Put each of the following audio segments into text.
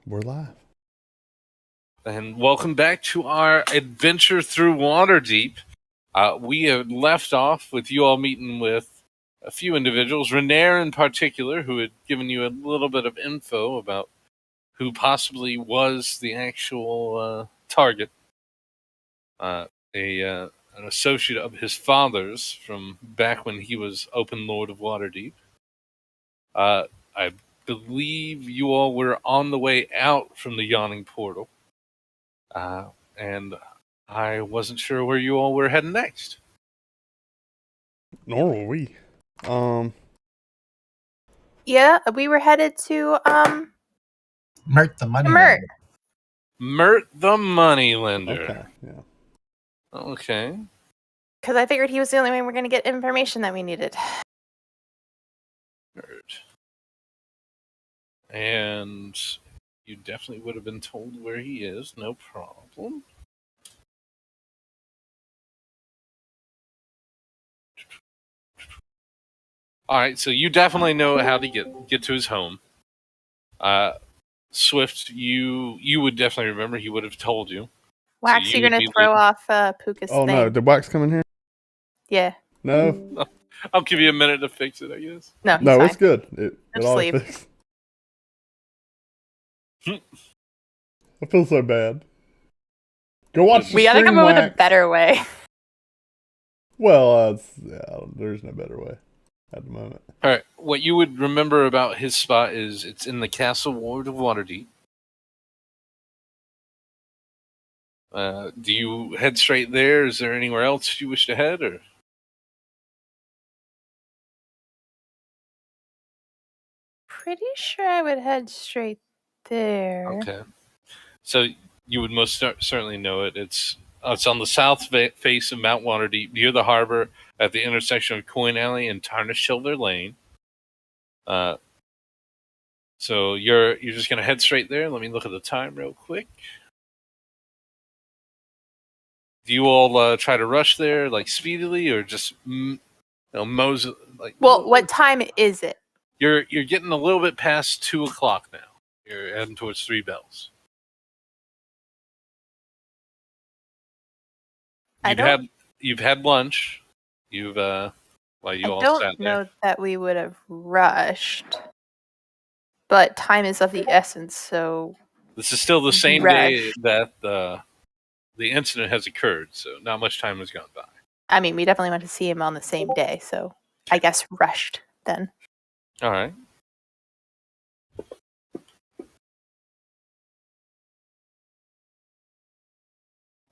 We're live. And welcome back to our adventure through Waterdeep. We had left off with you all meeting with a few individuals, Renair in particular, who had given you a little bit of info about who possibly was the actual target. An associate of his father's from back when he was Open Lord of Waterdeep. I believe you all were on the way out from the Yawning Portal. And I wasn't sure where you all were heading next. Nor were we. Yeah, we were headed to Mert the money. Mert. Mert the Moneylender. Okay, yeah. Okay. Because I figured he was the only way we're going to get information that we needed. Mert. And you definitely would have been told where he is, no problem. Alright, so you definitely know how to get to his home. Swift, you would definitely remember, he would have told you. Wax, So you're going to throw off Pookha's Oh thing. no, did Wax come in here? Yeah. No? I'll give you a minute to fix it, I guess. No, he's No, fine. it's good. It Just all leave. fixed. I feel so bad. Go watch the We got to stream, come up with a Wax. better way. Well, there's no better way at the moment. Alright, what you would remember about his spot is it's in the Castle Ward of Waterdeep. Do you head straight there? Is there anywhere else you wish to head, or? Pretty sure I would head straight there. Okay. So you would most certainly know it. It's on the south face of Mount Waterdeep, near the harbor, at the intersection of Coin Alley and Tarnished Silver Lane. So you're just gonna head straight there. Let me look at the time real quick. Do you all try to rush there, like speedily, or just mose like? Well, what time is it? You're getting a little bit past 2:00 now. You're heading towards Three Bells. You've had lunch. You've while you all I sat don't know there. that we would have rushed. But time is of the essence, so... This is still the same day that the incident has occurred, so not much time has gone by. I mean, we definitely went to see him on the same day, so I guess rushed then. All right.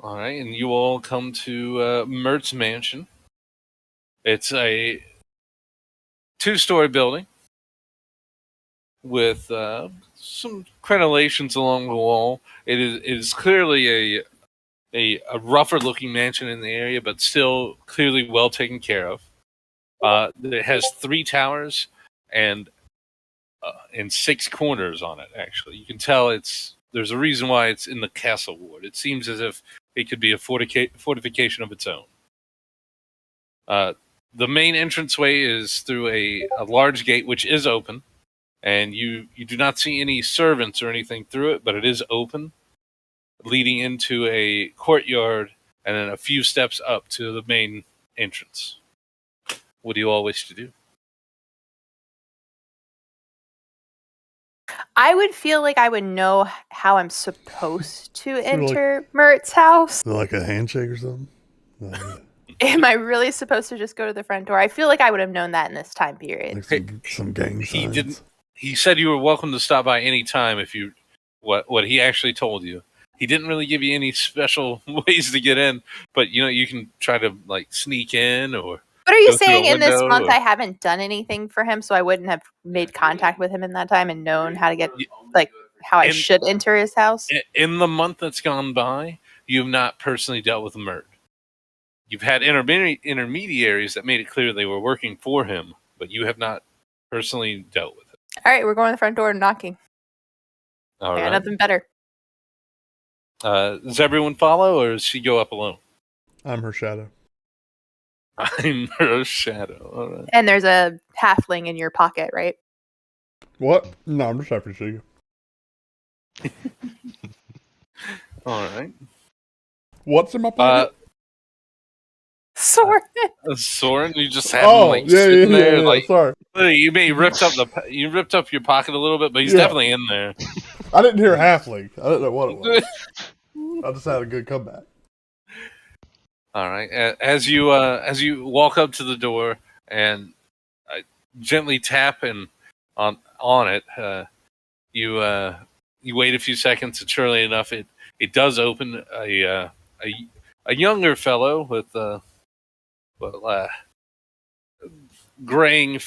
All right, and you all come to Mertz Mansion. It's a 2-story building with some crenellations along the wall. It is clearly a rougher-looking mansion in the area, but still clearly well taken care of. It has 3 towers and 6 corners on it, actually. You can tell there's a reason why it's in the castle ward. It seems as if it could be a fortification of its own. The main entranceway is through a large gate, which is open, and you do not see any servants or anything through it, but it is open, leading into a courtyard and then a few steps up to the main entrance. What do you all wish to do? I would feel like I would know how I'm supposed to enter Mertz's house. Like a handshake or something? Am I really supposed to just go to the front door? I feel like I would have known that in this time period. Like some gang signs. He didn't. He said you were welcome to stop by any time if you. What he actually told you. He didn't really give you any special ways to get in, but you can try to like sneak in or. What are you go through saying? a In this window, month, or- I haven't done anything for him, so I wouldn't have made contact with him in that time and known how to get how I should enter his house. In the month that's gone by, you have not personally dealt with Mert. You've had intermediaries that made it clear they were working for him, but you have not personally dealt with it. All right, we're going to the front door and knocking. All I got right. nothing better. Does everyone follow, or does she go up alone? I'm her shadow. I'm her shadow. All right. And there's a halfling in your pocket, right? What? No, I'm just happy to see you. All right. What's in my pocket? Soren. Soren, you just have him sitting there. Like, sorry. you may ripped up your pocket a little bit, but he's definitely in there. I didn't hear halfling. I didn't know what it was. I just had a good comeback. All right. As you walk up to the door and gently tap on it, you wait a few seconds, and surely enough, it does open. A younger fellow with graying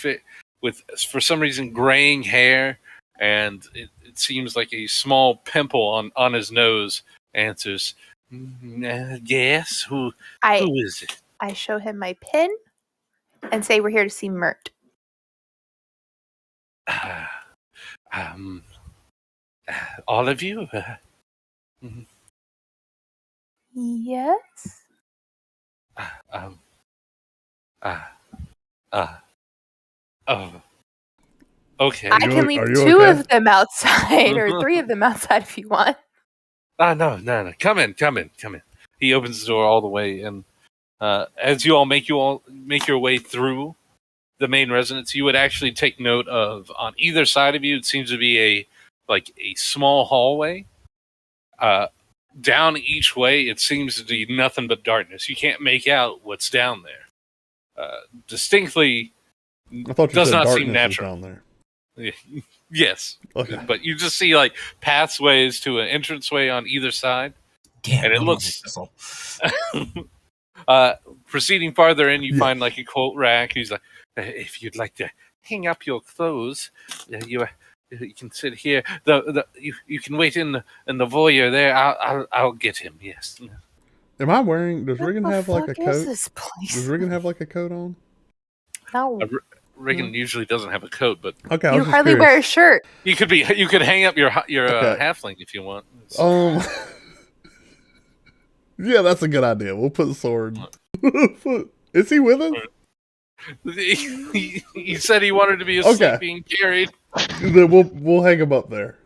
with for some reason graying hair, and it seems like a small pimple on his nose. Answers, yes. Who is it? I show him my pin and say we're here to see Mert. All of you? Yes. Oh. Okay. I can leave two of them outside, or three of them outside if you want. No. Come in. He opens the door all the way, and as you all make your way through the main residence, you would actually take note of on either side of you. It seems to be a small hallway. Down each way, it seems to be nothing but darkness. You can't make out what's down there. Distinctly, I thought you does said not darkness seem natural. was down there. Yes. Okay. But you just see pathways to an entranceway on either side. Damn, and it looks proceeding farther in, you find a coat rack. He's like, if you'd like to hang up your clothes, you can sit here. You can wait in the voyeur there. I'll get him. Yes. Am I wearing? Does Regan have a What coat? is this place? Does Regan have a coat on? No. Regan usually doesn't have a coat, but okay, you hardly wear a shirt. You could hang up your halfling if you want. Yeah, that's a good idea. We'll put the sword. Is he with us? He said he wanted to be asleep being carried. Then we'll hang him up there.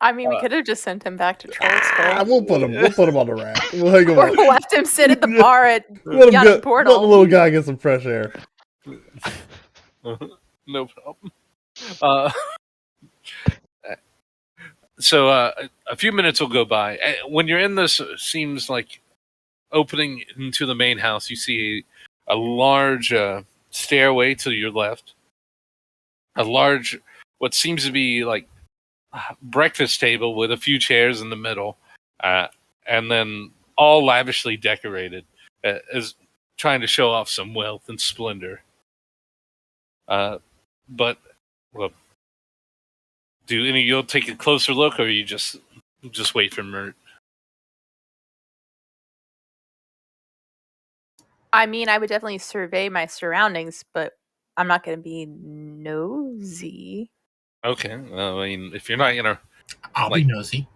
I mean, we could have just sent him back to Trollskull. We'll put him on the rack. We'll hang him or up. left him sit at the bar at Let Yachting Portal. Let the little guy get some fresh air. No problem. So a few minutes will go by. When you're in this, seems like opening into the main house, you see a large stairway to your left. A large, what seems to be breakfast table with a few chairs in the middle, and then all lavishly decorated, as trying to show off some wealth and splendor. But do any of you'll take a closer look, or you just wait for Mert? I mean, I would definitely survey my surroundings, but I'm not going to be nosy. Okay. Well, I mean, if you're not gonna, I'll be nosy.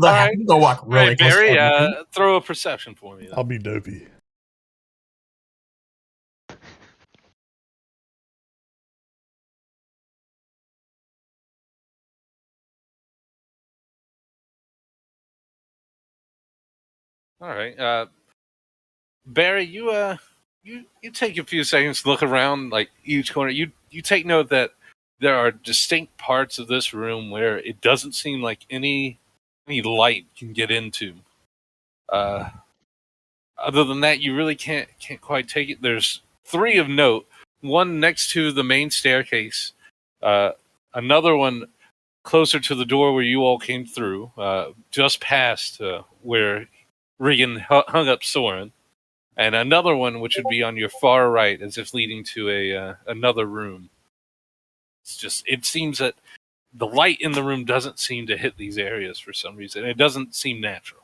All right. Go walk really close. Barry, throw a perception for me. I'll be dopey. All right. Barry, you take a few seconds to look around each corner. You take note that there are distinct parts of this room where it doesn't seem like any light can get into. Other than that, you really can't quite take it. There's three of note. One next to the main staircase. Another one closer to the door where you all came through, just past where Regan hung up Soren. And another one which would be on your far right, as if leading to another room. It seems that the light in the room doesn't seem to hit these areas for some reason. It doesn't seem natural.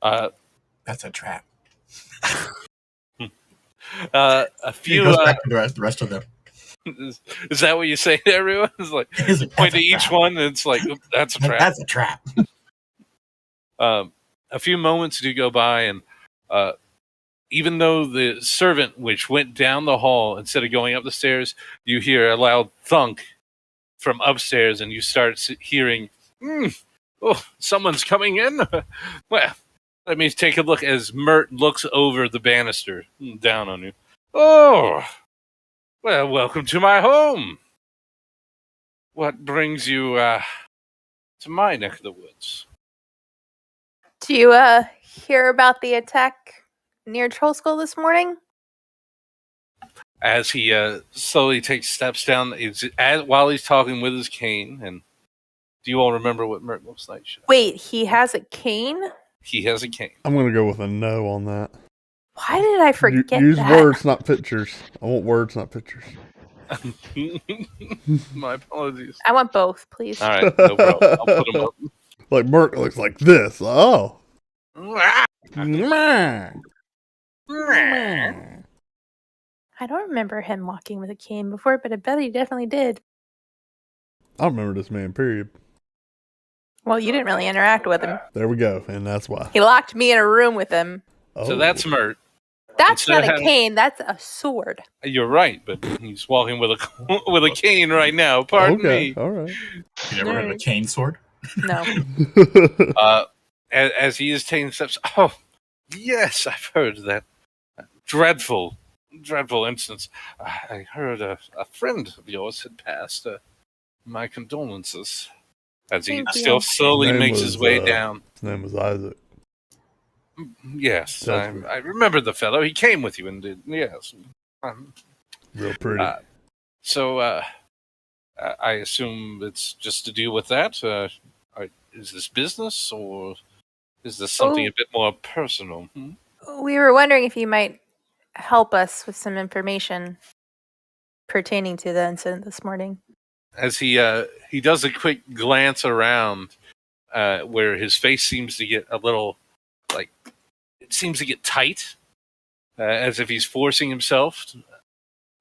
That's a trap. A few. It goes back to the rest of them. Is that what you say to everyone? It's like point to each one, and it's like that's a trap. That's a trap. A few moments do go by, and even though the servant which went down the hall instead of going up the stairs, you hear a loud thunk from upstairs, and you start hearing, "Oh, someone's coming in." Well, let me take a look as Mert looks over the banister down on you. "Oh, well, welcome to my home. What brings you to my neck of the woods?" Do you hear about the attack near Troll Skull this morning? As he slowly takes steps down, while he's talking with his cane, and do you all remember what Mert looks like? Wait, he has a cane? He has a cane. I'm gonna go with a no on that. Why did I forget Use that? words, not pictures. I want words, not pictures. My apologies. I want both, please. All right, no problem. I'll put him up. Like Merc looks like this. Oh. I don't remember him walking with a cane before, but I bet he definitely did. I don't remember this man, period. Well, you didn't really interact with him. There we go, and that's why. He locked me in a room with him. Oh. So that's Mert. That's Instead not of a cane, that's a sword. You're right, but he's walking with a cane right now. Pardon okay. me. All right. You never heard of a cane sword? No. As he is taking steps. Oh, yes, I've heard of that dreadful instance. I heard a friend of yours had passed. My condolences. As he Thank you. still slowly His name makes his way was, down. His name was Isaac. Yes, That's right. I remember the fellow. He came with you and did. Yes. Real pretty. So I assume it's just to do with that. Is this business or is this something a bit more personal? We were wondering if you might help us with some information pertaining to the incident this morning. As he does a quick glance around, where his face seems to get a little, like, it seems to get tight, as if he's forcing himself.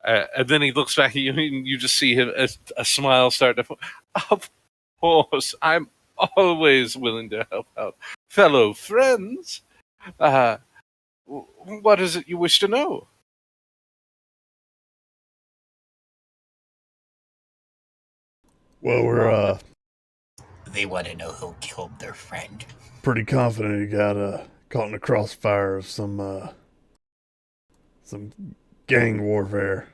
And then he looks back at you, and you just see him a smile start to. Of course, I'm always willing to help out fellow friends. What is it you wish to know? Well, we're They want to know who killed their friend. pretty confident he got caught in the crossfire of some gang warfare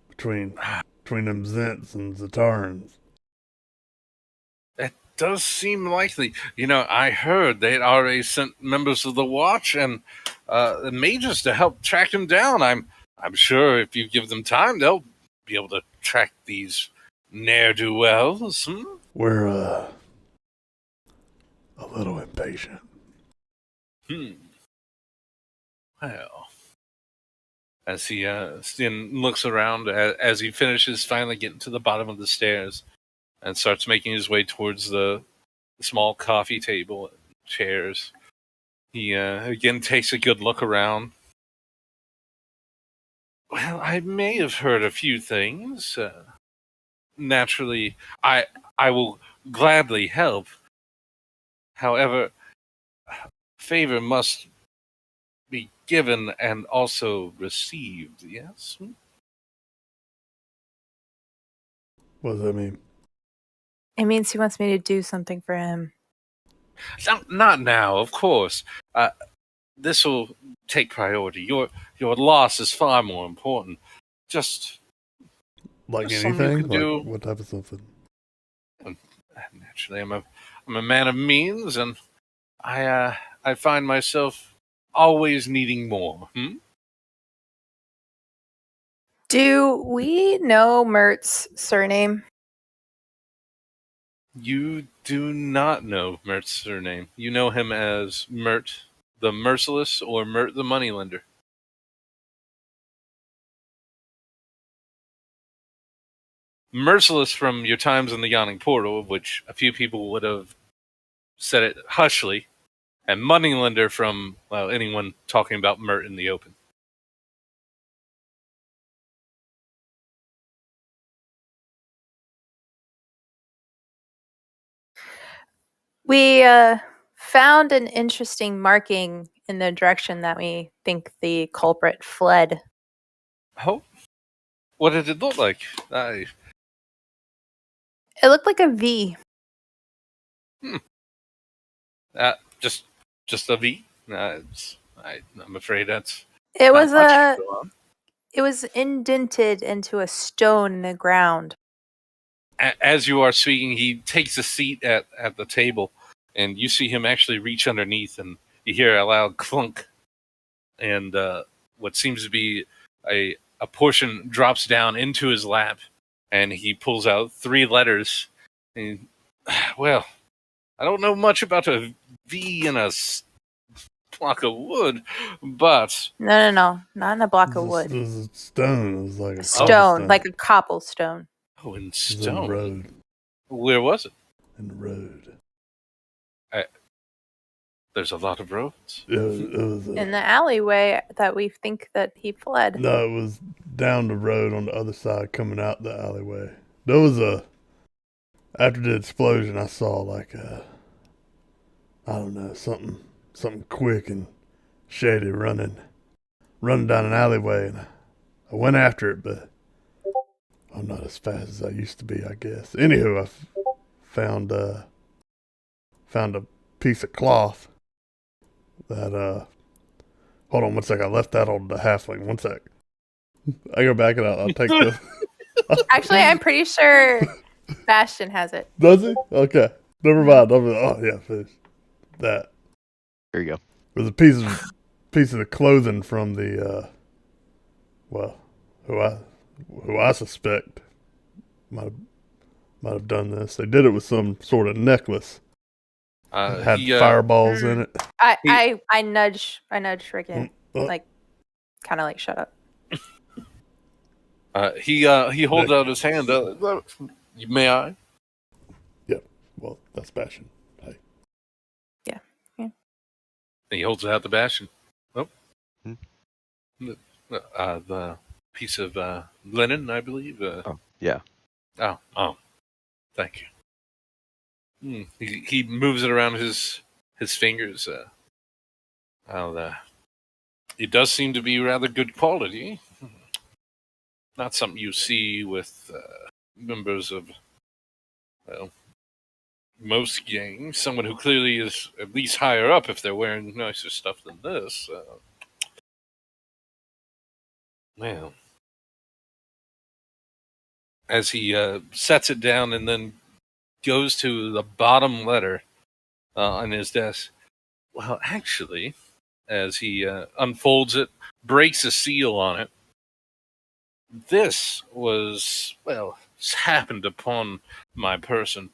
between them Zents and Zatarans. It does seem likely. You know, I heard they had already sent members of the Watch and the mages to help track him down. I'm sure if you give them time, they'll be able to track these ne'er-do-wells. We're a little impatient. Well, as he looks around, as he finishes finally getting to the bottom of the stairs and starts making his way towards the small coffee table and chairs, he again takes a good look around. Well, I may have heard a few things. Naturally, I will gladly help. However, favor must be given and also received, yes? What does that mean? It means he wants me to do something for him. Not now, of course. This will take priority. Your loss is far more important. Just Like something you anything? can do. Like what type of something? Naturally, I'm a man of means, and I find myself always needing more. Do we know Mertz's surname? You do not know Mertz's surname. You know him as Mert the Merciless or Mert the Moneylender. Merciless from your times in the Yawning Portal, of which a few people would have said it hushly, and Moneylender from, well, anyone talking about Mert in the open. We found an interesting marking in the direction that we think the culprit fled. Oh, what did it look like? It looked like a V. Just a V. I'm afraid that's It not was much. Go on. It was indented into a stone in the ground. As you are speaking, he takes a seat at the table, and you see him actually reach underneath, and you hear a loud clunk, and what seems to be a portion drops down into his lap, and he pulls out 3 letters. And, well, I don't know much about a V in a block of wood, but No, not in a block of wood. It was a stone. It was like a Stone, cobblestone. like a cobblestone. oh, in It was in the stone. road. Where was it? In the road. There's a lot of roads. It was In the alleyway that we think that he fled. no, it was down the road on the other side coming out the alleyway. There was after the explosion, I saw like I don't know, something quick and shady running down an alleyway, and I went after it, but I'm not as fast as I used to be, I guess. Anywho, I found a piece of cloth that hold on one sec, I left that on the halfling. 1 sec. I go back and I'll take the Actually, I'm pretty sure Bastion has it. Does he? Okay. Never mind. Oh yeah, finish that. There you go. It was a piece of the clothing from the who I suspect might have done this. They did it with some sort of necklace. It had fireballs in it. I nudge Rickon, like kind of like shut up. He holds out his hand. May I? Yep. Well, that's Bastion. Hey. Yeah. And he holds out the Bastion. Oh. The piece of linen, I believe. Yeah. Oh. Thank you. He moves it around his fingers. It does seem to be rather good quality. Not something you see with members of, well, most gangs. Someone who clearly is at least higher up if they're wearing nicer stuff than this. Well, as he sets it down and then goes to the bottom letter on his desk. Well, actually, as he unfolds it, breaks a seal on it. This was, well, happened upon my person.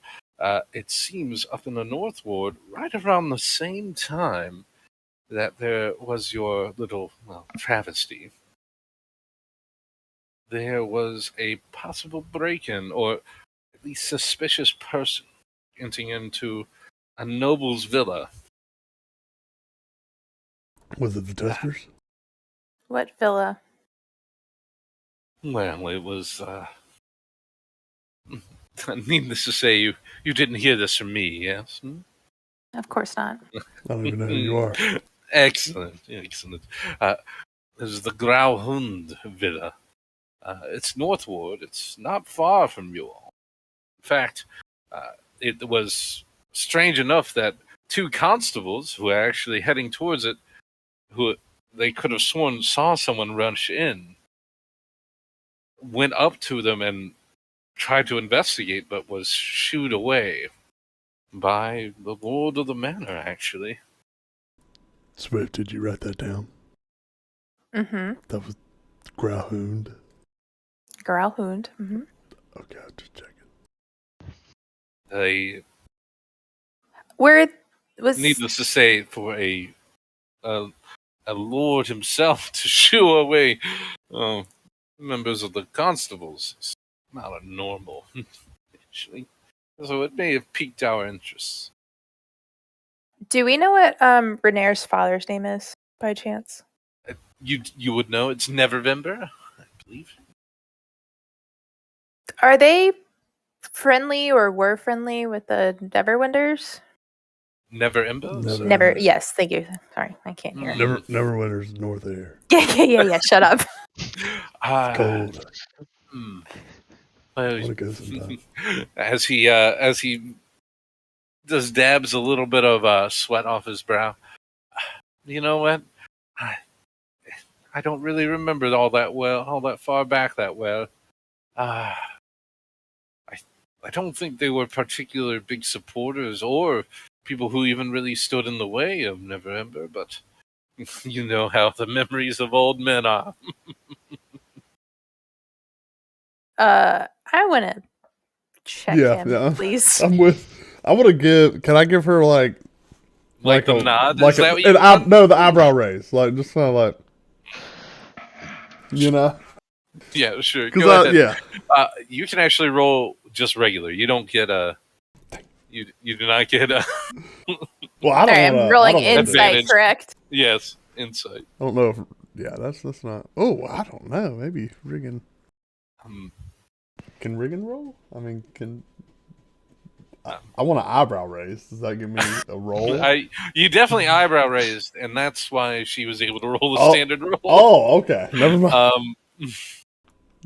It seems up in the North Ward, right around the same time that there was your little, well, travesty. There was a possible break-in, or at least suspicious person entering into a noble's villa. Was it the Testers? What villa? Well, it was, needless to say, you didn't hear this from me, yes? Of course not. I don't even know who you are. Excellent. This is the Grauhund Villa. It's northward. It's not far from you all. In fact, it was strange enough that 2 constables who were actually heading towards it, who they could have sworn saw someone rush in, went up to them and tried to investigate, but was shooed away by the lord of the manor, actually. Swift, did you write that down? Mm-hmm. That was Grauhund. Grauhund. Mm-hmm. Okay, I'll just check They, Where was needless to say, for a lord himself to shoo away members of the constables is not a normal, actually. So it may have piqued our interest. Do we know what Renair's father's name is by chance? You would know it's Nevervember, I believe. Are they friendly or were friendly with the Neverwinders? Neverember? Never. Yes, thank you. Sorry, I can't hear. Neverwinter's north air. Yeah. Shut up. It's cold. What a good sometimes. as he just dabs a little bit of sweat off his brow. You know what? I don't really remember all that far back that well. I don't think they were particular big supporters or people who even really stood in the way of Neverember, but you know how the memories of old men are. I want to check him, please. I'm with. I want to give. Can I give her like the a nod? Like Is that what you want? No, the eyebrow raise. Like just kind of like, Yeah, sure. 'Cause Go ahead. yeah. You can actually roll just regular. You don't get a. You do not get a. Well, I don't. Sorry, I'm rolling insight, advantage. correct? Yes, insight. I don't know if. Yeah, that's not. Oh, I don't know. Maybe Riggin. Can Riggin roll? I mean, can. I want an eyebrow raise. Does that give me a roll? You definitely eyebrow raised, and that's why she was able to roll the standard roll. Oh, okay. Never mind.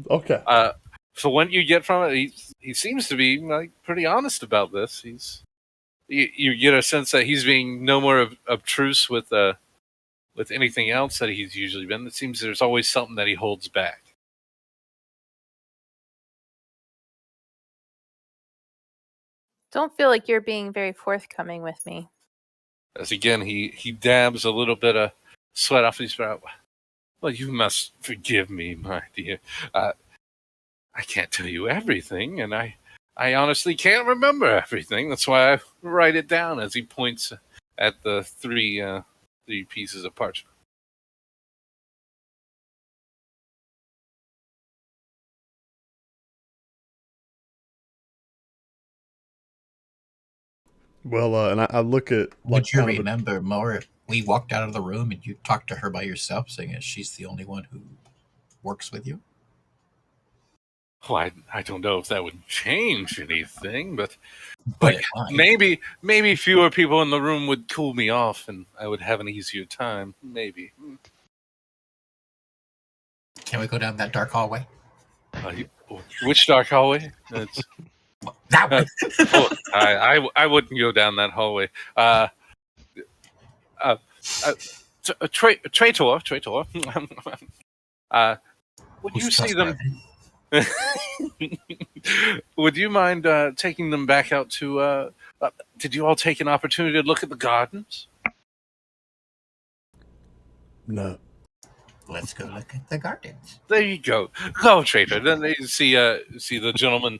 Okay. So what you get from it, he seems to be like pretty honest about this. You get a sense that he's being no more obtruse with anything else that he's usually been. It seems there's always something that he holds back. Don't feel like you're being very forthcoming with me. As again, he dabs a little bit of sweat off his brow. Well, you must forgive me, my dear. I can't tell you everything, and I honestly can't remember everything. That's why I write it down as he points at the three pieces of parchment. Well, and I look at like. Would you remember more if we walked out of the room and you talked to her by yourself, saying that she's the only one who works with you? Oh, I don't know if that would change anything, but But maybe fewer people in the room would cool me off, and I would have an easier time. Maybe. Can we go down that dark hallway? Which dark hallway? That one. I wouldn't go down that hallway. Traitor. Would you see them? Would you mind taking them back out to? Did you all take an opportunity to look at the gardens? No. Let's go look at the gardens. There you go. Go, traitor. Then they see the gentleman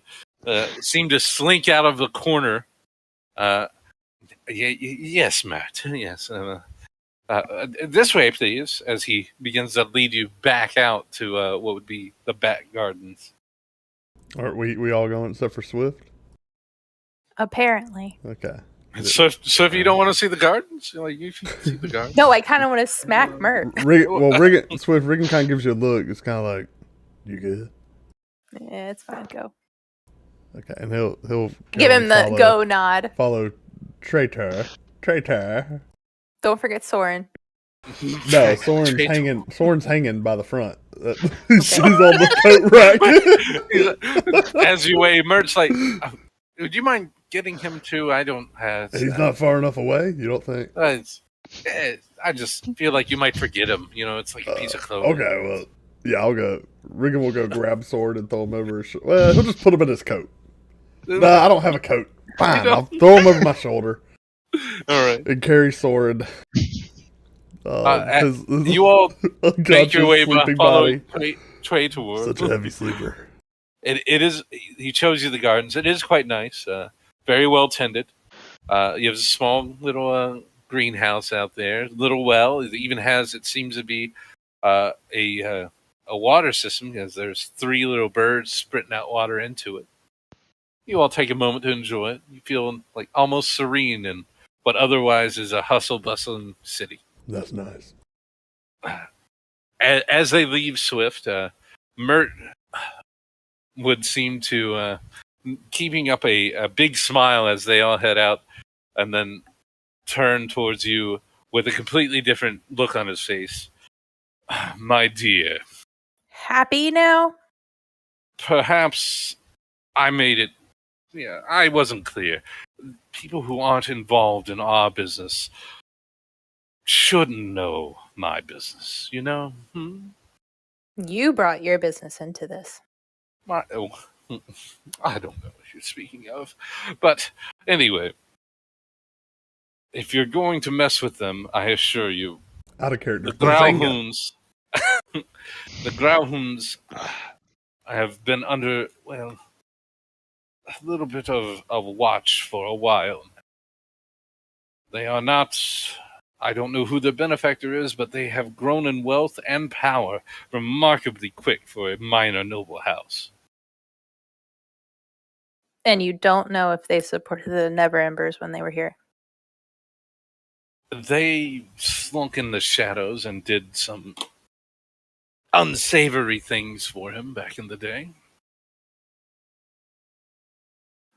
seem to slink out of the corner. Yes, Matt. Yes. This way, please, as he begins to lead you back out to what would be the back gardens. Aren't we all going except for Swift? Apparently. Okay. So if you don't want to see the gardens, you should see the gardens. No, I kind of want to smack Mert. Riggin kind of gives you a look. It's kind of like, you good? Yeah, it's fine. Go. Okay, and he'll give him the go nod. Follow Traitor. Don't forget Soren. No, Soren's hanging by the front. She's on the coat rack. As you wave, Mert's like, would you mind getting him too? I don't have. He's not far enough away. You don't think? I just feel like you might forget him. It's like a piece of clothing. Okay, well, yeah, I'll go. Riggin will go grab Sword and throw him over his shoulder. Well, he'll just put him in his coat. Nah, I don't have a coat. Fine, I'll throw him over my shoulder. All right. And carry Sword. You all make your way by following Traitor. Such a heavy sleeper. It is. He shows you the gardens. It is quite nice. Very well tended. You have a small little greenhouse out there. Little well. It even has. It seems to be a water system because there's 3 little birds spitting out water into it. You all take a moment to enjoy it. You feel like almost serene in what otherwise is a hustle-bustling city. That's nice. As they leave Swift, Mert would seem to keeping up a big smile as they all head out, and then turn towards you with a completely different look on his face. My dear. Happy now? Perhaps I made it. Yeah, I wasn't clear. People who aren't involved in our business shouldn't know my business, you know? You brought your business into this. I don't know what you're speaking of. But anyway, if you're going to mess with them, I assure you, Out of character. the Bazinga. Grauhounds have been under, well, a little bit of watch for a while. They are not, I don't know who their benefactor is, but they have grown in wealth and power remarkably quick for a minor noble house. And you don't know if they supported the Never Embers when they were here. They slunk in the shadows and did some unsavory things for him back in the day.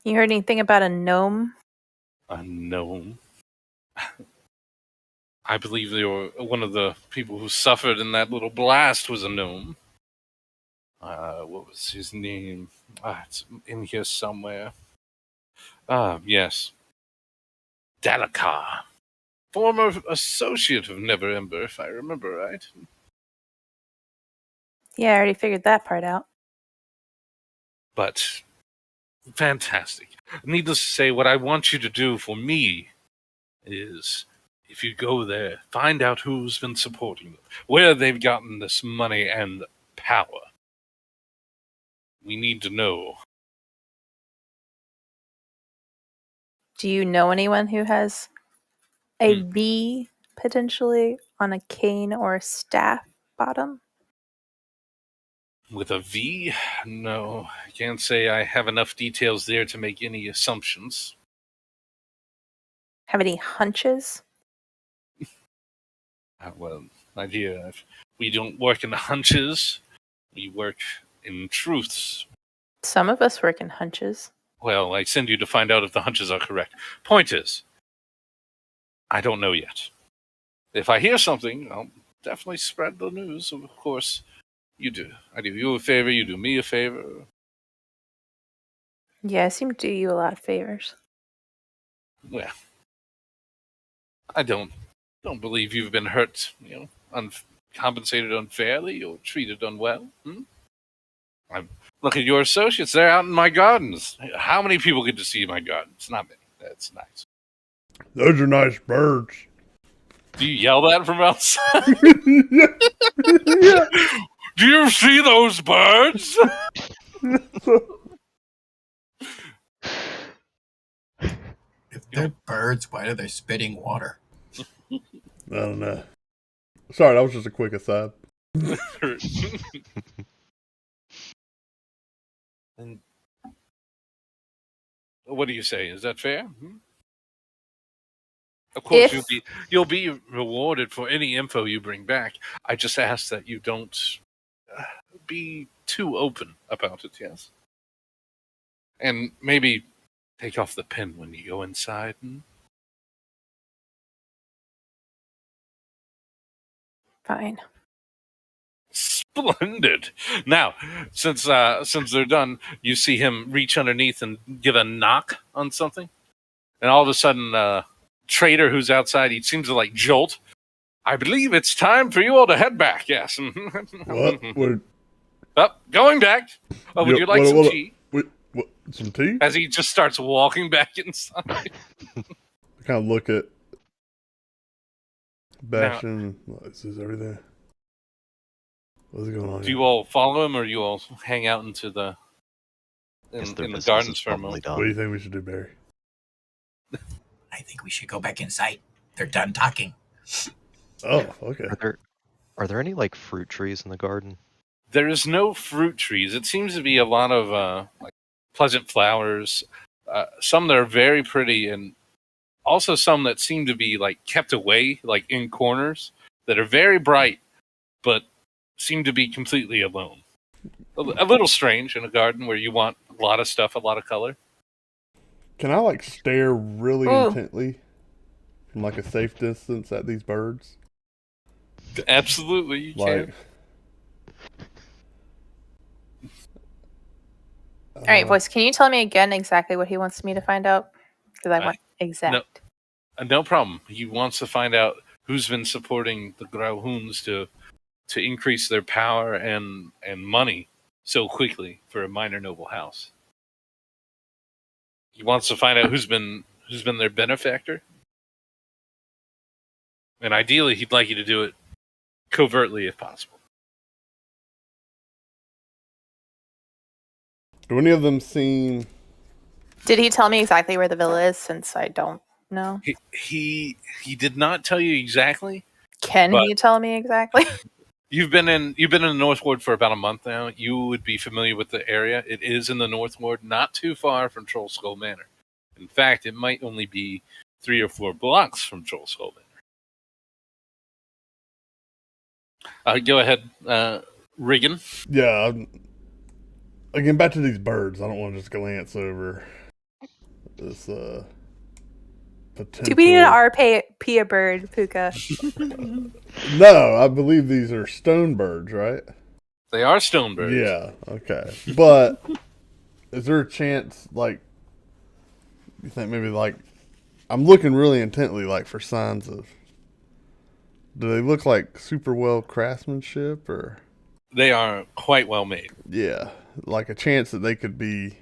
You heard anything about a gnome? A gnome. I believe they were one of the people who suffered in that little blast was a gnome. What was his name? It's in here somewhere. Yes. Dalakar. Former associate of Never Ember, if I remember right. Yeah, I already figured that part out. But fantastic. Needless to say, what I want you to do for me is, if you go there, find out who's been supporting them, where they've gotten this money and power. We need to know. Do you know anyone who has a V potentially on a cane or a staff bottom? With a V? No, I can't say I have enough details there to make any assumptions. Have any hunches? Well, idea, we don't work in hunches, we work in truths. Some of us work in hunches. Well, I send you to find out if the hunches are correct. Point is, I don't know yet. If I hear something, I'll definitely spread the news. Of course, you do. I do you a favor, you do me a favor. Yeah, I seem to do you a lot of favors. Well, I don't believe you've been hurt, compensated unfairly or treated unwell. Look at your associates; they're out in my gardens. How many people get to see my gardens? Not many. That's nice. Those are nice birds. Do you yell that from outside? Yeah. Do you see those birds? If they're birds, why are they spitting water? I don't know. Sorry, that was just a quick aside. And what do you say? Is that fair? Of course, you'll be rewarded for any info you bring back. I just ask that you don't be too open about it. Yes, and maybe take off the pin when you go inside. Fine. Splendid. Now, since they're done, you see him reach underneath and give a knock on something, and all of a sudden, Trader who's outside, he seems to like jolt. I believe it's time for you all to head back. Yes. What? Going back. Oh, would you like some tea? What? Some tea? As he just starts walking back inside. I kind of look at Bastion. This is everything. What's going on? Do you all follow him, or you all hang out into the in the gardens for a moment? What do you think we should do, Barry? I think we should go back inside. They're done talking. Oh, okay. Are there any like fruit trees in the garden? There is no fruit trees. It seems to be a lot of like pleasant flowers. Some that are very pretty, and also some that seem to be like kept away, like in corners that are very bright, but seem to be completely alone. A little strange in a garden where you want a lot of stuff, a lot of color. Can I like stare really intently from like a safe distance at these birds? Absolutely, you can. All right, voice. Can you tell me again exactly what he wants me to find out? Because I want exact. No problem. He wants to find out who's been supporting the Grauhuns to increase their power and money so quickly for a minor noble house. He wants to find out who's been their benefactor, and ideally, he'd like you to do it covertly if possible. Do any of them seem? Did he tell me exactly where the villa is? Since I don't know. He did not tell you exactly. Can he tell me exactly? You've been in the North Ward for about a month now. You would be familiar with the area. It is in the North Ward, not too far from Troll Skull Manor. In fact, it might only be 3 or 4 blocks from Troll Skull Manor. Go ahead, Regan. Yeah. Again, back to these birds. I don't want to just glance over this potential. Do we need an RP a bird, Pookha? No, I believe these are stone birds, right? They are stone birds. Yeah, okay. But is there a chance, like, you think maybe, like, I'm looking really intently, like, for signs of, do they look like super well craftsmanship, or? They are quite well made. Yeah, like a chance that they could be.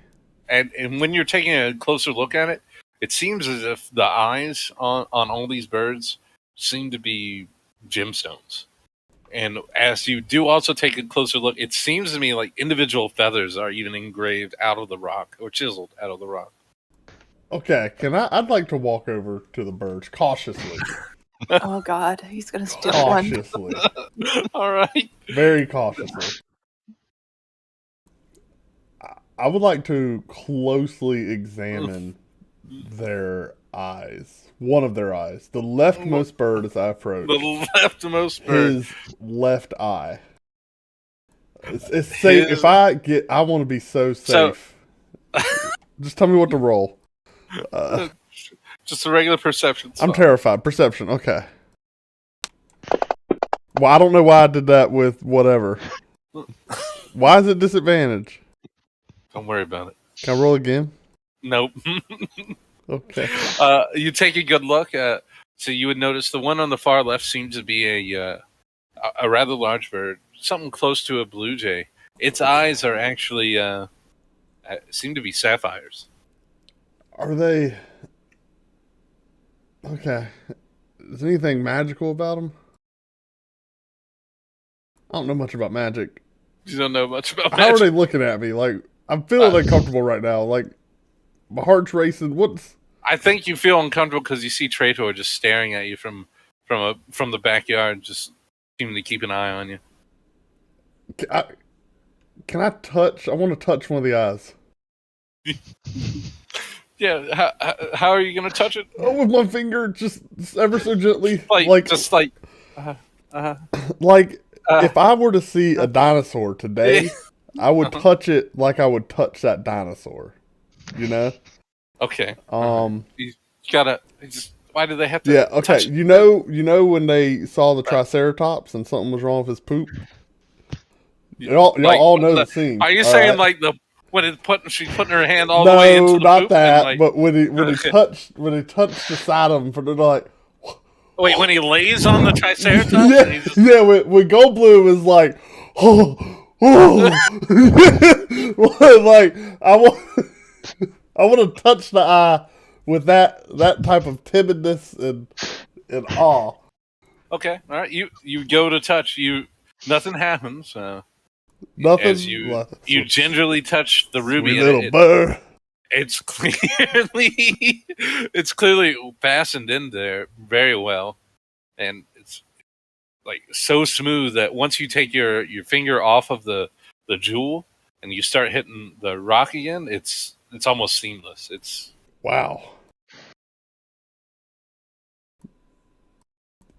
And when you're taking a closer look at it, it seems as if the eyes on all these birds seem to be gemstones. And as you do also take a closer look, it seems to me like individual feathers are even engraved out of the rock or chiseled out of the rock. Okay, I'd like to walk over to the birds cautiously. Oh God, he's gonna steal one. Cautiously. All right. Very cautiously. I would like to closely examine their eyes. One of their eyes. The leftmost bird as I approach. The leftmost bird. His left eye. It's safe. If I want to be so safe. Just tell me what to roll. Just a regular perception. I'm terrified. Perception. Okay. Well, I don't know why I did that with whatever. Why is it disadvantage? Don't worry about it. Can I roll again? Nope. Okay. You take a good look. So you would notice the one on the far left seems to be a rather large bird, something close to a blue jay. Its eyes are actually seem to be sapphires. Are they? Okay. Is anything magical about them? I don't know much about magic. You don't know much about How magic. are they looking at me? Like, I'm feeling uncomfortable right now. Like, my heart's racing. I think you feel uncomfortable because you see Traitor just staring at you from the backyard, just seeming to keep an eye on you. Can I touch? I want to touch one of the eyes. Yeah, how are you going to touch it? Oh, with my finger, just ever so gently. Like if I were to see a dinosaur today, I would touch it like I would touch that dinosaur. You know? Okay. You gotta. Why do they have to? Yeah. Okay. Touch You know when they saw the Triceratops and something was wrong with his poop. Y'all all know the scene. Are you saying right? like she's putting her hand all the way into the not poop that. and, like, but when he touched the side of him, for they're like. Wait, when he lays on the Triceratops? Yeah, and he just, when Goldblum was like, oh, like I want to touch the eye with that type of timidness and awe. okay, all right. You go to touch. Nothing happens. Nothing. As you gingerly touch the ruby. Sweet little bird. It's clearly fastened in there very well, and it's like so smooth that once you take your finger off of the jewel and you start hitting the rock again, it's almost seamless. It's wow.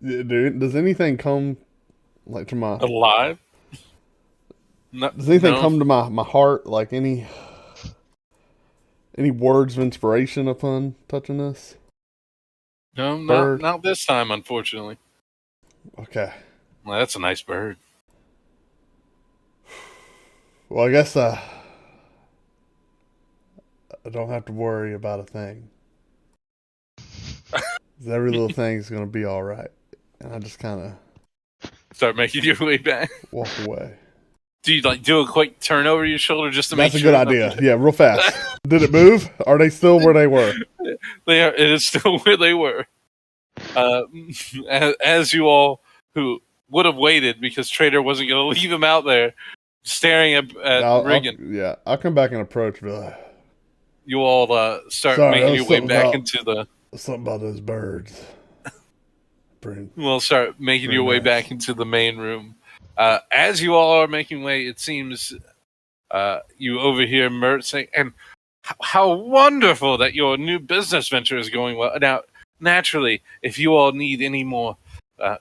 Does anything come like to my alive? Does anything come to my heart, like any words of inspiration upon touching this? No, not this time, unfortunately. Okay. Well, that's a nice bird. Well, I guess I don't have to worry about a thing. 'Cause every little thing's gonna be all right, and I just kind of Start making your way back. walk away. Do you do a quick turn over your shoulder just to make That's a sure? good idea. Yeah, real fast. Did it move? Are they still where they were? They are. It is still where they were. As you all who would have waited because Trader wasn't going to leave him out there staring at Riggin. I'll come back and approach. But You all start Sorry, making that your was way something back about- into the. something about those birds. Start making your way back into the main room. As you all are making way, it seems you overhear Mertz saying, "And how wonderful that your new business venture is going well. Now, naturally, if you all need any more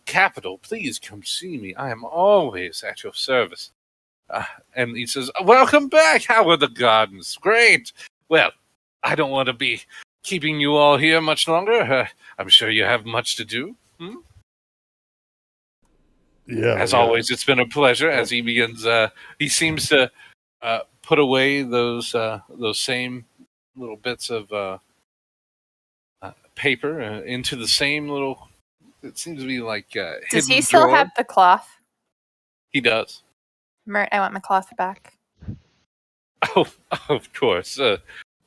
capital, please come see me. I am always at your service." And he says, "Welcome back. How are the gardens? Great. Well, I don't want to be keeping you all here much longer. I'm sure you have much to do. Yeah. As always, it's been a pleasure." As he begins, he seems to put away those same little bits of paper into the same little. It seems to be like Does he hidden still drawer. have the cloth? He does. Mert, I want my cloth back. Oh, of course.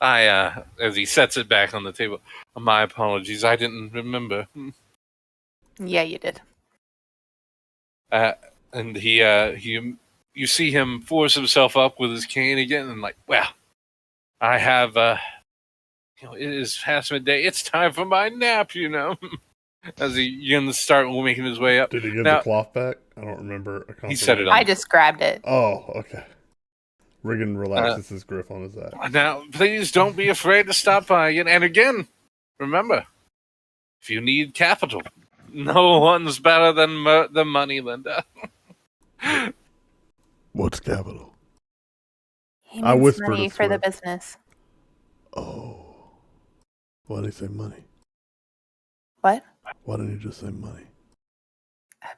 As he sets it back on the table. My apologies. I didn't remember. Yeah, you did. And you see him force himself up with his cane again, and well, I have, it is past midday. It's time for my nap, As he begins to start making his way up. Did he give Now- the cloth back? I don't remember. He set it on. I just grabbed it. Oh, okay. Riggin relaxes his grip on his axe. Now, please don't be afraid to stop by. And again, remember, if you need capital, no one's better than the money lender. What's capital? He I needs whispered money a for the swear. business. Oh. Why did he say money? What? Why didn't he just say money?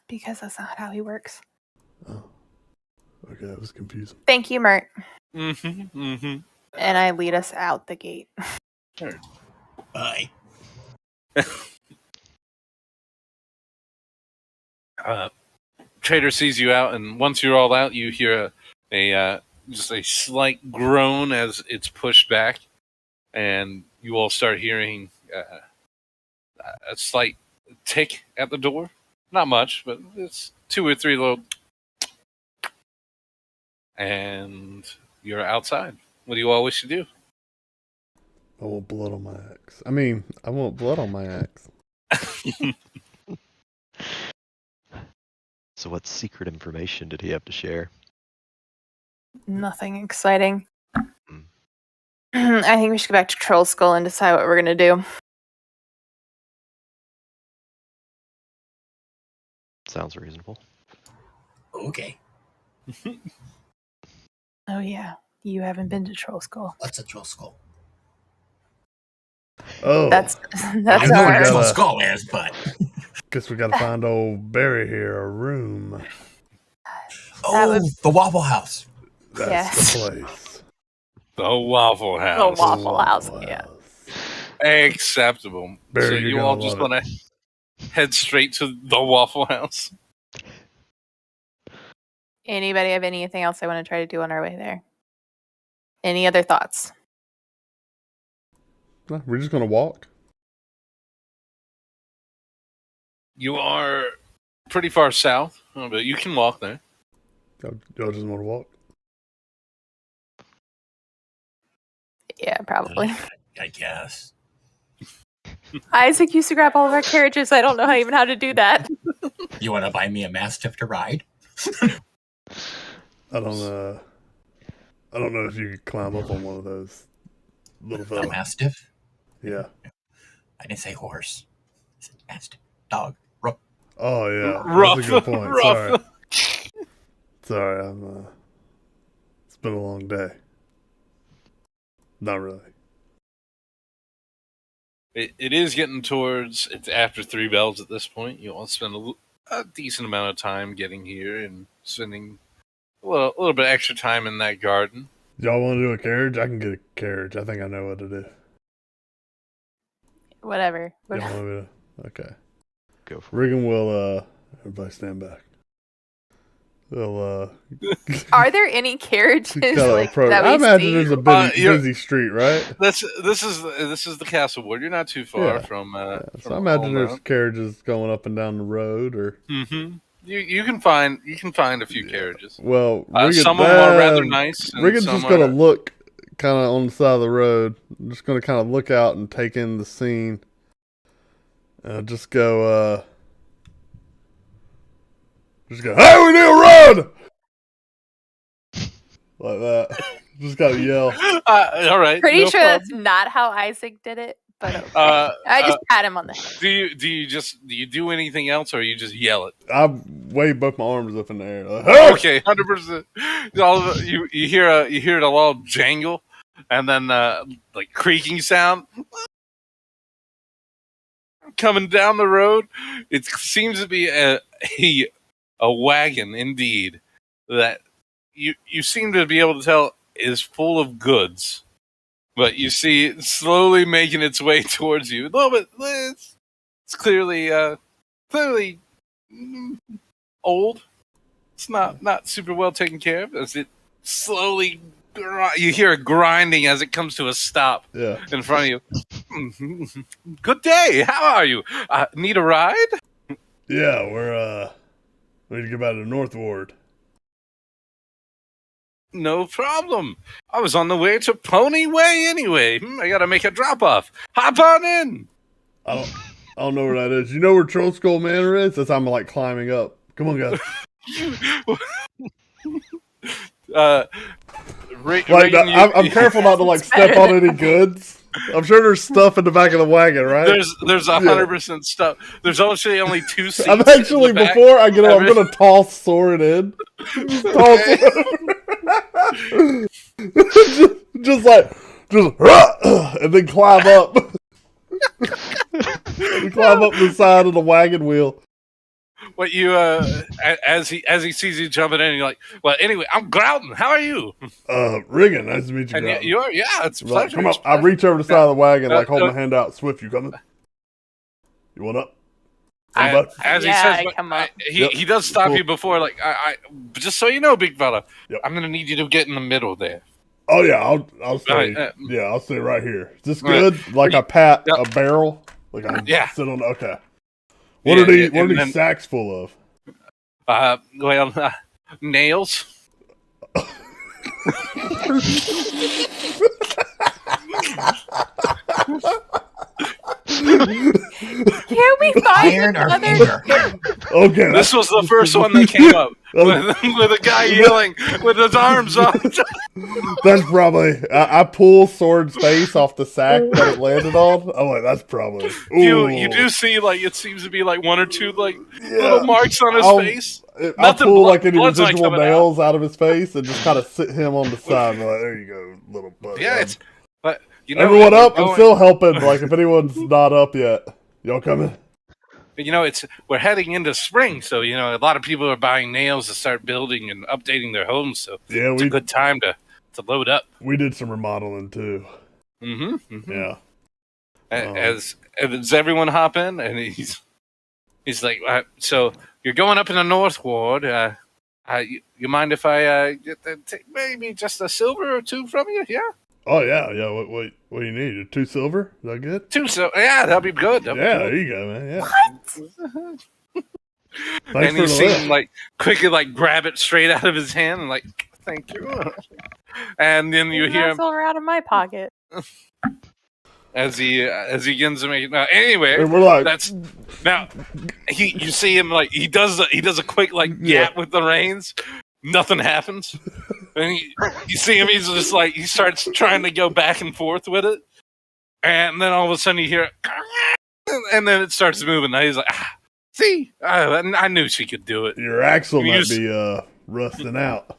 Because that's not how he works. Oh. Okay, that was confusing. Thank you, Mert. Mm-hmm. And I lead us out the gate. Bye. Trader sees you out, and once you're all out, you hear just a slight groan as it's pushed back, and you all start hearing a slight tick at the door. Not much, but it's 2 or 3 little. And you're outside. What do you all wish to do? I want blood on my axe. I want blood on my axe. So what secret information did he have to share? Nothing exciting. Hmm. I think we should go back to Troll Skull and decide what we're going to do. Sounds reasonable. Okay. Oh, yeah. You haven't been to Troll Skull. What's a troll skull? Oh. That's I know what a our- troll gotta- skull is, but Guess we gotta find old Barry here a room. the Waffle House. That's Yes. the place. The Waffle The House. Waffle House. Waffle Yeah. House. Acceptable. Barry, So you're you gonna all just love want to head straight to the Waffle House? Anybody have anything else they want to try to do on our way there? Any other thoughts? No, we're just gonna walk. You are pretty far south, but you can walk there. Y'all just want to walk. Yeah, probably. I guess. Isaac used to grab all of our carriages. I don't know even how to do that. You want to buy me a mastiff to ride? I don't know if you could climb up on one of those little A fellas. mastiff? Yeah. I didn't say horse. I said mastiff. Dog. Rook. Oh yeah. Rough. That's a good point. Rough. Sorry. It's been a long day. Not really. It is getting towards. It's after 3 bells at this point. You all spend a decent amount of time getting here and spending a little bit extra time in that garden. Y'all want to do a carriage? I can get a carriage. I think I know what to do. Whatever. Y'all want me to? Okay. Go for Regan will, everybody stand back. They'll, Are there any carriages kinda like approach. that I we imagine see? there's a you're- busy street, right? This is the castle ward. You're not too far Yeah. from. So I imagine there's Alma. carriages going up and down the road, or Mm-hmm. You can find a few carriages. well, Regan, Some of them are rather nice. And Regan's some just gonna are, look kind of on the side of the road. I'm just gonna kind of look out and take in the scene. Just go, hey, we need a run! Like that. Just gotta yell. all right. Pretty no sure problem. that's not how Isaac did it, but okay. I just pat him on the head. Do you do anything else, or you just yell it? I wave both my arms up in the air. Like, hey! Okay, 100%. You hear a little jangle, and then like creaking sound coming down the road. It seems to be a wagon indeed that you seem to be able to tell is full of goods, but you see it slowly making its way towards you. A little bit. It's clearly old. It's not super well taken care of as it slowly. You hear it grinding as it comes to a stop Yeah. in front of you. Good day. How are you? Need a ride? Yeah, we need to get back to the North Ward. No problem. I was on the way to Pony Way anyway. I gotta make a drop off. Hop on in. I don't know where that is. You know where Troll Skull Manor is? That's how I'm like climbing up. Come on, guys. I'm careful not to like step on any goods. I'm sure there's stuff in the back of the wagon, right? There's 100% stuff. There's actually only 2 seats. I'm actually in the back. before I get on, I'm gonna toss Soren in. Toss and then climb up. And climb up the side of the wagon wheel. What you as he sees you jumping in, you're like, well, anyway, I'm Groudon. How are you? Regan, nice to meet you. And Groudon. you're it's a Like, pleasure. come It's up. a I pleasure. reach over the side of the wagon, No, like hold no. my hand out. Swift, you coming? You want up? As he Yeah, says, I but come up. he does stop Cool. you before, like I just so you know, big fella, Yep. I'm gonna need you to get in the middle there. Oh yeah, I'll stay. Right, I'll stay right here. Is this Right. good? Like I pat Yep. a barrel. Like I Yeah. sit on. Okay. Yeah, What are yeah, these? What are and these then- sacks full of? Nails. Can we find Iron or another? anger? Okay. This was the first one that came up with a guy yelling with his arms up. That's probably. I pull Sword's face off the sack that it landed on. I'm like, that's probably. You Ooh. do see like it seems to be like 1 or 2 like Yeah. little marks on his I'll- face. I Nothing pull like any blood's not residual coming out. nails out of his face and just kind of sit him on the side. And be like, there you go, little buddy. Yeah, it's but you know Everyone we're up? I'm going- still helping. Like if anyone's not up yet, y'all coming? You know, we're heading into spring, so you know a lot of people are buying nails to start building and updating their homes. So Yeah, it's a good time to load up. we did some remodeling too. Mm-hmm. Yeah. As everyone hop in, and he's like, so you're going up in the North Ward. You mind if I take maybe just a silver or 2 from you? Yeah, Oh yeah. What do you need? 2 silver? Is that good? 2. So yeah, that'd be good. That'd be Yeah, good. there you go, man. Yeah. What? Thanks And for you the see lift. him like quickly like grab it straight out of his hand and like thank you. And then you hear him Silver out of my pocket. as he begins to make it. Anyway, And we're like, that's now you see him like he does a quick like Yeah. gap with the reins. Nothing happens. And you see him, he's just like he starts trying to go back and forth with it. And then all of a sudden you hear it, and then it starts moving. And he's like, see, I knew she could do it. your axle You might just- be rusting out.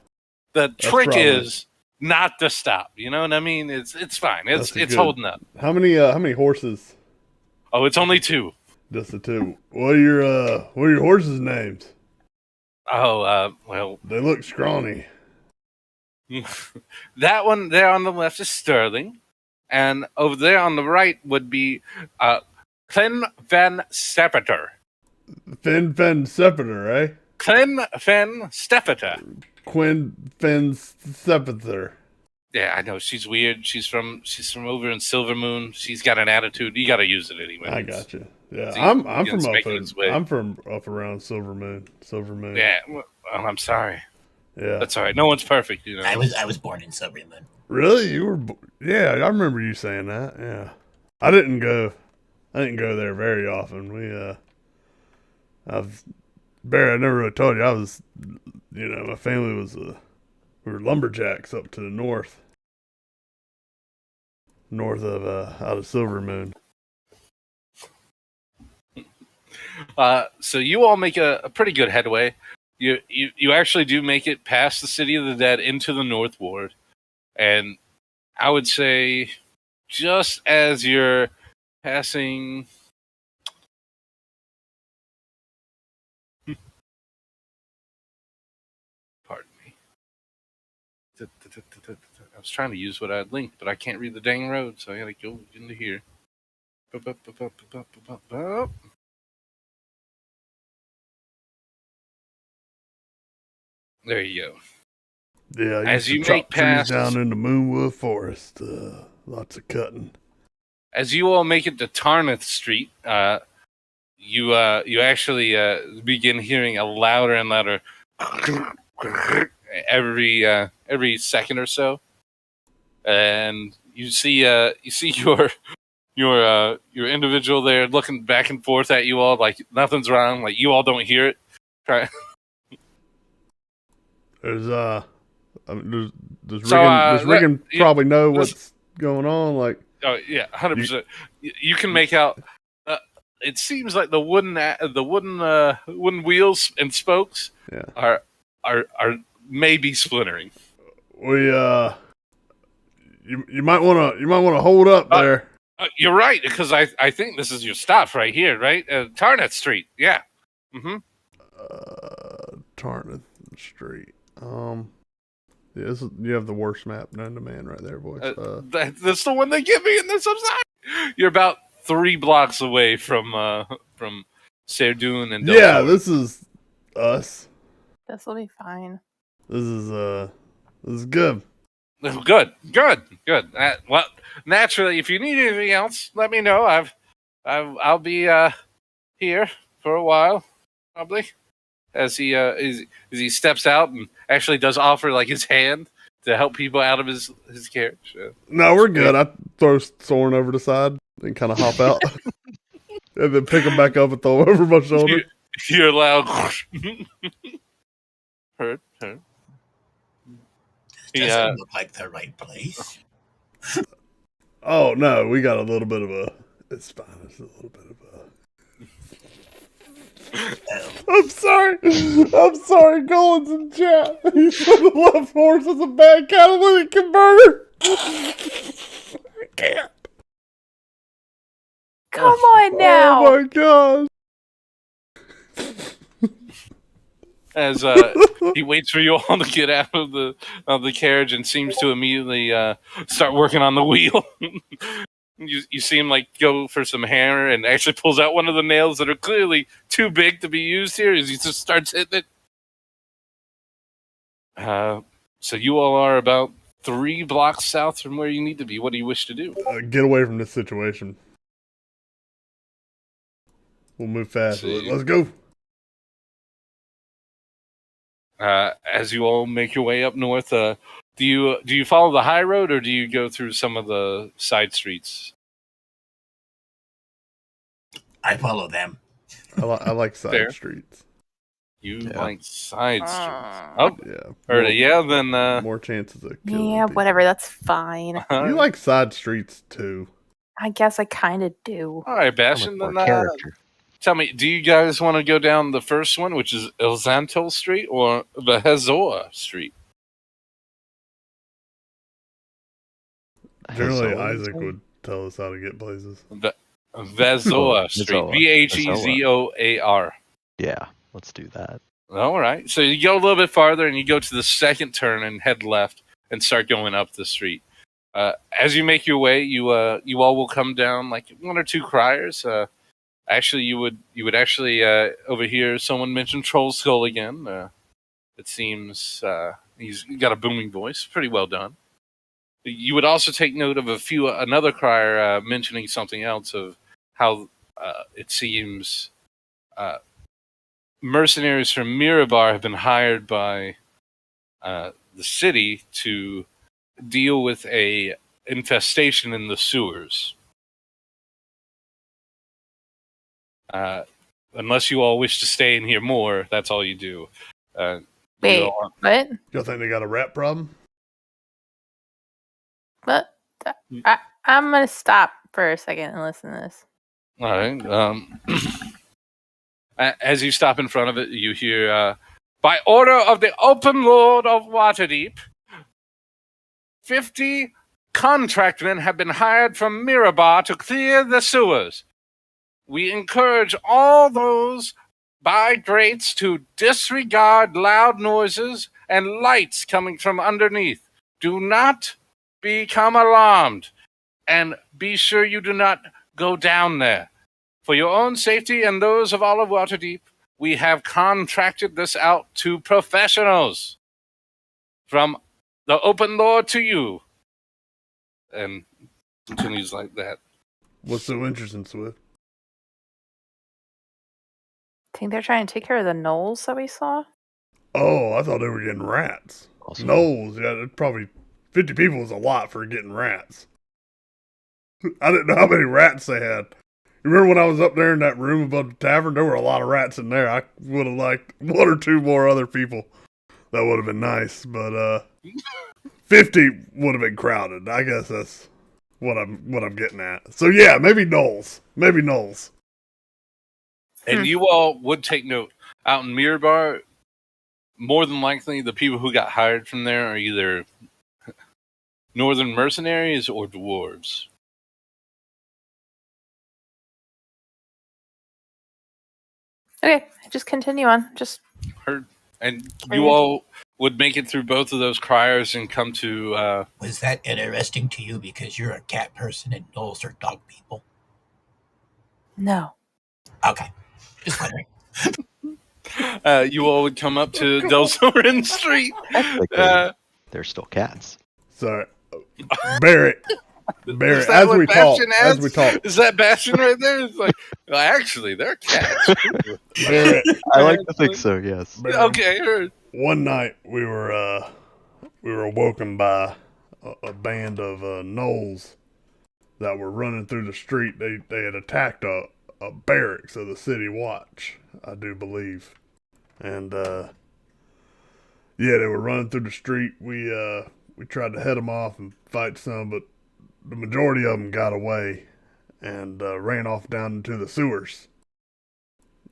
The trick probably- is not to stop. You know what I mean? It's fine. It's That's good. holding up. How many horses? Oh, it's only 2. Just the 2. What are your horses' names? Oh, well, They look scrawny. That one there on the left is Sterling, and over there on the right would be Clyn Van Stepeter. Fen Sepiter, eh? Clyn Van Stepeter. Quinn Fen Sepiter. Yeah, I know she's weird. She's from over in Silver Moon. She's got an attitude. You got to use it anyway. I got you. Yeah, See, I'm it's from making its way. I'm from up around Silver Moon. Silver Moon. Yeah, well, I'm sorry. Yeah. That's all right. No one's perfect, you know. I was born in Silver Moon. Really? You were? Yeah, I remember you saying that. Yeah. I didn't go there very often. Barry, I never really told you. I was, my family was we were lumberjacks up to the north of out of Silver Moon. So you all make a pretty good headway. You actually do make it past the City of the Dead into the North Ward, and I would say just as you're passing. Pardon me. I was trying to use what I had linked, but I can't read the dang road, so I gotta go into here. There you go. Yeah, I As used you to make chop trees past- down in the Moonwood Forest, lots of cutting. As you all make it to Tarnith Street, you actually begin hearing a louder and louder every second or so, and you see your individual there looking back and forth at you all like nothing's wrong, like you all don't hear it. Does So, Regan you- probably know what's going on? Like, Oh yeah, 100%. You can make out. It seems like the wooden wheels and spokes yeah, are maybe splintering. we you might want to hold up there. You're right, because I think this is your stop right here, right? Tarnith Street. Yeah. Mm-hmm. Tarnith Street. Yeah, you have the worst map known to man right there, boys. That's the one they give me, and this I'm sorry. You're about 3 blocks away from Serdun and yeah, Delport. this is us. This will be fine. This is good. Good. Well, naturally, if you need anything else, let me know. I'll be here for a while, probably. As he steps out and actually does offer like his hand to help people out of his carriage. No, we're good. I throw Soren over the side and kind of hop out, and then pick him back up and throw him over my shoulder. You're loud. Hurt. This Yeah. doesn't look like the right place. Oh no, we got a little bit of a. It's fine. It's a little bit of a. I'm sorry, Colin's in chat. He said the left horse is a bad catalytic converter. I can't. Come on now. Oh my god. As he waits for you all to get out of the carriage and seems to immediately start working on the wheel. You see him like go for some hammer and actually pulls out one of the nails that are clearly too big to be used here as he just starts hitting it. So you all are about 3 blocks south from where you need to be. What do you wish to do? Get away from this situation. We'll move fast. See. Let's go. As you all make your way up north, do you follow the high road or do you go through some of the side streets? I follow them. I like side Fair. streets. You Yeah. like side streets? Uh, Oh, Yeah. heard it. Yeah, then More chances of killing Yeah, people. whatever. That's fine. You like side streets too. I guess I kind of do. all right, I'm Bastion. more Then character. tell me, do you guys want to go down the first one, which is Elzantil Street, or the Hezoa Street? Generally, Hezoa, Isaac you say? would tell us how to get places. Vezoa Street. Hezoa. Vezoar. Yeah, let's do that. All right. So you go a little bit farther and you go to the second turn and head left. and start going up the street. As you make your way, you all will come down like one or two criers. Actually, you would actually overhear someone mention Troll Skull again. It seems he's got a booming voice, pretty well done. You would also take note of another crier mentioning something else of how it seems mercenaries from Mirabar have been hired by the city to deal with a infestation in the sewers. Unless you all wish to stay and hear more, that's all you do. Wait, what? Y'all think they got a rat problem? What? I'm gonna stop for a second and listen to this. All right. As you stop in front of it, you hear, by order of the Open Lord of Waterdeep, 50 contractmen have been hired from Mirabar to clear the sewers. We encourage all those by grates to disregard loud noises and lights coming from underneath. Do not become alarmed, and be sure you do not go down there. For your own safety and those of all of Waterdeep, we have contracted this out to professionals. From the Open Lord to you. And continues like that. What's so interesting, Swift? Think they're trying to take care of the gnolls that we saw? Oh, I thought they were getting rats. Also, Gnolls, yeah, probably 50 people is a lot for getting rats. I didn't know how many rats they had. You remember when I was up there in that room above the tavern? There were a lot of rats in there. I would have liked one or two more other people. That would have been nice, but 50 would have been crowded. I guess that's what I'm getting at. So yeah, maybe gnolls. Maybe gnolls. And you all would take note. Out in Mirabar, more than likely the people who got hired from there are either northern mercenaries or dwarves. Okay, just continue on. Just Heard. And you all would make it through both of those criers and come to... Was that interesting to you because you're a cat person and gnolls are dog people? no. Okay. Just wondering. you all would come up to Delzorin Street. technically, they're still cats. So Barrett, Is that as what we talk, Bastion as adds? we talk, Is that Bastion right there? It's like, well, actually, they're cats. Barrett, I like to think so, yes. Barrett, Okay, heard. one night we were awoken by a band of gnolls that were running through the street. They had attacked a barracks of the city watch, I do believe, and yeah, they were running through the street. We tried to head them off and fight some, but the majority of them got away and ran off down into the sewers.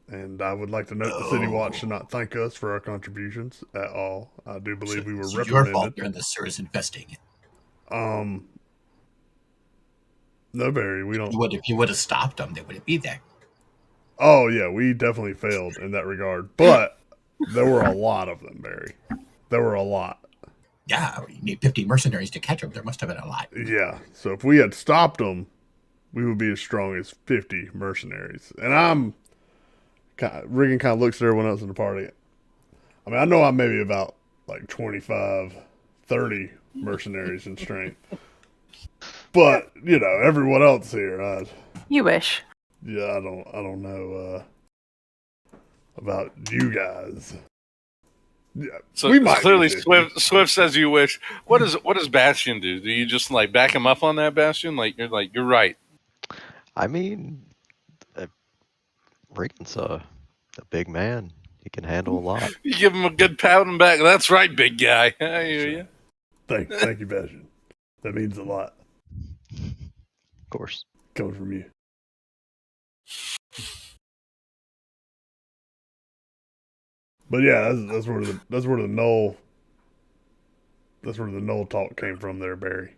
And I would like to note the City Watch should not thank us for our contributions at all. I do believe we were It's reprimanded. your fault they're in the sewers infesting it. No, Barry, we don't. If you would have stopped them, they wouldn't be there. Oh, yeah, we definitely failed in that regard. But there were a lot of them, Barry. There were a lot. Yeah, you need 50 mercenaries to catch them. There must have been a lot. Yeah, so if we had stopped them, we would be as strong as 50 mercenaries. And Regan kind of looks at everyone else in the party. I mean, I know I'm maybe about like 25, 30 mercenaries in strength. But, you know, everyone else here, You wish. yeah, I don't know about you guys. Yeah, So we might clearly, be 50. Swift says you wish. What does Bastion do? Do you just like back him up on that, Bastion? You're right. I mean, Regan's a big man. He can handle a lot. You give him a good pat on the back. That's right, big guy. I hear you. Thank you, Bastion. That means a lot Of course. coming from you. But yeah, that's where the Knoll talk came from there, Barry.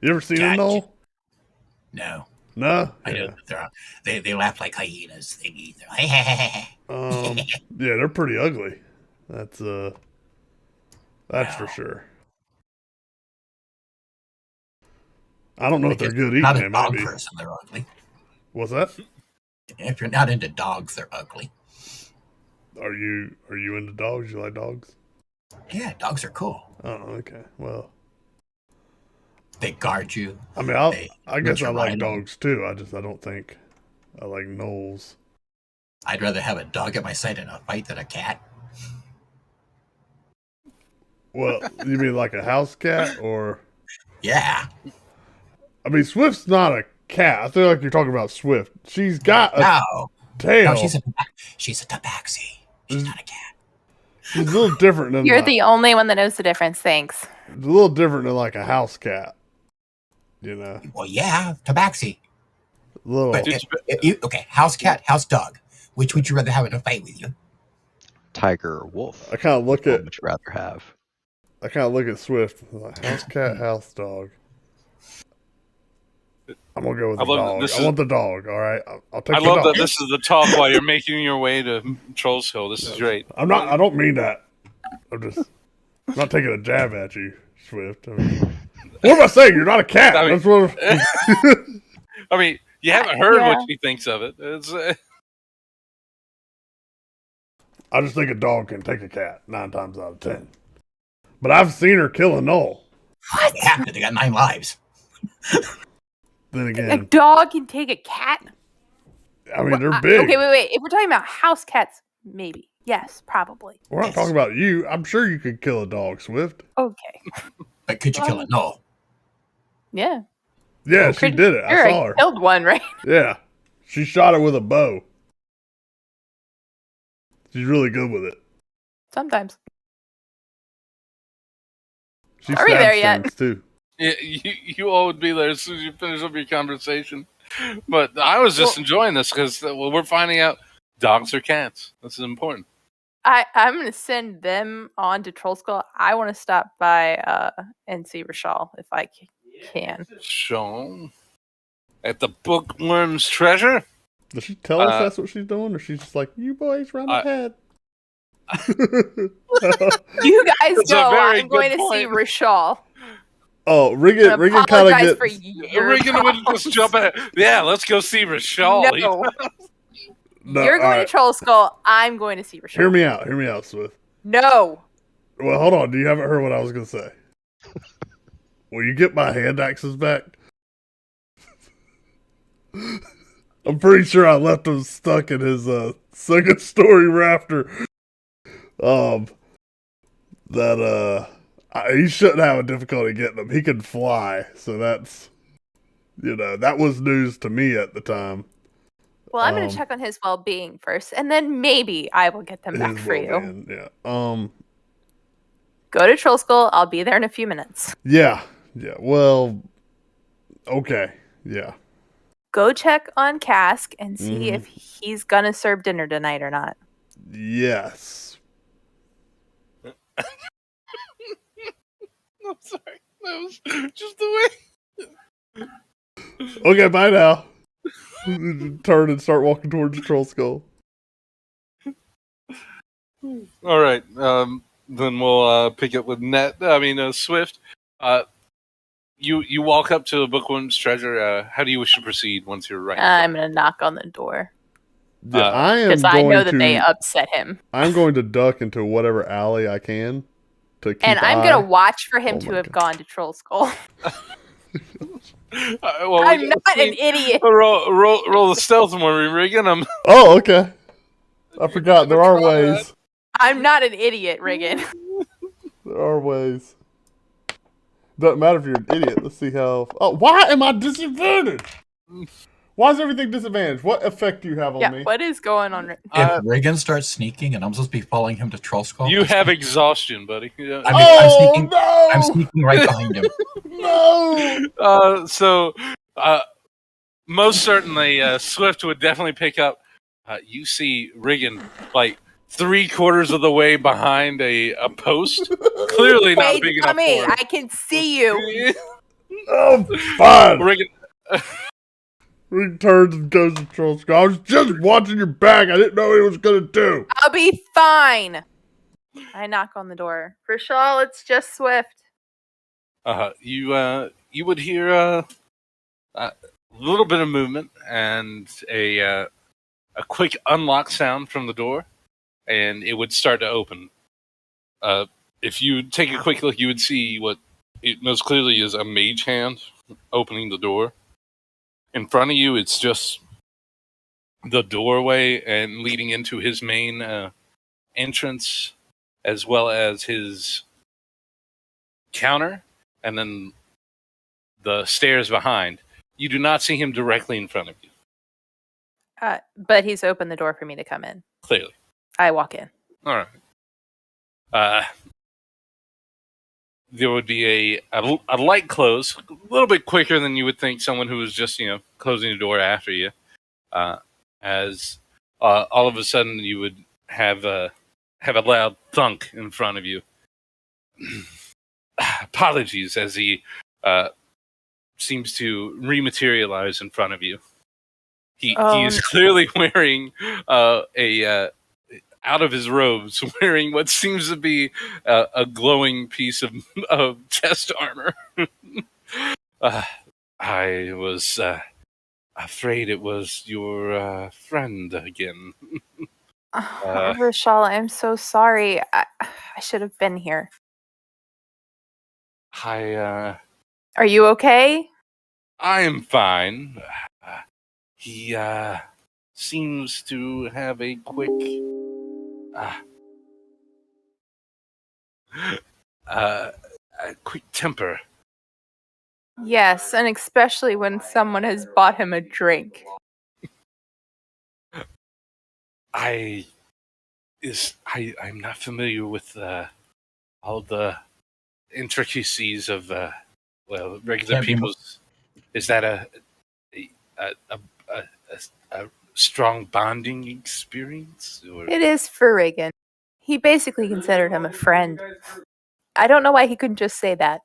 You ever seen a Gotcha. Knoll? No. No? I know Yeah. that they laugh like hyenas. They eat them. Yeah, they're pretty ugly. That's for sure. I don't know if they're Because good not eating. a They might dog be. person, they're ugly. What's that? If you're not into dogs, they're ugly. Are you into dogs? You like dogs? Yeah, dogs are cool. Oh, okay. Well, They guard you. I mean, I guess I like dogs too. I don't think I like gnolls. I'd rather have a dog at my side in a fight than a cat. Well, you mean like a house cat or? Yeah. I mean, Swift's not a cat. I feel like you're talking about Swift. She's got a No. tail. No, she's a tabaxi. She's not a cat. She's a little different than You're the only one that knows the difference. Thanks. It's a little different than like a house cat. You know, Well, yeah, tabaxi. little. But okay, house cat, house dog. Which would you rather have in a fight with you? Tiger or wolf? I kind of look What at would you rather have? Swift. Like, house cat, house dog. I'm gonna go with the dog. I want the dog. All right, I'll take. I the love dog. that this is the talk while you're making your way to Trolls Hill. This is great. I'm not. I don't mean that. I'm not taking a jab at you, Swift. I mean, what am I saying? You're not a cat. I mean- That's what. I mean, you haven't heard Yeah. what she thinks of it. It's, I just think a dog can take a cat 9 times out of 10. But I've seen her kill a gnoll. What? Yeah, they got 9 lives. Then A again, dog can take a cat? I mean they're I- big. Okay, wait. If we're talking about house cats, maybe. Yes, probably. We're not talking about you. I'm sure you could kill a dog, Swift. Okay. But could you kill a gnoll? Yeah. Yeah, she Pretty did it. sure I saw her. killed one, right? Yeah, she shot it with a bow. She's really good with it. Sometimes. She Are we stabs there yet? things too. you all would be there as soon as you finish up your conversation. But I was just enjoying this because we're finding out dogs are cats. This is important. I'm going to send them on to Troll Skull. I want to stop by and see Rashal if I can. So, at the bookworm's treasure. Does she tell us that's what she's doing, or she's just like, "You boys run ahead"? You guys That's a go. very I'm going good to see point. Rashal. Oh, Riggin kind of Apologize for gets. your Regan would problems. just jump at. Yeah, let's go see Rashal. No. No, You're all going right. to Troll Skull. I'm going to see Rashal. Hear me out, Swift. No. Well, hold on. You haven't heard what I was gonna say. Will you get my hand axes back? I'm pretty sure I left him stuck in his second story rafter. He shouldn't have a difficulty getting them. He can fly, so that's, that was news to me at the time. Well, I'm going to check on his well-being first, and then maybe I will get them back His for you. well-being, yeah. Go to Troll Skull. I'll be there in a few minutes. Yeah. Well, okay. Yeah. Go check on Cask and see Mhm. if he's going to serve dinner tonight or not. Yes. I'm sorry. That was just the way. Okay, bye now. Turn and start walking towards the Troll Skull. All right. Then we'll pick up with Swift. You walk up to the bookworm's treasure. How do you wish to proceed once you're right? I'm going to knock on the door Yeah, I am because I going know that to. they upset him. I'm going to duck into whatever alley I can to keep. And I'm eye. going to watch for him Oh to my have God. gone to Troll Skull. Well, I'm not an idiot. Roll the stealth when we're rigging them. Oh, okay. I forgot. There are ways. I'm not an idiot, Riggin. There are ways. Doesn't matter if you're an idiot. Let's see how. Oh, why am I disadvantaged? Why is everything disadvantaged? What effect do you have on Yeah, me? what is going on? If Reagan starts sneaking and I'm supposed to be following him to Troll Skull, You have exhaustion, buddy. Yeah. I'm sneaking right behind him. No! Most certainly, Swift would definitely pick up. You see Riggin like 3/4 of the way behind a post. Clearly not Wait, big enough dummy, for him. I can see you. Oh, fine. Riggin, He turns and goes to Troll Skull. I was just watching your back. I didn't know what he was going to do. I'll be fine. I knock on the door. Rashal, it's just Swift. you would hear A little bit of movement and a quick unlock sound from the door, and it would start to open. If you take a quick look, you would see what it most clearly is a mage hand opening the door. In front of you, it's just the doorway and leading into his main entrance, as well as his counter, and then the stairs behind. You do not see him directly in front of you, But he's opened the door for me to come in. clearly. I walk in. All right. There would be a light close, a little bit quicker than you would think someone who was just, closing the door after you. As all of a sudden you would have a loud thunk in front of you. Apologies, as he seems to rematerialize in front of you. He is clearly wearing out of his robes, wearing what seems to be a glowing piece of chest armor. I was afraid it was your friend again. Rochelle, I'm so sorry. I should have been here. I Are you okay? am fine. He seems to have a quick temper. Yes, and especially when someone has bought him a drink. I'm not familiar with all the intricacies of regular Can't be people's. Is that a strong bonding experience? Or? It is for Reagan. He basically considered him a friend. I don't know why he couldn't just say that,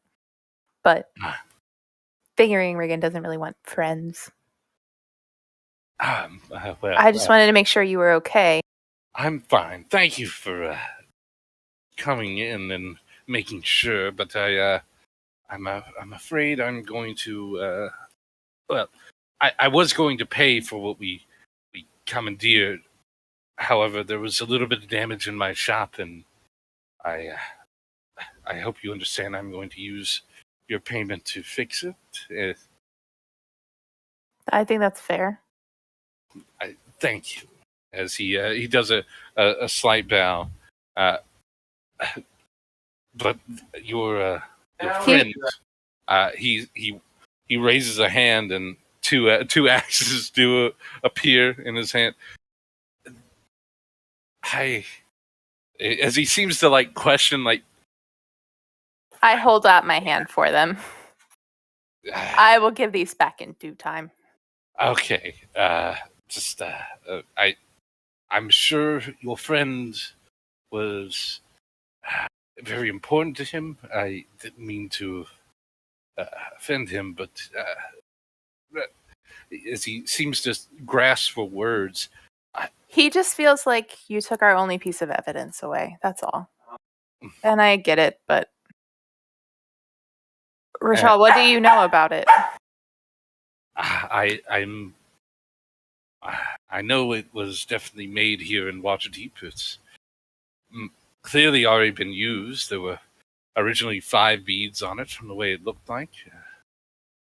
but figuring Reagan doesn't really want friends. I just wanted to make sure you were okay. I'm fine. Thank you for coming in and making sure, but I'm afraid I'm going to. I was going to pay for what we commandeered. However, there was a little bit of damage in my shop, and I hope you understand. I'm going to use your payment to fix it. I think that's fair. Thank you. As he does a slight bow, but your friend, he raises a hand, and two axes do appear in his hand. As he seems to question, I hold out my hand for them. I will give these back in due time. Okay. I'm sure your friend was very important to him. I didn't mean to offend him, but as he seems to grasp for words, He just feels like you took our only piece of evidence away. That's all. And I get it, but Rochelle, what do you know about it? I know it was definitely made here in Waterdeep. It's clearly already been used. There were originally 5 beads on it from the way it looked like.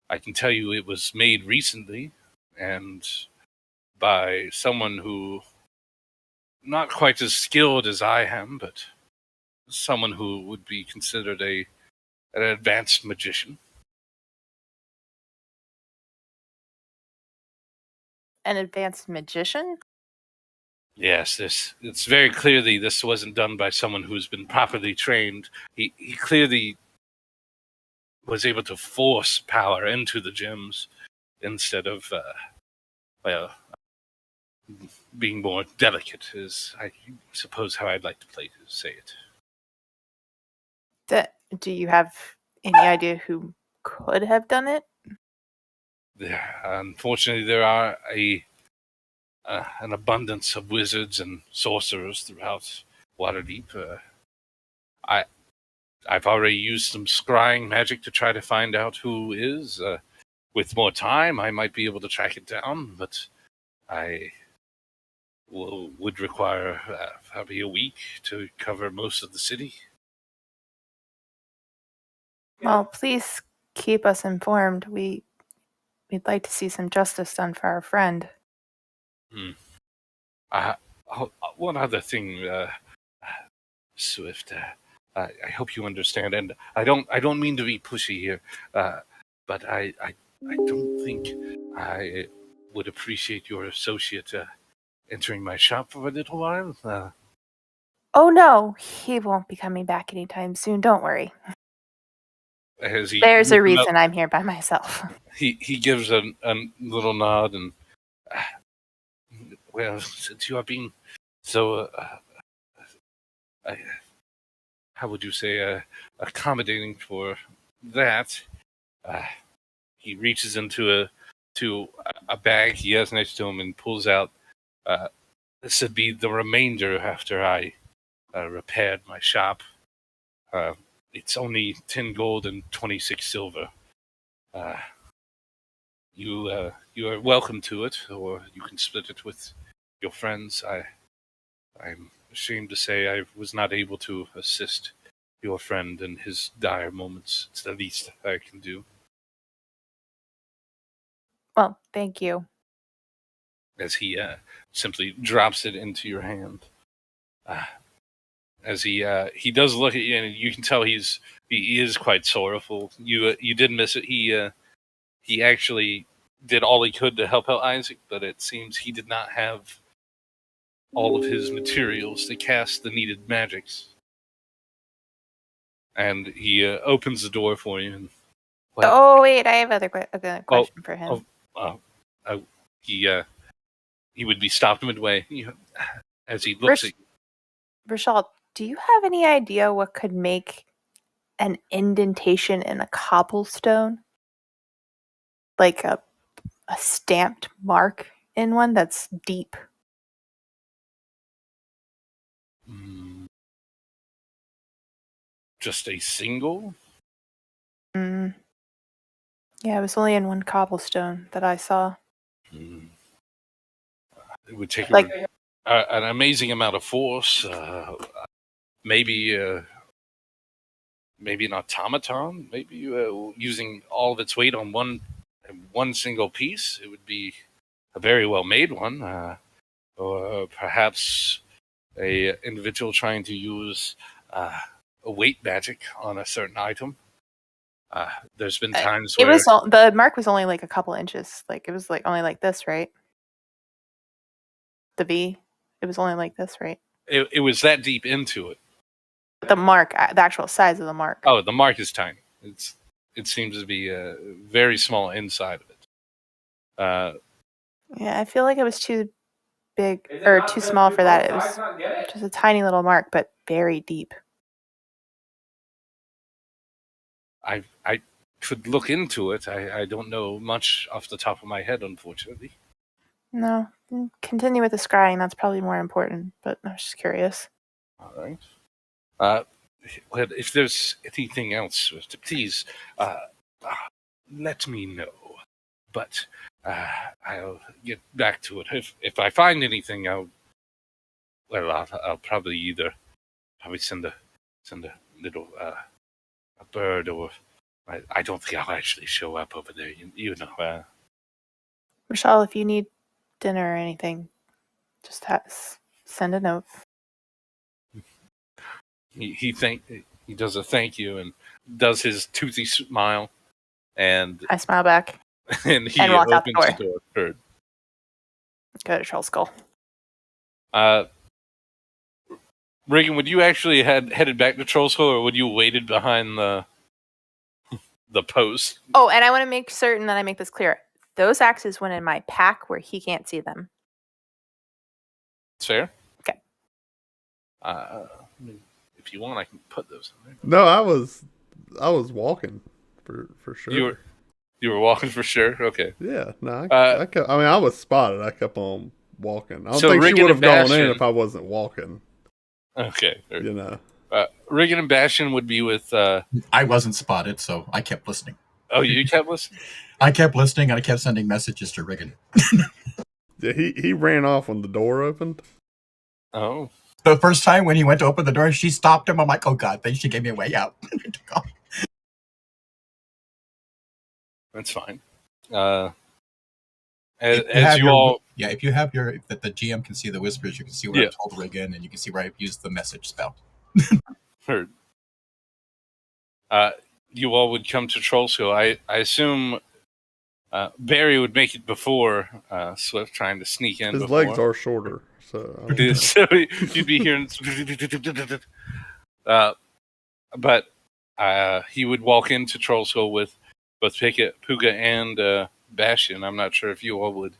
I can tell you it was made recently and by someone who not quite as skilled as I am, but someone who would be considered an advanced magician. An advanced magician? Yes, it's very clearly this wasn't done by someone who's been properly trained. He clearly was able to force power into the gems instead of being more delicate, is I suppose how I'd like to say it. Do you have any idea who could have done it? Unfortunately, there are an abundance of wizards and sorcerers throughout Waterdeep. I've already used some scrying magic to try to find out who is. with more time, I might be able to track it down, but I would require probably a week to cover most of the city. Well, please keep us informed. We'd like to see some justice done for our friend. One other thing, Swift. I hope you understand, and I don't mean to be pushy here, but I don't think I would appreciate your associate entering my shop for a little while. Oh no, he won't be coming back anytime soon. Don't worry. There's a reason I'm here by myself. He gives a little nod, and well, since you are being so how would you say accommodating for that, he reaches into a bag he has next to him and pulls out. This would be the remainder after I repaired my shop. It's only 10 gold and 26 silver. You are welcome to it, or you can split it with your friends. I'm ashamed to say I was not able to assist your friend in his dire moments. It's the least I can do. Well, thank you. As he simply drops it into your hand. As he does look at you, and you can tell he is quite sorrowful. You did miss it. He actually did all he could to help out Isaac, but it seems he did not have all of his materials to cast the needed magics. And he opens the door for you. And, oh wait, I have a question for him. He would be stopped midway as he looks at you. Rashal, do you have any idea what could make an indentation in a cobblestone? Like a stamped mark in one that's deep. Just a single? Yeah, it was only in one cobblestone that I saw. It would take an amazing amount of force. Maybe an automaton. Maybe using all of its weight on one single piece. It would be a very well made one. Or perhaps a individual trying to use a weight magic on a certain item. There's been times where the mark was only like a couple inches. Like it was like only like this, right? The V. It was only like this, right? It was that deep into it. The mark, the actual size of the mark. Oh, the mark is tiny. It seems to be very small inside of it. Yeah, I feel like it was too big or too small for that. It was just a tiny little mark, but very deep. I could look into it. I don't know much off the top of my head, unfortunately. No, continue with the scrying. That's probably more important, but I was just curious. All right. Well, if there's anything else, please let me know. But I'll get back to it. If I find anything, I'll probably send a little a bird, or I don't think I'll actually show up over there. You know. Rashal, if you need dinner or anything, just send a note. He does a thank you and does his toothy smile, and I smile back. And he walk opens out the door. the door. Bird. Go to Troll Skull. Reagan, would you actually headed back to Troll Skull, or would you waited behind the post? Oh, and I want to make certain that I make this clear. Those axes went in my pack where he can't see them. It's fair. Okay. If you want, I can put those in there. No, I was walking for sure. You were walking for sure. Okay. Yeah. No, I was spotted. I kept on walking. I don't So think she Riggin would have and gone in Bastion- if I wasn't walking. Okay. You know. Reagan and Bastion would be with. I wasn't spotted, so I kept listening. Oh, you kept listening? I kept listening and I kept sending messages to Riggin. Yeah, he ran off when the door opened. Oh. The first time when he went to open the door, she stopped him. I'm like, oh god, then she gave me a way out. That's fine. If you have that the GM can see the whispers, you can see where I told Riggin, and you can see where I've used the message spell. Heard. You all would come to Trollskull. I assume Barry would make it before Swift trying to sneak in. His before. legs are shorter, so So you'd be hearing. But he would walk into Trollskull with both Pookha and Bastion. I'm not sure if you all would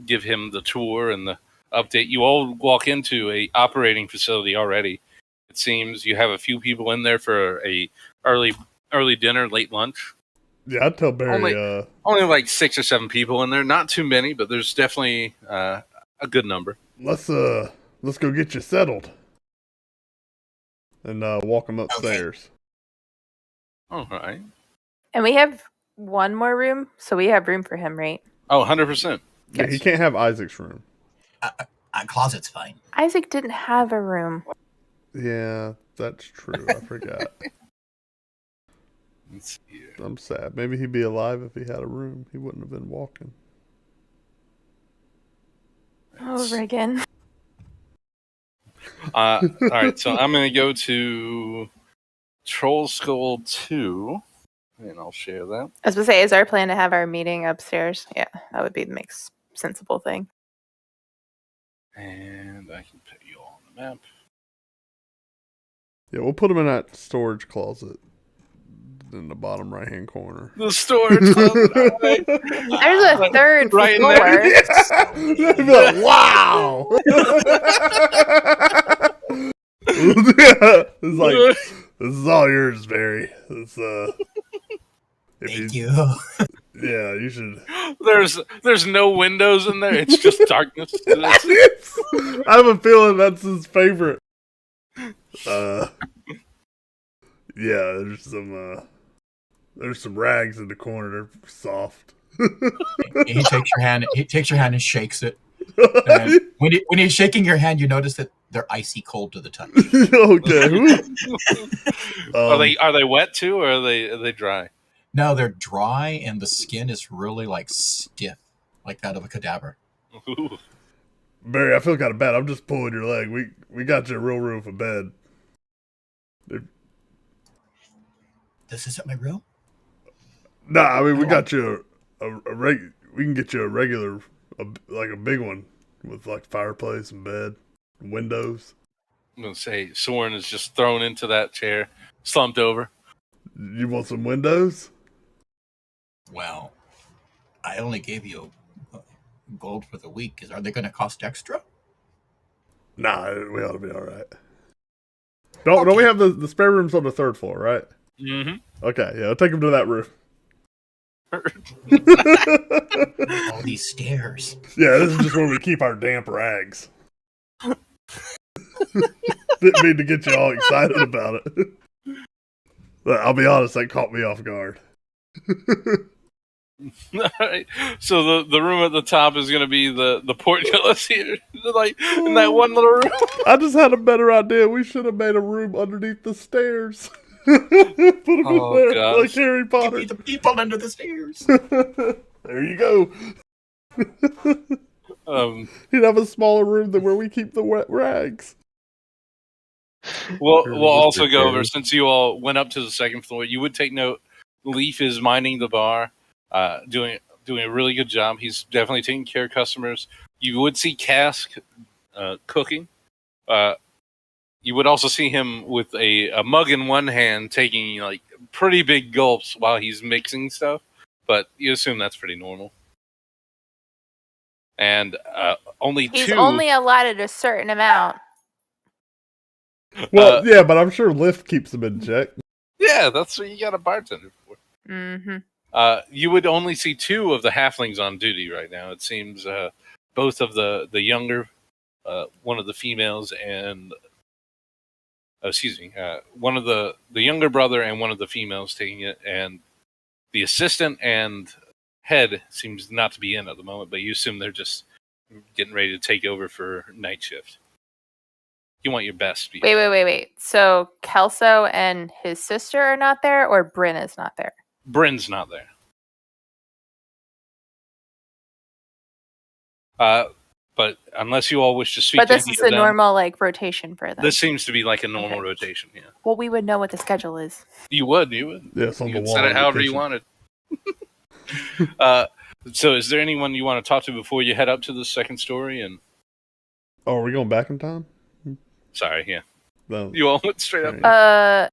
give him the tour and the update. You all walk into a operating facility already. It seems you have a few people in there for a early dinner, late lunch. Yeah, I'd tell Barry. Only like 6 or 7 people in there. Not too many, but there's definitely a good number. Let's go get you settled, and walk him upstairs. Okay. All right. And we have one more room, so we have room for him, right? Oh, 100%. Yeah, he can't have Isaac's room. Closet's fine. Isaac didn't have a room. Yeah, that's true. I forgot. Let's see here. I'm sad. Maybe he'd be alive if he had a room. He wouldn't have been walking. Oh, Reagan. All right, so I'm going to go to Trollskull 2, and I'll share that. I was going to say, is our plan to have our meeting upstairs? Yeah, that would be the most sensible thing. And I can put you all on the map. Yeah, we'll put him in that storage closet in the bottom right-hand corner. The storage closet. There's a third right floor. They'd be like, wow! It's like, this is all yours, Barry. It's, Thank you. Yeah, you should. There's no windows in there. It's just darkness. I have a feeling that's his favorite. Yeah, there's some rags in the corner. They're soft. He takes your hand and shakes it. And when he's shaking your hand, you notice that they're icy cold to the touch. Okay. Are they wet too, or are they dry? No, they're dry, and the skin is really like stiff, like that of a cadaver. Ooh. Barry, I feel kind of bad. I'm just pulling your leg. We got you a real room for bed. This isn't my room? Nah, I mean, we got you we can get you a regular, like a big one with like fireplace and bed, and windows. I'm gonna say Soren is just thrown into that chair, slumped over. You want some windows? Well, I only gave you gold for the week. Are they going to cost extra? Nah, we ought to be all right. Don't we have the spare rooms on the 3rd floor, right? Mm-hmm. Okay, yeah, I'll take him to that room. All these stairs. Yeah, this is just where we keep our damp rags. Didn't mean to get you all excited about it. But I'll be honest, that caught me off guard. All right. So the room at the top is going to be the portcullis here, like in that one little room. I just had a better idea. We should have made a room underneath the stairs. Put them in there gosh. like Harry Potter. Give me the people under the stairs. There you go. He'd have a smaller room than where we keep the wet rags. We'll also go over, since you all went up to the 2nd floor, you would take note, Leaf is minding the bar, doing a really good job. He's definitely taking care of customers. You would see Cask cooking. You would also see him with a mug in one hand, taking like pretty big gulps while he's mixing stuff. But you assume that's pretty normal. And He's only allotted a certain amount. Well, yeah, but I'm sure Lyft keeps them in check. Yeah, that's what you got a bartender for. Mm-hmm. You would only see 2 of the halflings on duty right now. It seems both of the younger, one of the females and, one of the younger brother and one of the females taking it, and The assistant and head seems not to be in at the moment, but you assume they're just getting ready to take over for night shift. You want your best. Wait. So Kelso and his sister are not there, or Bryn is not there? Bryn's not there. But unless you all wish to speak But to this any is of a them, normal like rotation for them. this seems to be like a normal Okay. rotation. Yeah, Well, we would know what the schedule is. you would. Yeah, it's on You the could wall. set it in the however you kitchen. wanted. So, is there anyone you want to talk to before you head up to the second story? And Oh, are we going back in time? sorry, yeah, No. you all went straight up.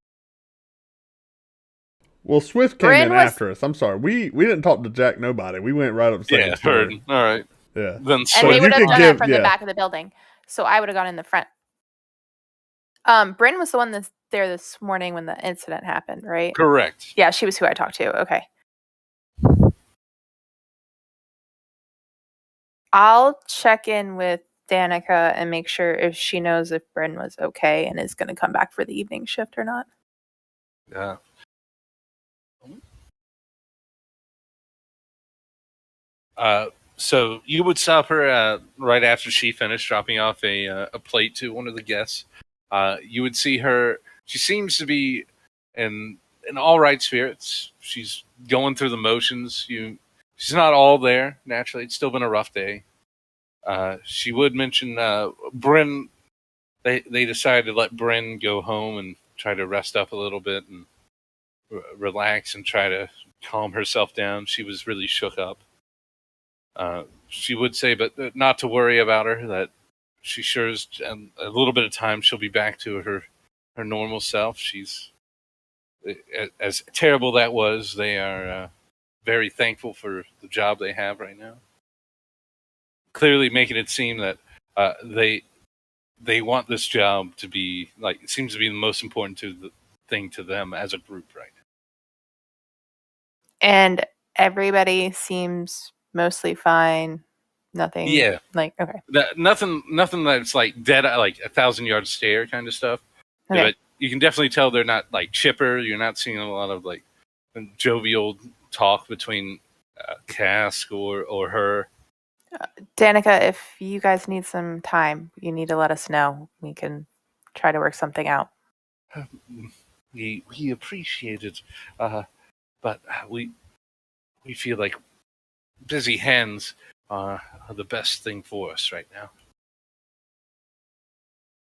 Well, Swift came Bryn in was- after us. I'm sorry. We didn't talk to Jack nobody. We went right up the second Yeah, story. heard. All right, Yeah. then And So they you would have could done give- it from yeah. the back of the building. So I would have gone in the front. Bryn was the one that's there this morning when the incident happened, right? correct. Yeah, she was who I talked to. Okay. I'll check in with Danica and make sure if she knows if Bryn was okay and is going to come back for the evening shift or not. Yeah. So you would stop her right after she finished dropping off a plate to one of the guests. You would see her. She seems to be in all right spirits. She's going through the motions. She's not all there. Naturally, it's still been a rough day. She would mention Bryn. They decided to let Bryn go home and try to rest up a little bit and relax and try to calm herself down. She was really shook up. She would say, but not to worry about her, that she sure is, in a little bit of time, she'll be back to her normal self. She's, as terrible that was, they are very thankful for the job they have right now. Clearly making it seem that they want this job to be, like, it seems to be the most important thing to them as a group right now. And everybody seems mostly fine. Nothing. Yeah. Like, okay. Nothing that's like dead, like 1,000-yard stare kind of stuff. Okay. But you can definitely tell they're not like chipper. You're not seeing a lot of like jovial talk between Cask or her. Danica, if you guys need some time, you need to let us know. We can try to work something out. We appreciate it, but we feel like busy hands are the best thing for us right now.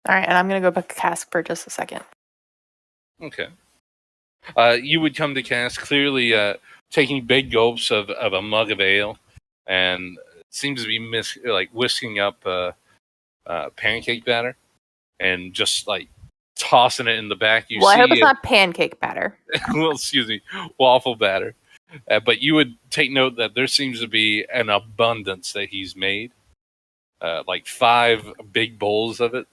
All right, and I'm going to go back to Cask for just a second. Okay. You would come to Cass clearly taking big gulps of a mug of ale, and seems to be whisking up pancake batter, and just like tossing it in the back. I hope it's not pancake batter. Well, excuse me, waffle batter. But you would take note that there seems to be an abundance that he's made, like 5 big bowls of it.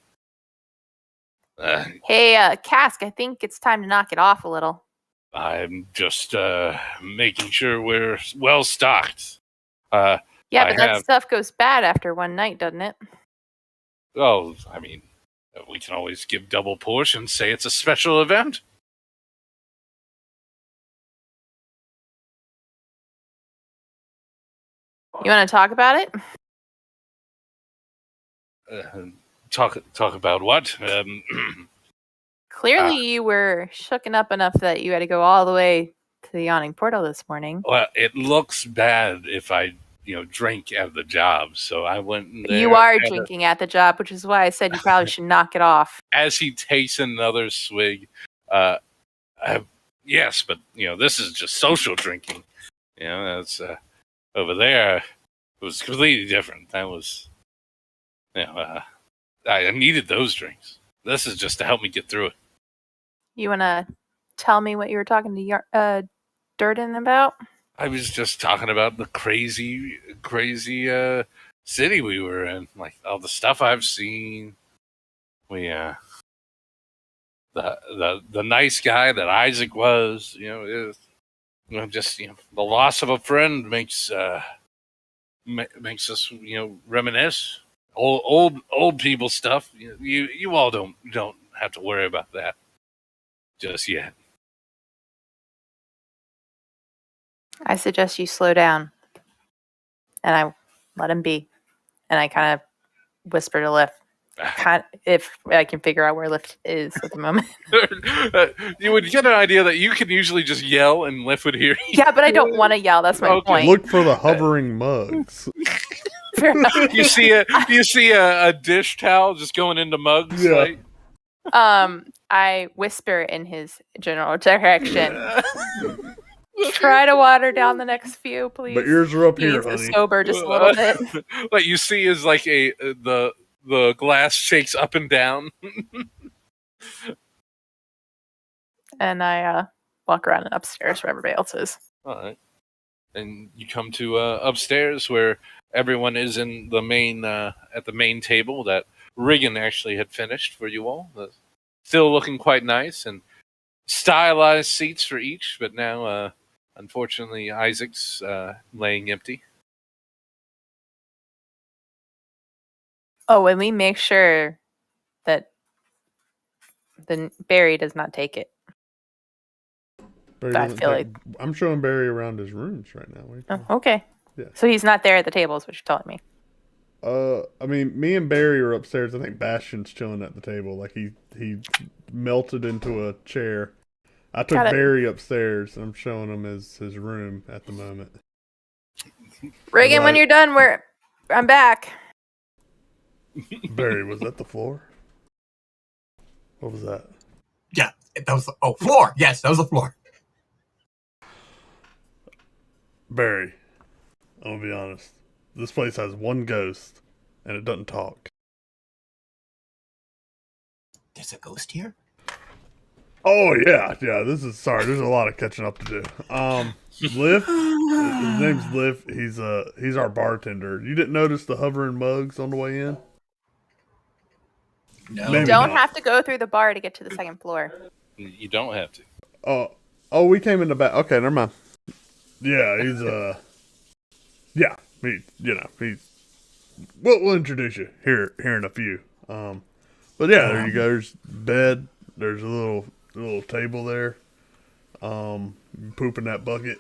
Hey, Cask, I think it's time to knock it off a little. I'm just making sure we're well stocked. Yeah, I but that have- stuff goes bad after one night, doesn't it? Oh, I mean, we can always give double portions, say it's a special event. You want to talk about it? Talk about what? Clearly, you were shooken up enough that you had to go all the way to the yawning portal this morning. Well, it looks bad if I, drink at the job. So I went in there. You are drinking at the job, which is why I said you probably should knock it off. As he takes another swig, yes, but this is just social drinking. That's over there. It was completely different. That was, I needed those drinks. This is just to help me get through it. You want to tell me what you were talking to Durden about? I was just talking about the crazy city we were in, like all the stuff I've seen. We the nice guy that Isaac was, just the loss of a friend makes us reminisce old people stuff. You all don't have to worry about that just yet. I suggest you slow down. And I let him be. And I kind of whisper to Lift. If I can figure out where Lift is at the moment. You would get an idea that you can usually just yell and Liff would hear you. Yeah, but I don't want to yell. That's my Okay. point. Look for the hovering mugs. Fair enough. You see a dish towel just going into Mug's. Yeah. Like, I whisper in his general direction. Try to water down the next few, please. But yours are up He here, needs to honey. sober just a little bit. what you see is like the glass shakes up and down. And I walk around and upstairs where everybody else is. All right, and you come to upstairs where everyone is in the main at the main table that Riggin actually had finished for you all. Still looking quite nice and stylized seats for each, but now unfortunately Isaac's laying empty. Oh, and we make sure that the Barry does not take it. Barry I doesn't feel take- I'm showing Barry around his rooms right now. What are you talking Oh, okay. Yeah. So he's not there at the table, is what you're telling me. I mean, me and Barry are upstairs. I think Bastion's chilling at the table. Like he melted into a chair. I took Got it. Barry upstairs, and I'm showing him his room at the moment. Reagan, when Right. you're done, I'm back. Barry, was that the floor? What was that? Yeah, that was floor. Yes, that was the floor. Barry, I'm gonna be honest. This place has one ghost, and it doesn't talk. There's a ghost here. Oh yeah. This is sorry. There's a lot of catching up to do. Liv, his name's Liv. He's our bartender. You didn't notice the hovering mugs on the way in? No. Maybe Don't not. have to go through the bar to get to the second floor. You don't have to. Oh, we came in the back. Okay, never mind. Yeah, he's yeah, we'll introduce you here in a few. But yeah, there you go. There's bed. There's a little table there. You poop in that bucket.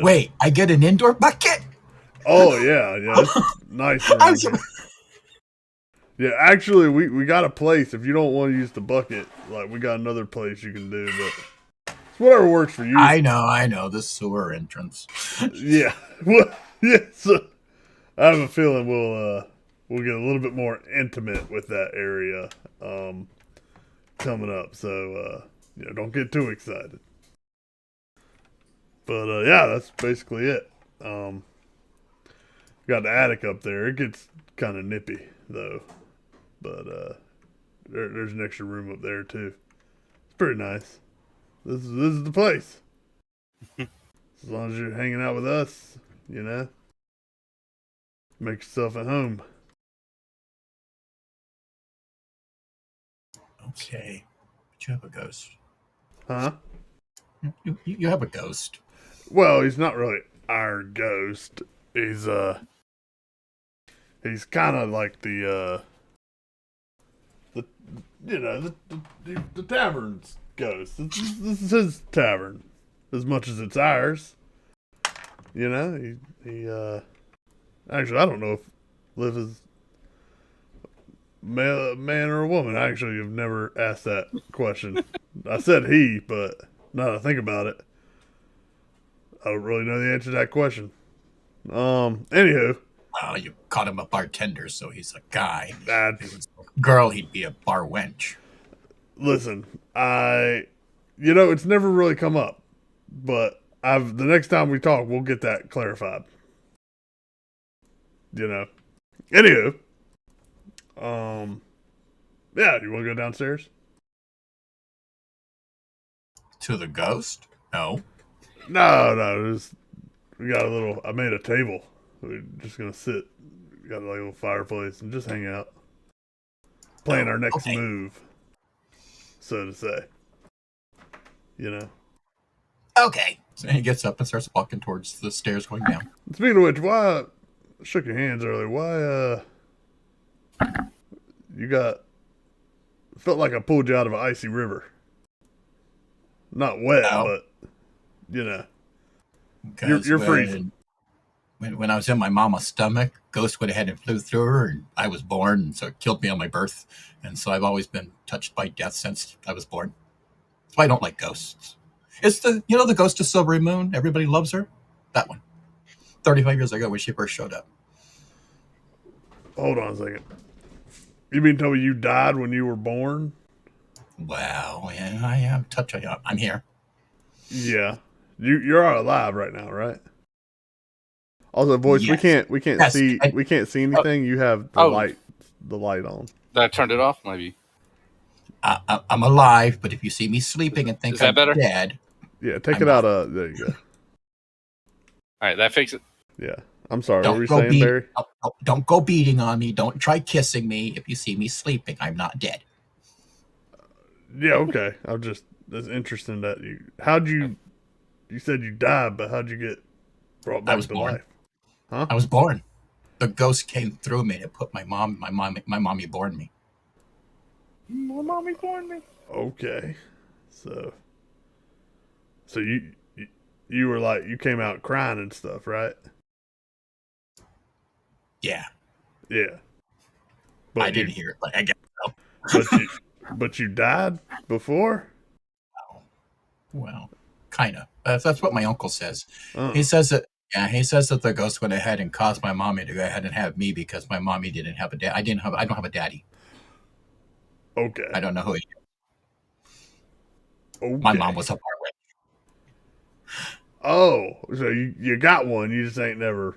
Wait, I get an indoor bucket? Oh yeah, it's nice. around here. Yeah, actually, we got a place. If you don't want to use the bucket, like we got another place you can do, but it's whatever works for you. I know. The sewer entrance. Yeah, well, yeah. So I have a feeling we'll get a little bit more intimate with that area coming up. So don't get too excited. But yeah, that's basically it. Got the attic up there. It gets kind of nippy though, but there's an extra room up there too. It's pretty nice. This is the place. As long as you're hanging out with us, make yourself at home. Okay, but you have a ghost. Huh? You have a ghost. Well, he's not really our ghost. He's kind of like the tavern's ghost. This is his tavern, as much as it's ours. He actually, I don't know if Liv is man or a woman. I actually have never asked that question. I said he, but now that I think about it, I don't really know the answer to that question. Anywho. Well, you called him a bartender, so he's a guy. That, If he was a girl, he'd be a bar wench. listen, it's never really come up, but the next time we talk, we'll get that clarified. Anywho, yeah, you want to go downstairs? To the ghost? No. No, we got I made a table. We're just gonna sit, got like a little fireplace and just hang out. Plan our next Okay. move, so to say. Okay. So he gets up and starts walking towards the stairs going down. Speaking of which, why I shook your hands earlier? Why felt like I pulled you out of an icy river. Not wet, No. but you know, Because you're freezing. When I was in my mama's stomach, ghost went ahead and flew through her, and I was born, and so it killed me on my birth. And so I've always been touched by death since I was born. That's why I don't like ghosts. It's the ghost of Silvery Moon. Everybody loves her. That one. 35 years ago when she first showed up. Hold on a second. You mean tell me you died when you were born? Wow, yeah, I am touching up. I'm here. Yeah. You're alive right now, right? Also, voice, Yes. we can't Yes, see and- we can't see anything. You have the light on. Did I turned it off? Maybe. I'm alive, but if you see me sleeping and think Is that I'm better? dead, Yeah, take I'm it out of there. You go. All right, that fixes it. Yeah, I'm sorry. What don't were you go saying, Barry? don't go beating on me. Don't try kissing me. If you see me sleeping, I'm not dead. Yeah, okay. That's interesting that you said you died, but how'd you get brought back was to born. life? Huh? I was born. The ghost came through me and put my mommy born me. My mommy born me. Okay, so you were like you came out crying and stuff, right? Yeah, Yeah, I didn't hear it. Like I guess so. but you died before. Well, kind of. That's what my uncle says. Oh, He says that. Yeah, he says that the ghost went ahead and caused my mommy to go ahead and have me because my mommy didn't have a dad. I don't have a daddy. okay. I don't know who he is. Okay. My mom was a part with. Oh, so you got one. You just ain't never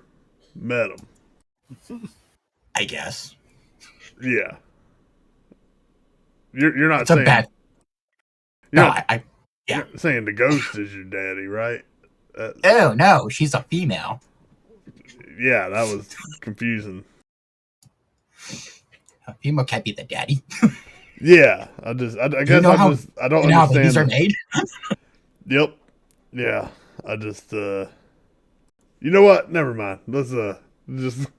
met him. I guess. Yeah. You're not It's a saying bad. you're No, not, yeah. you're not saying the ghost is your daddy, right? Oh no, she's a female. Yeah, that was confusing. A female can't be the daddy. Yeah, I guess I don't You know how babies are understand. made? Yep. Yeah, I just you know what? Never mind. Let's just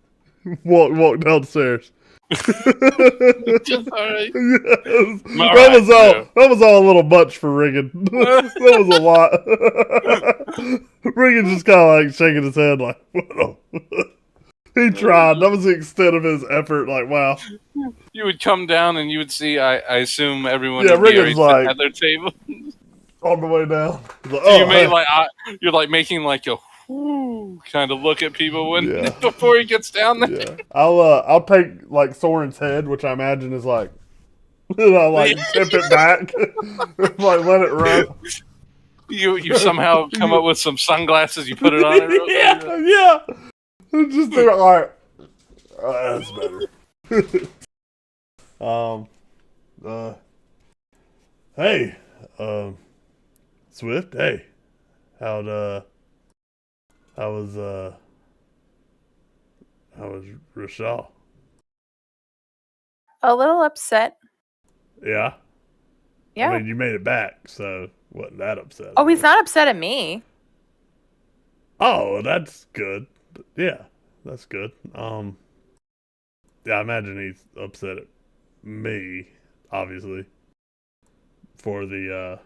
walk downstairs. Just all right. Yes. All That right, was all. yeah. That was all a little much for Regan. That was a lot. Regan just kind of like shaking his head, like, "What?" He tried. That was the extent of his effort. Like, wow. You would come down and you would see. I assume everyone. Yeah, would be Regan's already like- at their table. On the way down. He's like, So oh, you hey. made you're like making like a whoo kind of look at people when Yeah. before he gets down there. Yeah. I'll take like Soren's head, which I imagine is like, and I'll like tip it back, like let it run. You somehow come up with some sunglasses. You put it on. Yeah. Just do it like, that's better. Hey, Swift. Hey, how was Rochelle? A little upset. Yeah. Yeah. I mean, you made it back, so wasn't that upset? Oh, he's not upset at me. Oh, that's good. Yeah, that's good. Yeah, I imagine he's upset at me, obviously, for the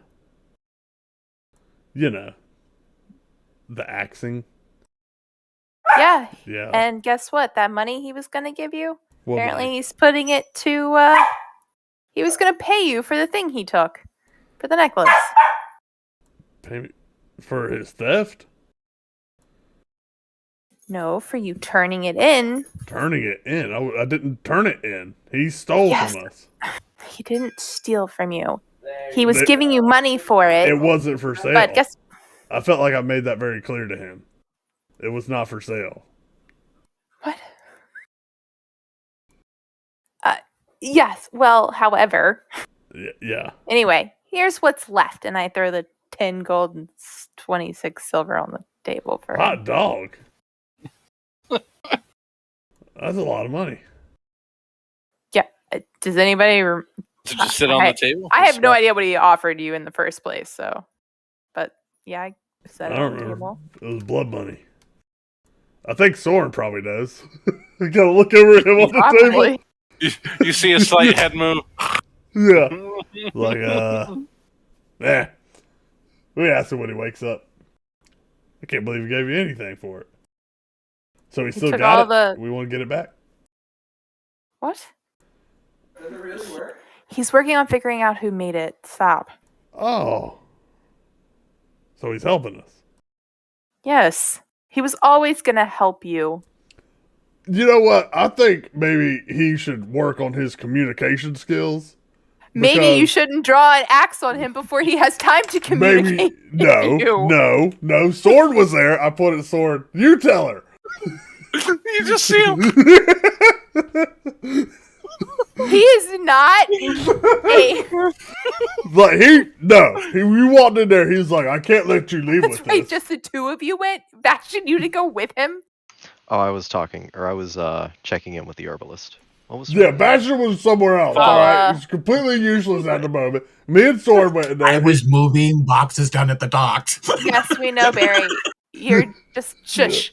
the axing. Yeah. Yeah. And guess what? That money he was going to give you, What apparently money? he's putting it to, he was going to pay you for the thing he took, for the necklace. Pay me for his theft? No, for you turning it in. Turning it in? I didn't turn it in. He stole Yes. from us. He didn't steal from you. He was They- giving you money for it. It wasn't for sale. But guess I felt like I made that very clear to him. It was not for sale. what? Yes. Well, however, Yeah. anyway, here's what's left, and I throw the 10 gold and 26 silver on the table for him. Hot dog. That's a lot of money. Yeah. Does anybody? To just sit on the table. I have no idea what he offered you in the first place. So, but yeah, I set I it don't on the remember. table. It was blood money. I think Soren probably does. You gotta look over at him on the table. Probably. You see a slight head move. Yeah. Like, We asked him when he wakes up. I can't believe he gave you anything for it. So he still took got all it. the- We want to get it back. What? Does it really work? He's working on figuring out who made it stop. Oh. So he's helping us. Yes. He was always going to help you. You know what? I think maybe he should work on his communication skills. Maybe you because shouldn't draw an axe on him before he has time to communicate. No. Sword was there. I put it sword. You tell her. You just see him. He is not a... We walked in there. He was like, I can't let you leave That's with right, this. just the two of you went? Bastion, you to go with him? Oh, I was checking in with the herbalist. What was Yeah, Badger was somewhere else. All right, he's completely useless at the moment. Me and Sword went in there. I was moving boxes down at the docks. Yes, we know, Barry. You're just shush.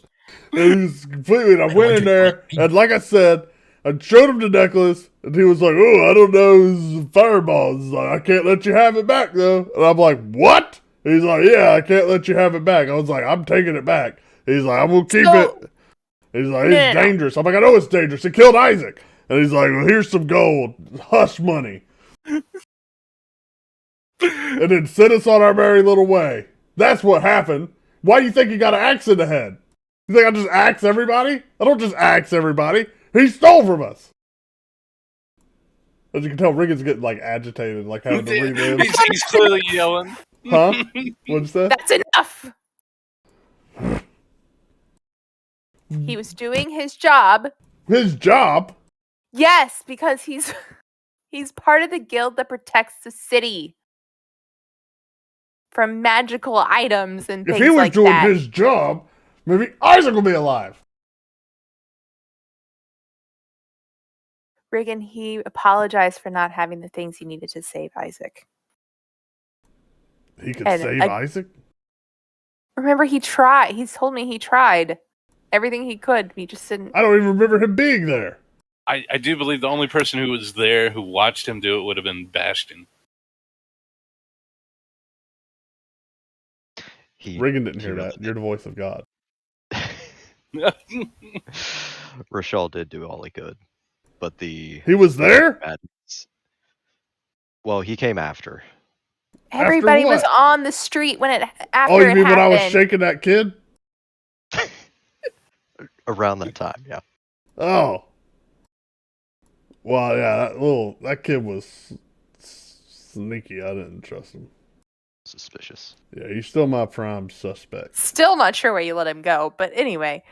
It was completely. I went in there, and like I said, I showed him the necklace, and he was like, "Oh, I don't know, this is fireballs." He's like, "I can't let you have it back, though." And I'm like, "What?" He's like, "Yeah, I can't let you have it back." I was like, "I'm taking it back." He's like, "I will keep it." He's like, "It's dangerous." I'm like, "I know it's dangerous. It killed Isaac." And he's like, "Well, here's some gold, hush money," and then sent us on our merry little way. That's what happened. Why do you think he got an axe in the head? You think I just axe everybody? I don't just axe everybody. He stole from us. As you can tell, Riggins getting like agitated, like having to relive. He's clearly yelling. Huh? What'd you say? That's enough. He was doing his job. His job? Yes, because he's part of the guild that protects the city from magical items and things If he was like doing that. his job, maybe Isaac will be alive. Riggin, he apologized for not having the things he needed to save Isaac. He could And save Isaac? Remember, he tried. He told me he tried everything he could. He just didn't. I don't even remember him being there. I do believe the only person who was there who watched him do it would have been Bastion. Riggin didn't hear that. You're the voice of God. Rochelle did do all he could, but he was there? Well, he came after. Everybody After was what? on the street when it after Oh, you it mean when I was happened. shaking that kid? Around that time, yeah. Oh. Well, yeah, that kid was sneaky. I didn't trust him. Suspicious. Yeah, he's still my prime suspect. Still not sure why you let him go, but anyway.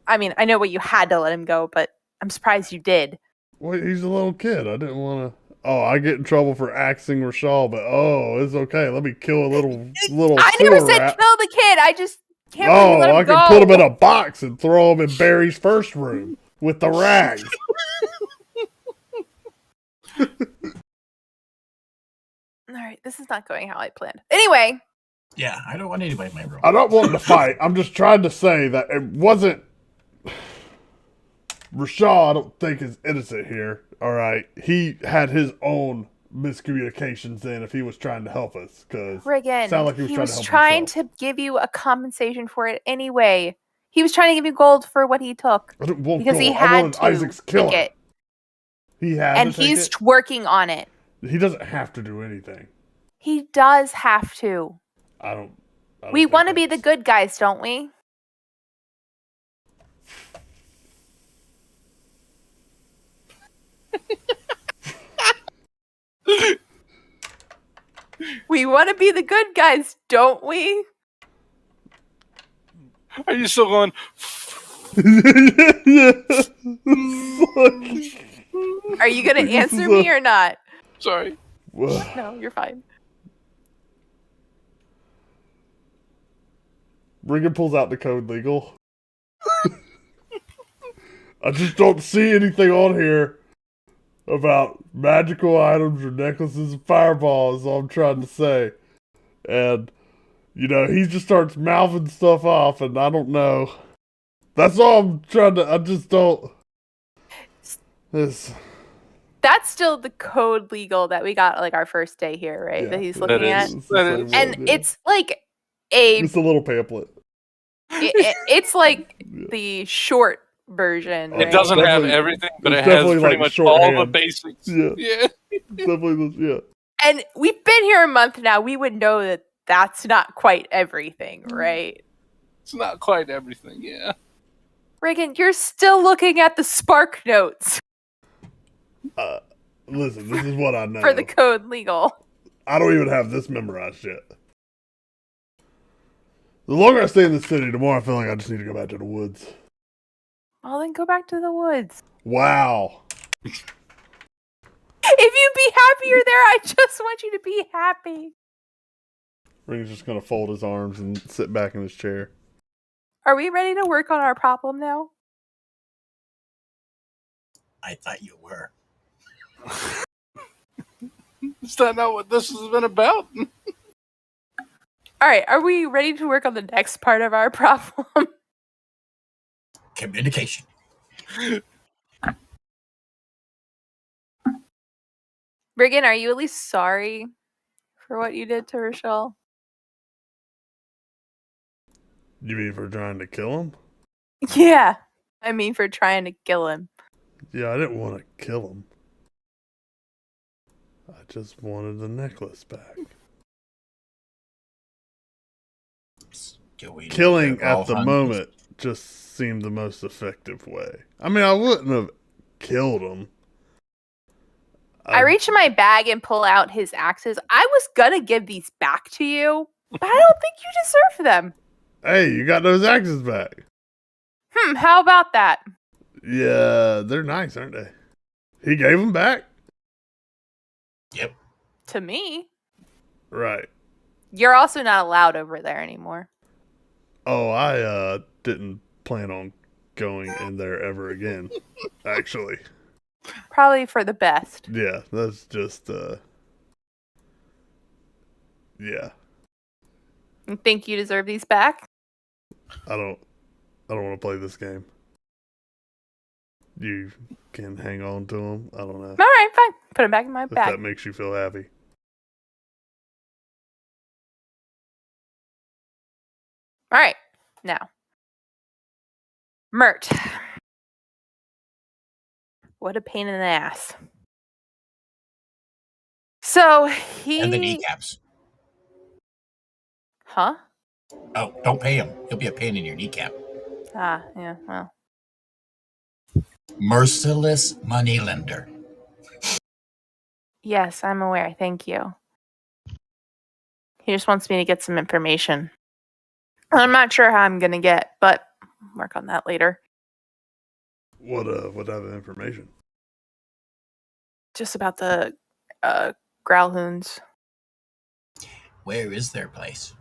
I mean, I know what you had to let him go, but I'm surprised you did. Well, he's a little kid. I didn't want to. Oh, I get in trouble for axing Rochelle, but it's okay. Let me kill a little I never sewer said rat. kill the kid. I just can't believe you let him I go. can put him in a box and throw him in Barry's first room with the rags. All right, this is not going how I planned. Anyway. Yeah, I don't want anybody in my room. I don't want to fight. I'm just trying to say that it wasn't. Rashad, I don't think is innocent here. All right, he had his own miscommunications then if he was trying to help us, because Friggin', sounded like he was was trying trying to help to give you a compensation for it anyway. He was trying to give you gold for what he took I didn't want because he gold. I had wanted to Isaac's killer. take it, He had and to take he's it. working on it. He doesn't have to do anything. He does have to. I don't We think want to be the that's- good guys, don't we? We want to be the good guys, don't we? Are you still going? Are you going to answer me or not? Sorry. No, you're fine. Riggin pulls out the code legal. I just don't see anything on here about magical items or necklaces and fireballs, is all I'm trying to say. And, he just starts mouthing stuff off, and I don't know. That's all I'm trying to, I just don't. That's still the code legal that we got like our first day here, right? Yeah, that he's that looking is. at. It's the same And one, yeah. it's like a Just a little pamphlet. it's like Yeah. the short version. Oh, It Right? doesn't have definitely- everything, but it's it has definitely, pretty like, much all the shorthand. basics. Yeah. Yeah. It's definitely, yeah. And we've been here a month now. We would know that that's not quite everything, right? It's not quite everything, yeah. Reagan, you're still looking at the Spark notes Listen, this is what I know. for the code legal. I don't even have this memorized yet. The longer I stay in the city, the more I feel like I just need to go back to the woods. Well, then go back to the woods. Wow. If you'd be happier there, I just want you to be happy. Ring's just gonna fold his arms and sit back in his chair. Are we ready to work on our problem now? I thought you were. Is that not what this has been about? All right, are we ready to work on the next part of our problem? Communication. Reagan, are you at least sorry for what you did to Rochelle? You mean for trying to kill him? Yeah. I mean, for trying to kill him. Yeah, I didn't want to kill him. I just wanted the necklace back. Killing at the moment just seemed the most effective way. I mean, I wouldn't have killed him. I reach in my bag and pull out his axes. I was gonna give these back to you, but I don't think you deserve them. Hey, you got those axes back. How about that? Yeah, they're nice, aren't they? He gave them back? Yep. To me. Right. You're also not allowed over there anymore. Oh, I didn't plan on going in there ever again, actually. Probably for the best. Yeah, that's just, yeah. You think you deserve these back? I don't want to play this game. You can hang on to them. I don't know. All right, fine. Put them back in my If bag. that makes you feel happy. All right, now. Mert. What a pain in the ass. So he... And the kneecaps. Huh? Oh, don't pay him. He'll be a pain in your kneecap. Ah, yeah, well. Merciless moneylender. Yes, I'm aware. Thank you. He just wants me to get some information. I'm not sure how I'm going to get, but I'll work on that later. What type of information? Just about the Growlhounds. Where is their place?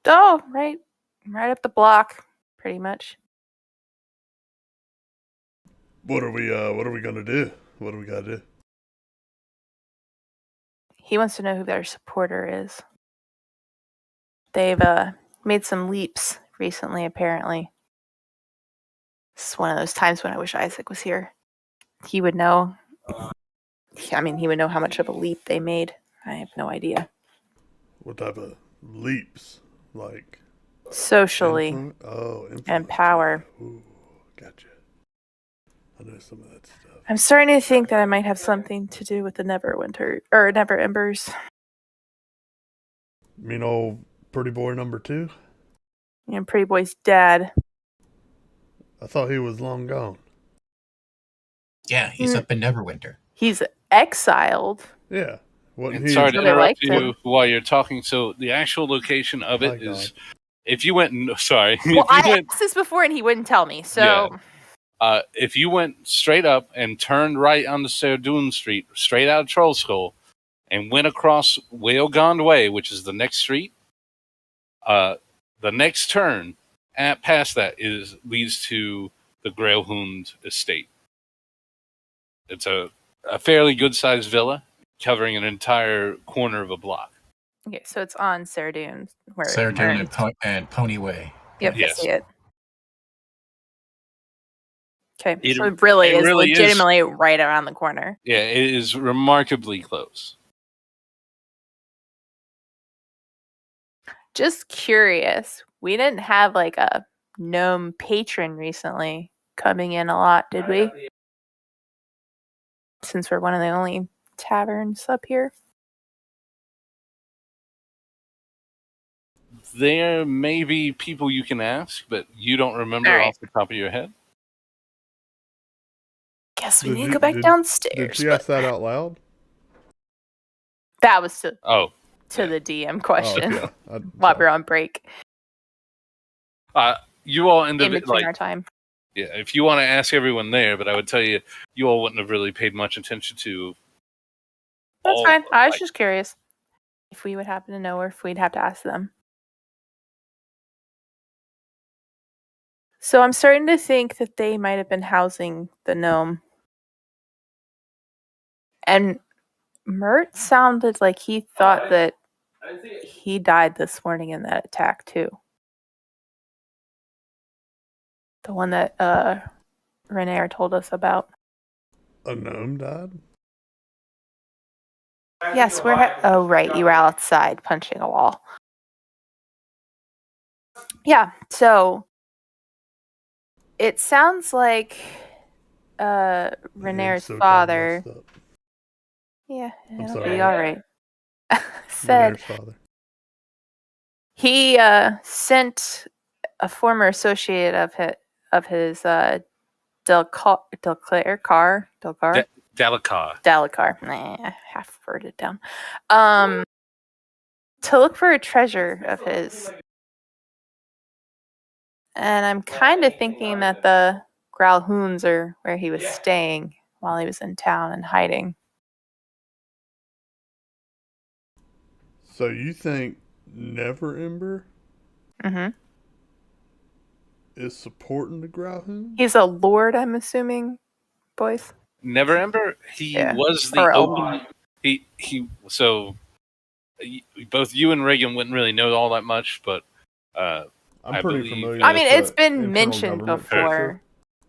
Oh, right up the block, pretty much. What are we gonna do? What do we gotta do? He wants to know who their supporter is. They've made some leaps recently, apparently. This is one of those times when I wish Isaac was here. He would know. I mean, he would know how much of a leap they made. I have no idea. What type of leaps? Like Socially influence and power. Ooh, gotcha. I know some of that stuff. I'm starting to think that I might have something to do with the Never Embers. You mean old pretty boy number 2? You know, Pretty Boy's dad. I thought he was long gone. Yeah, he's up in Neverwinter. He's exiled. Yeah. Wasn't And he? sorry to So they interrupt liked you him. while you're talking. So the actual location of it My is, God. if you went, sorry, Well, if you I went, asked this before and he wouldn't tell me. So if you went straight up and turned right onto Serdun Street, straight out of Troll Skull, and went across Whalegond Way, which is the next street, the next turn past that leads to the Grailhund estate. It's a fairly good-sized villa covering an entire corner of a block. okay, so it's on Serdun. Sardine and Pony Way. Yep, Yes. I see it. Okay, It- so it really it is really is- legitimately right around the corner. Yeah, it is remarkably close. Just curious. We didn't have like a gnome patron recently coming in a lot, did we? Since we're one of the only taverns up here. There may be people you can ask, but you don't remember Alright. off the top of your head. Guess we Did need to you- go back did- downstairs. Did she but ask that out loud? that was to Oh, the DM question Oh, yeah. while we're on break you all in ended between our time. yeah. If you want to ask everyone there, but I would tell you, you all wouldn't have really paid much attention to. That's all fine. of, I was like- just curious if we would happen to know or if we'd have to ask them. So I'm starting to think that they might have been housing the gnome. And Mert sounded like he thought that he died this morning in that attack too. The one that Renair told us about. A gnome died? Yes, oh right, you were outside punching a wall. Yeah, so it sounds like Renair's So kinda father. messed up. Yeah, I'm it'll sorry. be all right. Said Renair's father. he sent a former associate of his Delcar Dalacar. I half wrote it down. To look for a treasure of his. And I'm kind of thinking that the Growlhoons are where he was staying while he was in town and hiding. So you think Never Ember Mm-hmm. is supporting the Growlhound? He's a lord, I'm assuming, boys. Never Ember. He Yeah. was the Or a open. He. So both you and Reagan wouldn't really know all that much, but I'm I pretty believe- familiar. I mean, with it's the been internal mentioned government before. culture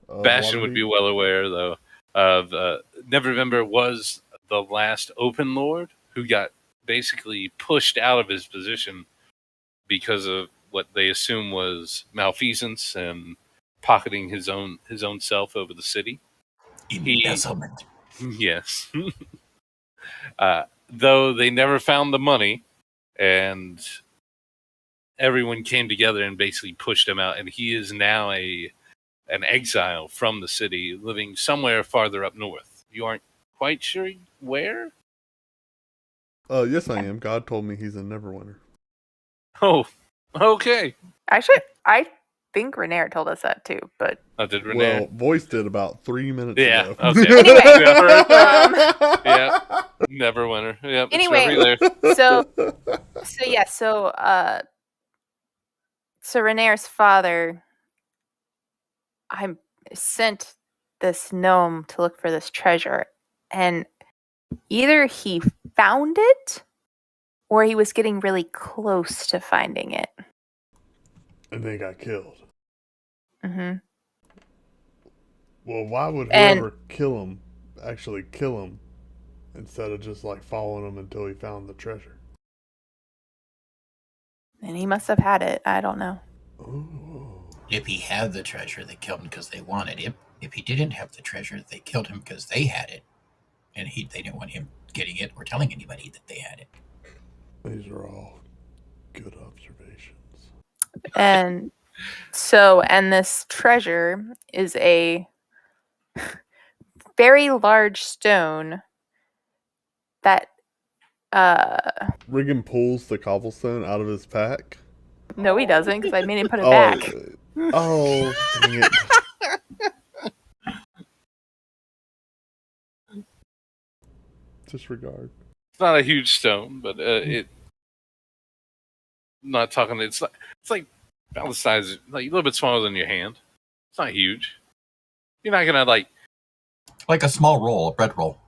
of Bastion would be Waterdeep. well aware, though, of Never Ember was the last open lord who got basically pushed out of his position because of what they assume was malfeasance and pocketing his own self over the city. Embezzlement. Yes. Though they never found the money, and everyone came together and basically pushed him out, and he is now an exile from the city, living somewhere farther up north. You aren't quite sure where? Yes, I am. God told me he's a Neverwinter. Oh, okay. Actually, I think Renair told us that too, but Did Renee? Well, Voice did about 3 minutes Yeah, ago. okay. Anyway, Yeah, Neverwinter. Yep. Anyway, it's over there. so Renair's father, I sent this gnome to look for this treasure, and either he found it or he was getting really close to finding it. And they got killed. Mm-hmm. Well, why would And- whoever kill him actually kill him instead of just like following him until he found the treasure? And he must have had it. I don't know. Ooh. If he had the treasure, they killed him because they wanted it. If he didn't have the treasure, they killed him because they had it, and they didn't want him getting it or telling anybody that they had it. These are all good observations. And this treasure is a very large stone that Riggin pulls the cobblestone out of his pack. no, he doesn't, because I made him put it back. Oh, dang it. Disregard. It's not a huge stone, but it. I'm not talking. It's like about the size, like a little bit smaller than your hand. It's not huge. You're not gonna like. Like a small roll, a bread roll.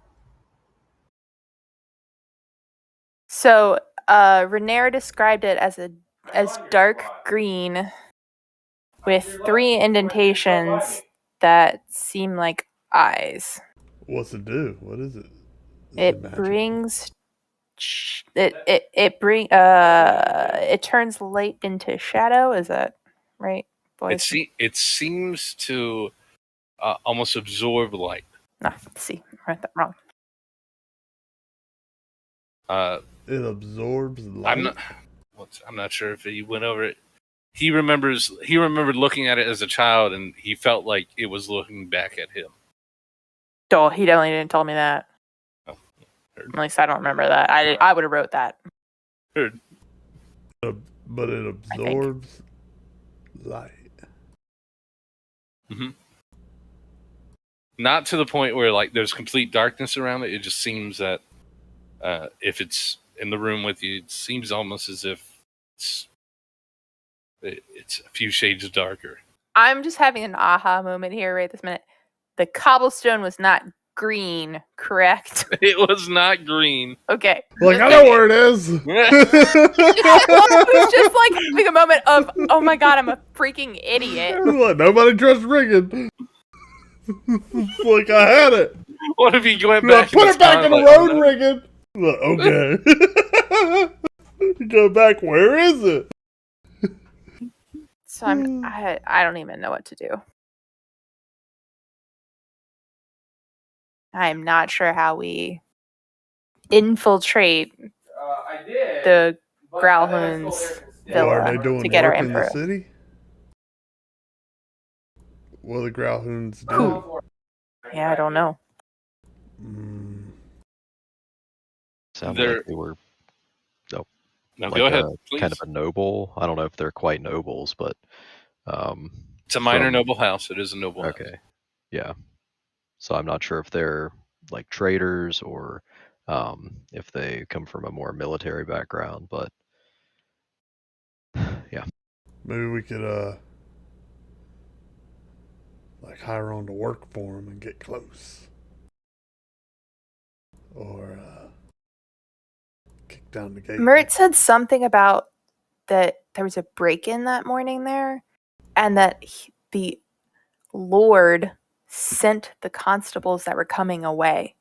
So Renair described it as dark green with 3 indentations that seem like eyes. What's it do? What is it? Is It magical? brings it turns light into shadow. Is that right, boys? It seems to almost absorb light. No, let's see. I read that wrong. It absorbs light. I'm not sure if he went over it. He remembered looking at it as a child, and he felt like it was looking back at him. Oh, he definitely didn't tell me that. Oh, at least I don't remember that. I would have wrote that. Heard. But it absorbs light. Mm-hmm. Not to the point where like there's complete darkness around it. It just seems that if it's in the room with you, it seems almost as if it's a few shades darker. I'm just having an aha moment here right this minute. The cobblestone was not green, correct? It was not green. Okay. Like, I know where it is. I was just like having a moment of, oh my god, I'm a freaking idiot. Like, nobody trusts Riggin. Like, I had it. What if you went Like, back? put it back in the road, Riggin. Like, okay. Go back. Where is it? So I don't even know what to do. I'm not sure how we infiltrate the Growlhound's Well, are they villa doing to get our work in the info. city? What do the Growlhounds do? Yeah, I don't know. Sounded like they were No, like go ahead, please. kind of a noble. I don't know if they're quite nobles, but it's a minor noble house. It is a noble house. Okay, yeah. So I'm not sure if they're like traders or if they come from a more military background, but yeah. Maybe we could like hire on to work for them and get close, or kick down the gate. Mertz said something about that there was a break-in that morning there, and that the Lord sent the constables that were coming away.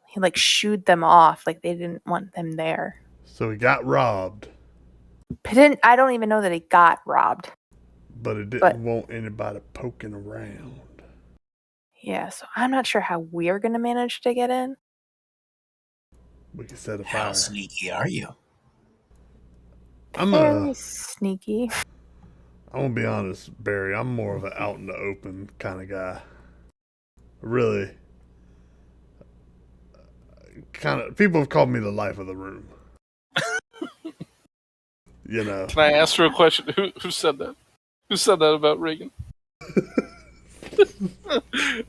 He like shooed them off, like they didn't want them there. So he got robbed. I don't even know that he got robbed. But it didn't want anybody poking around. Yeah, so I'm not sure how we're going to manage to get in. We can set a How fire. sneaky are you? Very sneaky. I'm going to be honest, Barry. I'm more of an out in the open kind of guy. Really. People have called me the life of the room. You know. Can I ask for a question? Who said that? Who said that about Reagan?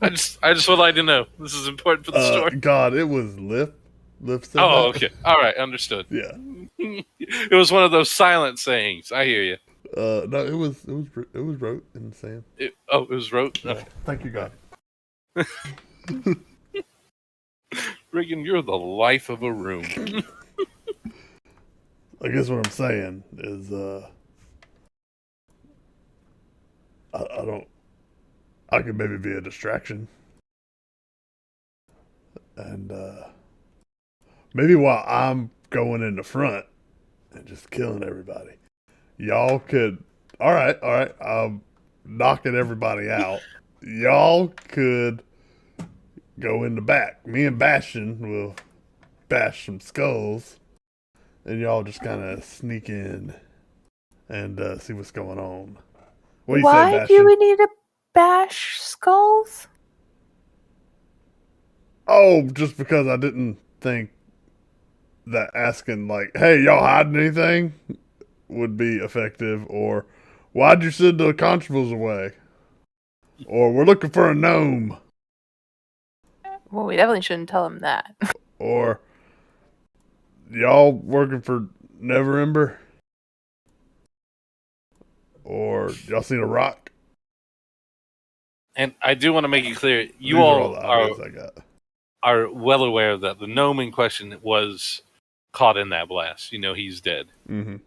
I just would like to know. This is important for the story. God, it was Liv. Liv said that. Okay. All right, understood. Yeah. It was one of those silent sayings. I hear you. No, it was wrote in the sand. It was wrote. Yeah. Okay. Thank you, God. Reagan, you're the life of a room. I guess what I'm saying is, I could maybe be a distraction. And, maybe while I'm going in the front and just killing everybody, y'all could, alright, I'm knocking everybody out. Y'all could go in the back. Me and Bastion will bash some skulls. And y'all just kind of sneak in and see what's going on. What do you say, Why Bastion? do we need to bash skulls? Oh, just because I didn't think that asking, like, hey, y'all hiding anything would be effective. Or, why'd you send the constables away? Or, we're looking for a gnome. Well, we definitely shouldn't tell him that. Or, y'all working for Neverember? Or y'all seen a rock? And I do want to make it clear, you These all the ideas I got. are well aware that the gnome in question was caught in that blast. You know he's dead. Mm-hmm.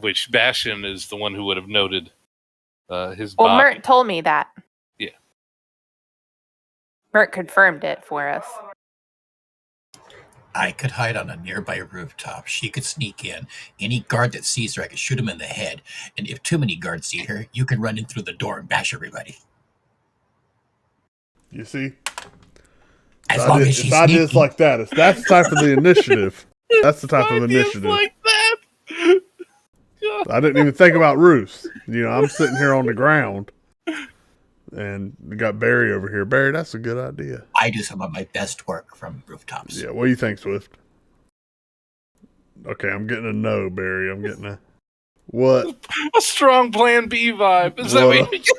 Which Bastion is the one who would have noted his Well, body. Mert told me that. Yeah. Mert confirmed it for us. I could hide on a nearby rooftop. She could sneak in. Any guard that sees her, I could shoot him in the head. And if too many guards see her, you can run in through the door and bash everybody. You see? As long as she's it's ideas sneaky. like that. That's the type of the initiative. That's the type of Ideas initiative. like that. I didn't even think about roofs. I'm sitting here on the ground, and we got Barry over here. Barry, that's a good idea. I do some of my best work from rooftops. Yeah, what do you think, Swift? Okay, I'm getting a no, Barry. I'm getting a what? A strong Plan B vibe. Is that what you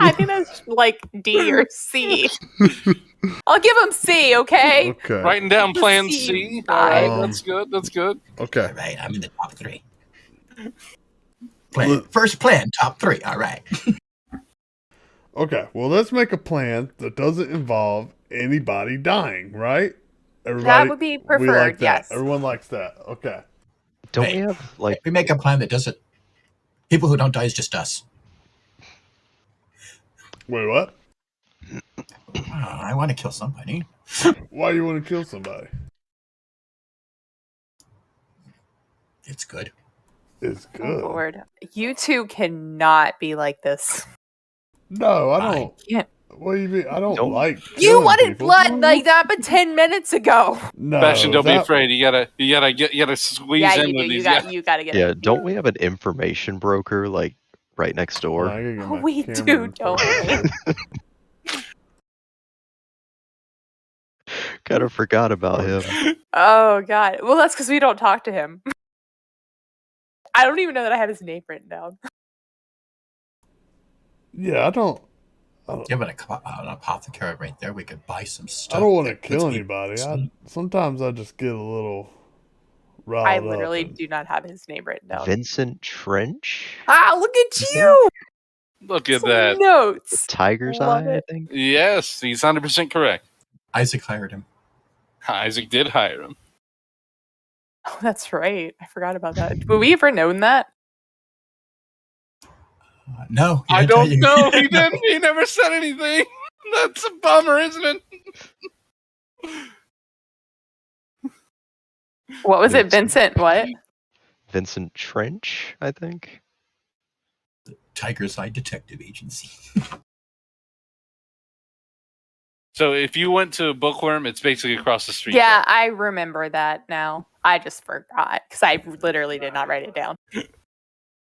I think that's like D or C. I'll give him C, okay? Okay. writing down Plan C C? vibe. All right, that's good. That's good. Okay. All right, I'm in the top 3. First plan, top 3. All right. Okay. Well, let's make a plan that doesn't involve anybody dying, right? That would be we preferred, like that. yes. Everyone likes that. Okay. Don't Hey, we have like we make a plan that doesn't. People who don't die is just us. Wait, what? I want to kill somebody. Why you want to kill somebody? It's good. It's Oh, good. Lord. You two cannot be like this. No, I don't. can't. What do you mean? I don't Don't- like. You killing wanted people. blood like that, but 10 minutes ago. No, Bastion, don't be that- afraid. You gotta squeeze Yeah, in you with do. these. You gotta get yeah? it. Don't we have an information broker like right next Hold on, door? I gotta get my We camera do, in don't focus. Kind of forgot about him. Oh, God. Well, that's because we don't talk to him. I don't even know that I have his name written down. Yeah, I don't. You have an apothecary right there. We could buy some stuff. I don't want to that puts kill people anybody. to sleep. Sometimes I just get a little riled I up literally and- do not have his name written down. Vincent Trench, Ah, look at you! Look at Some that. notes. Tiger's Love Eye, it. I think. Yes, he's 100% correct. Isaac hired him. Isaac did hire him. Oh, that's right. I forgot about that. Would we ever known that? No, he I didn't tell don't you. know. He didn't. He never said anything. That's a bummer, isn't it? What was it, Vincent? What? Vincent Trench, I think. Tiger's Eye Detective Agency. So if you went to Bookworm, it's basically across the street. Yeah, I remember that now. I just forgot because I literally did not write it down.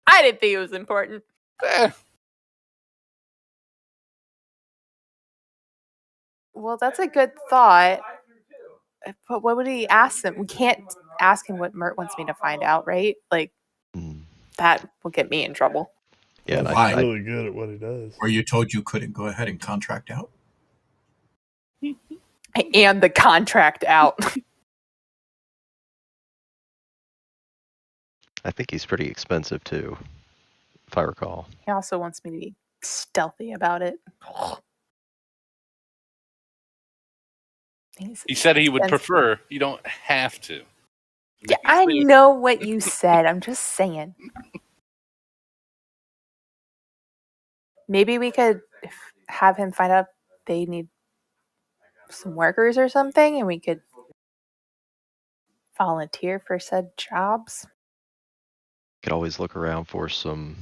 I didn't think it was important. Eh, Well, that's a good thought. But what would he ask them? We can't ask him what Mert wants me to find out, right? Like, Hmm. that will get me in trouble. Yeah, and He's Why? really good at what he does. Were you told you couldn't go ahead and contract out? And the contract out. I think he's pretty expensive too, if I recall. He also wants me to be stealthy about it. he said he would Expensive. prefer. You don't have to. Yeah, I know what you said. I'm just saying. Maybe we could have him find out they need some workers or something, and we could volunteer for said jobs. Could always look around for some,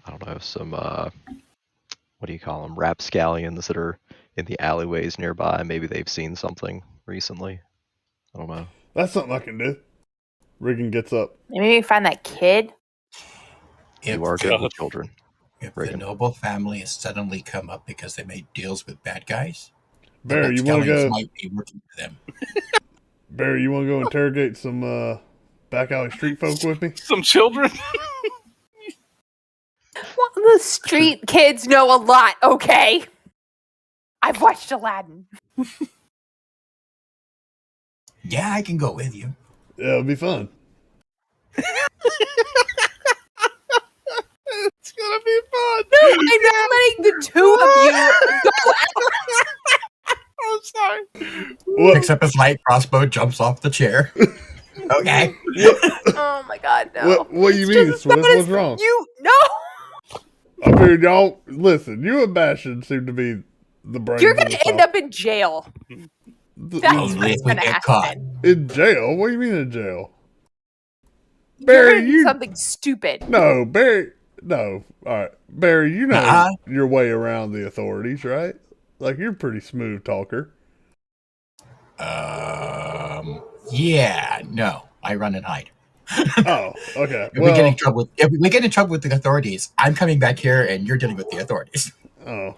I don't know, some what do you call them? Rapscallions that are in the alleyways nearby. Maybe they've seen something recently. I don't know. That's something I can do. Regan gets up. Maybe we find that kid. If, You are good with children. if the Reagan. noble family has suddenly come up because they made deals with bad guys, the Barry, you want to Rapscallions go? might be working for them. Barry, you want to go interrogate some back alley street folk with me? Some children. Well, the street kids know a lot, okay? I've watched Aladdin. Yeah, I can go with you. Yeah, it'll be fun. It's gonna be fun. No, I'm not letting the two of you go out. I'm sorry. What? Picks up his light crossbow, jumps off the chair. Okay. Oh my god, no. What do you It's mean, just Swift? not as What's wrong? You no. I mean, y'all, listen, you and Bastion seem to be the brains You're of the gonna end top. up in jail. That's Only what's if we gonna get caught. happen. In jail? What do you mean in jail? You're Barry, gonna do you something stupid. no, Barry. No, all right, Barry. You know Nuh-uh. your way around the authorities, right? Like you're a pretty smooth talker. Yeah, no, I run and hide. Oh, okay. If we get in Well, trouble, if we get in trouble with the authorities, I'm coming back here, and you're dealing with the authorities. oh.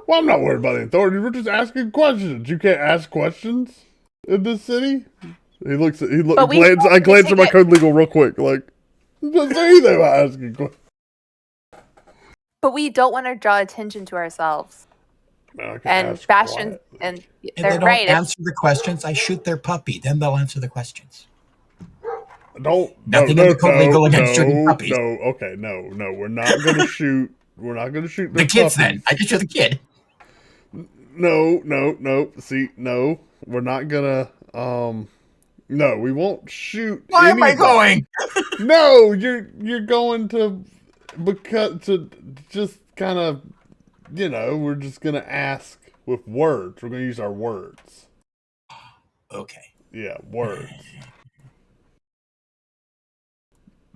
Well, I'm not worried about the authorities. We're just asking questions. You can't ask questions in this city. He looks. But we Glance. don't I glance at my take code legal real quick. Like, doesn't say anything about asking questions. But we don't want to draw attention to ourselves. Man, I can And ask Bastion, quiet. and If they're they don't right. answer the questions, I shoot their puppy. Then they'll answer the questions. Don't. Nothing in the code legal against shooting puppies. No. Okay. No. We're not gonna shoot. We're not gonna shoot The their kids, puppies. then. I can shoot the kid. No. See, no. We're not gonna. No, we won't shoot. Why am I anybody. going? No, you're going to just kind of, we're just gonna ask with words. We're gonna use our words. Okay. Yeah, words.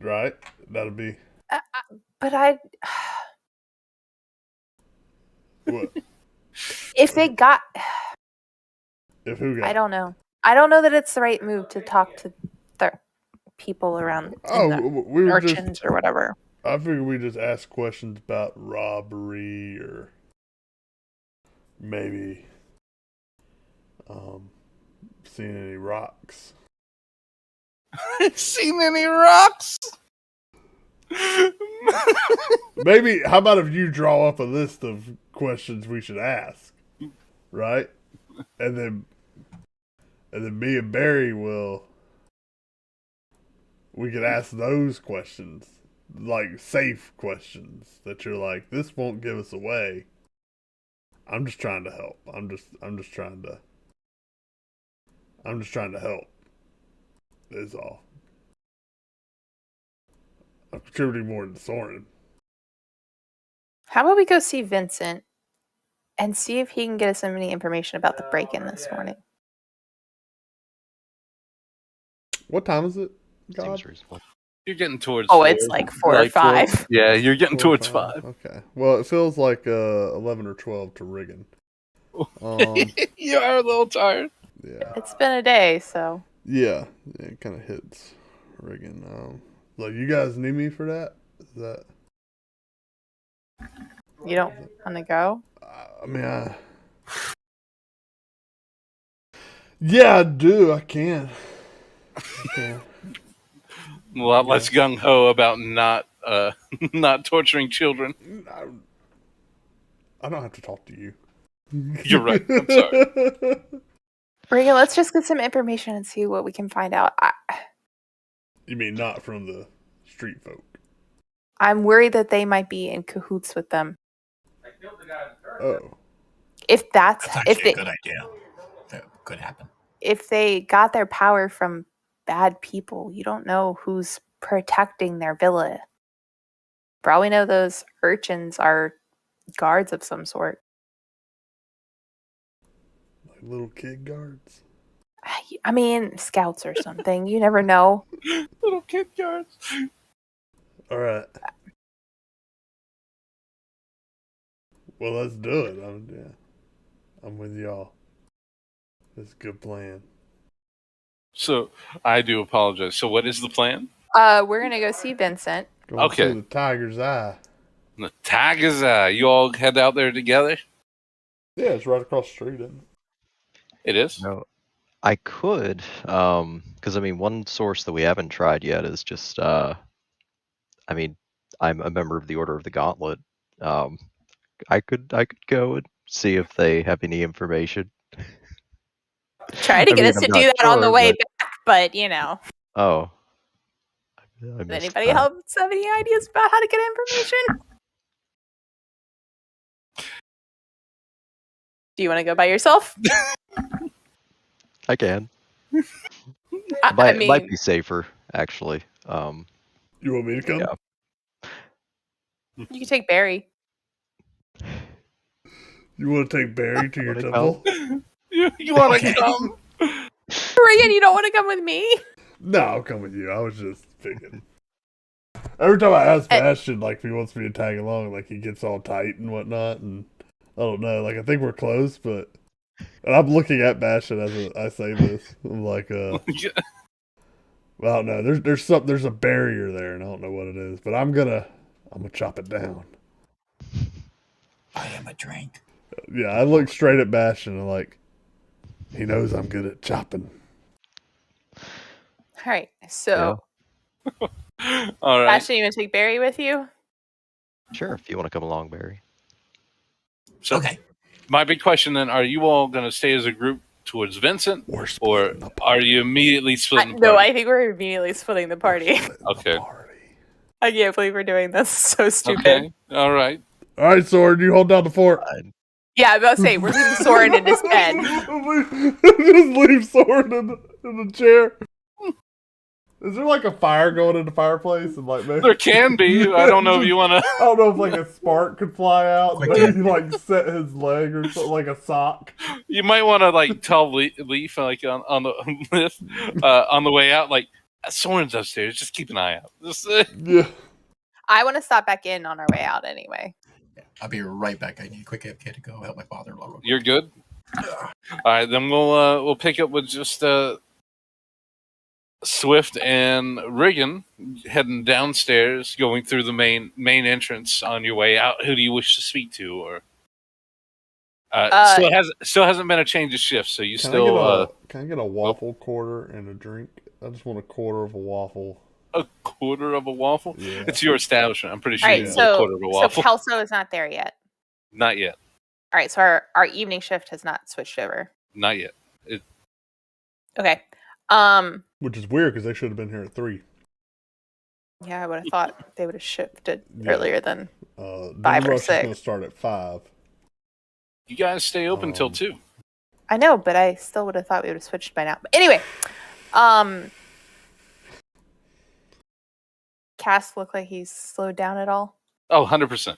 Right? That'll be But I, what? if they got, If who got? I don't know. I don't know that it's the right move to talk to the people around Oh, the we were urchins just. or whatever. I figured we just ask questions about robbery or maybe seeing any rocks. Seen any rocks? Maybe, how about if you draw up a list of questions we should ask, right? And then me and Barry we could ask those questions, like safe questions that you're like, this won't give us away. I'm just trying to help. I'm just trying to help. Is all. I'm contributing more than Soren. How about we go see Vincent and see if he can get us any information about the break-in this morning? What time is it? God? Seems reasonable. You're getting towards. Oh, 4. it's like 4 or 5. Yeah, you're getting 4 or towards 5. Okay. Well, it feels like 11 or 12 to Riggin. You are a little tired. Yeah. It's been a day, so Yeah. It kind of hits Riggin. Like, you guys need me for that? Is that? you don't want to go? I mean, yeah, I do. I can. A lot less gung ho about not not torturing children. I don't have to talk to you. You're right. I'm sorry. Reagan, let's just get some information and see what we can find out. You mean not from the street folk? I'm worried that they might be in cahoots with them. Oh. If That's if actually they a good idea. That could happen. if they got their power from bad people, you don't know who's protecting their villa. For all we know, those urchins are guards of some sort. Like little kid guards? I mean, scouts or something. You never know. Little kid guards. All right. Well, let's do it. I'm with y'all. It's a good plan. So I do apologize. So what is the plan? We're gonna go see Vincent. Going Okay. through the tiger's eye. The tiger's eye. You all head out there together? Yeah, it's right across the street, isn't it? It is? No, I could, because I mean, one source that we haven't tried yet is just, I mean, I'm a member of the Order of the Gauntlet. I could go and see if they have any information. Try to I get mean, us I'm to not do that on the sure, way but- back, but you know. Oh, I Does missed anybody that. else have any ideas about how to get information? Do you want to go by yourself? I can. I Might mean, be safer, actually. You want me to come? Yeah. you can take Barry. You want to take Barry to your Wanna temple? You You want to Okay. come? Regan, you don't want to come with me? No, I'll come with you. I was just thinking. Every time I ask Eh. Bastion, like, if he wants me to tag along, like, he gets all tight and whatnot, and I don't know. Like, I think we're close, but... And I'm looking at Bastion as I say this. I'm like, well, I don't know. There's a barrier there, and I don't know what it is, but I'm gonna chop it down. I am a drink. Yeah, I look straight at Bastion and like, he knows I'm good at chopping. All right. So, All right. Bastion, you want to take Barry with you? Sure, if you want to come along, Barry. So Okay. my big question then: are you all going to stay as a group towards Vincent, We're or splitting the are you immediately splitting? the No, party? I think we're immediately splitting the party. Okay. I can't believe we're doing this. So stupid. Okay. All right. All right, Sword, you hold down the fort. Yeah, I was about to say, we're leaving Soren in his bed. Just leave Sword in the chair. Is there like a fire going in the fireplace? And like maybe There can be. I don't know if you want to. I don't know if like a spark could fly out. Quick. Maybe like set his leg or something, like a sock. You might want to like tell Leaf like on the lift on the way out, like Soren's upstairs. Just keep an eye out. Just, Yeah. I want to stop back in on our way out anyway. Yeah, I'll be right back. I need a quick AFK to go help my father-in-law. You're good. All right, then we'll pick up with just Swift and Regan heading downstairs, going through the main entrance on your way out. Who do you wish to speak to, or still hasn't been a change of shift, so you Can I get a waffle quarter and a drink? I just want a quarter of a waffle. a quarter of a waffle. Yeah. It's your establishment. I'm pretty All sure right, you get a quarter of a so waffle. Kelso is not there yet. Not yet. All right, so our evening shift has not switched over. Not yet. Okay. Which is weird because they should have been here at 3. Yeah, I would have thought they would have shifted Yeah. earlier than. Dinner 5 or Rush is 6. going to start at 5. You guys stay open till 2. I know, but I still would have thought we would have switched by now. But anyway, Cass look like he's slowed down at all. Oh, 100%.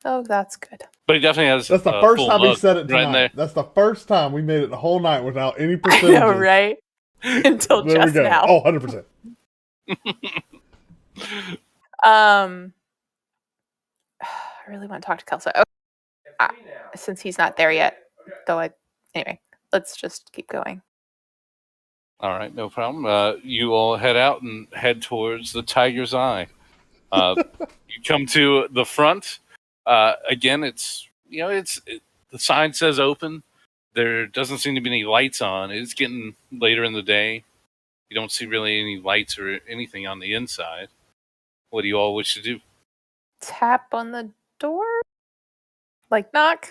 Oh, that's good. But he definitely has. That's the a first full time he look said it right tonight. there. That's the first time we made it the whole night without any I percentages. know, right? Until There just we go. now. Oh, 100%. I really want to talk to Kelso. Okay. Since he's not there yet, though. Anyway, let's just keep going. All right, no problem. You all head out and head towards the Tiger's Eye. You come to the front. Again, the sign says open. There doesn't seem to be any lights on. It's getting later in the day. You don't see really any lights or anything on the inside. What do you all wish to do? Tap on the door? Like knock?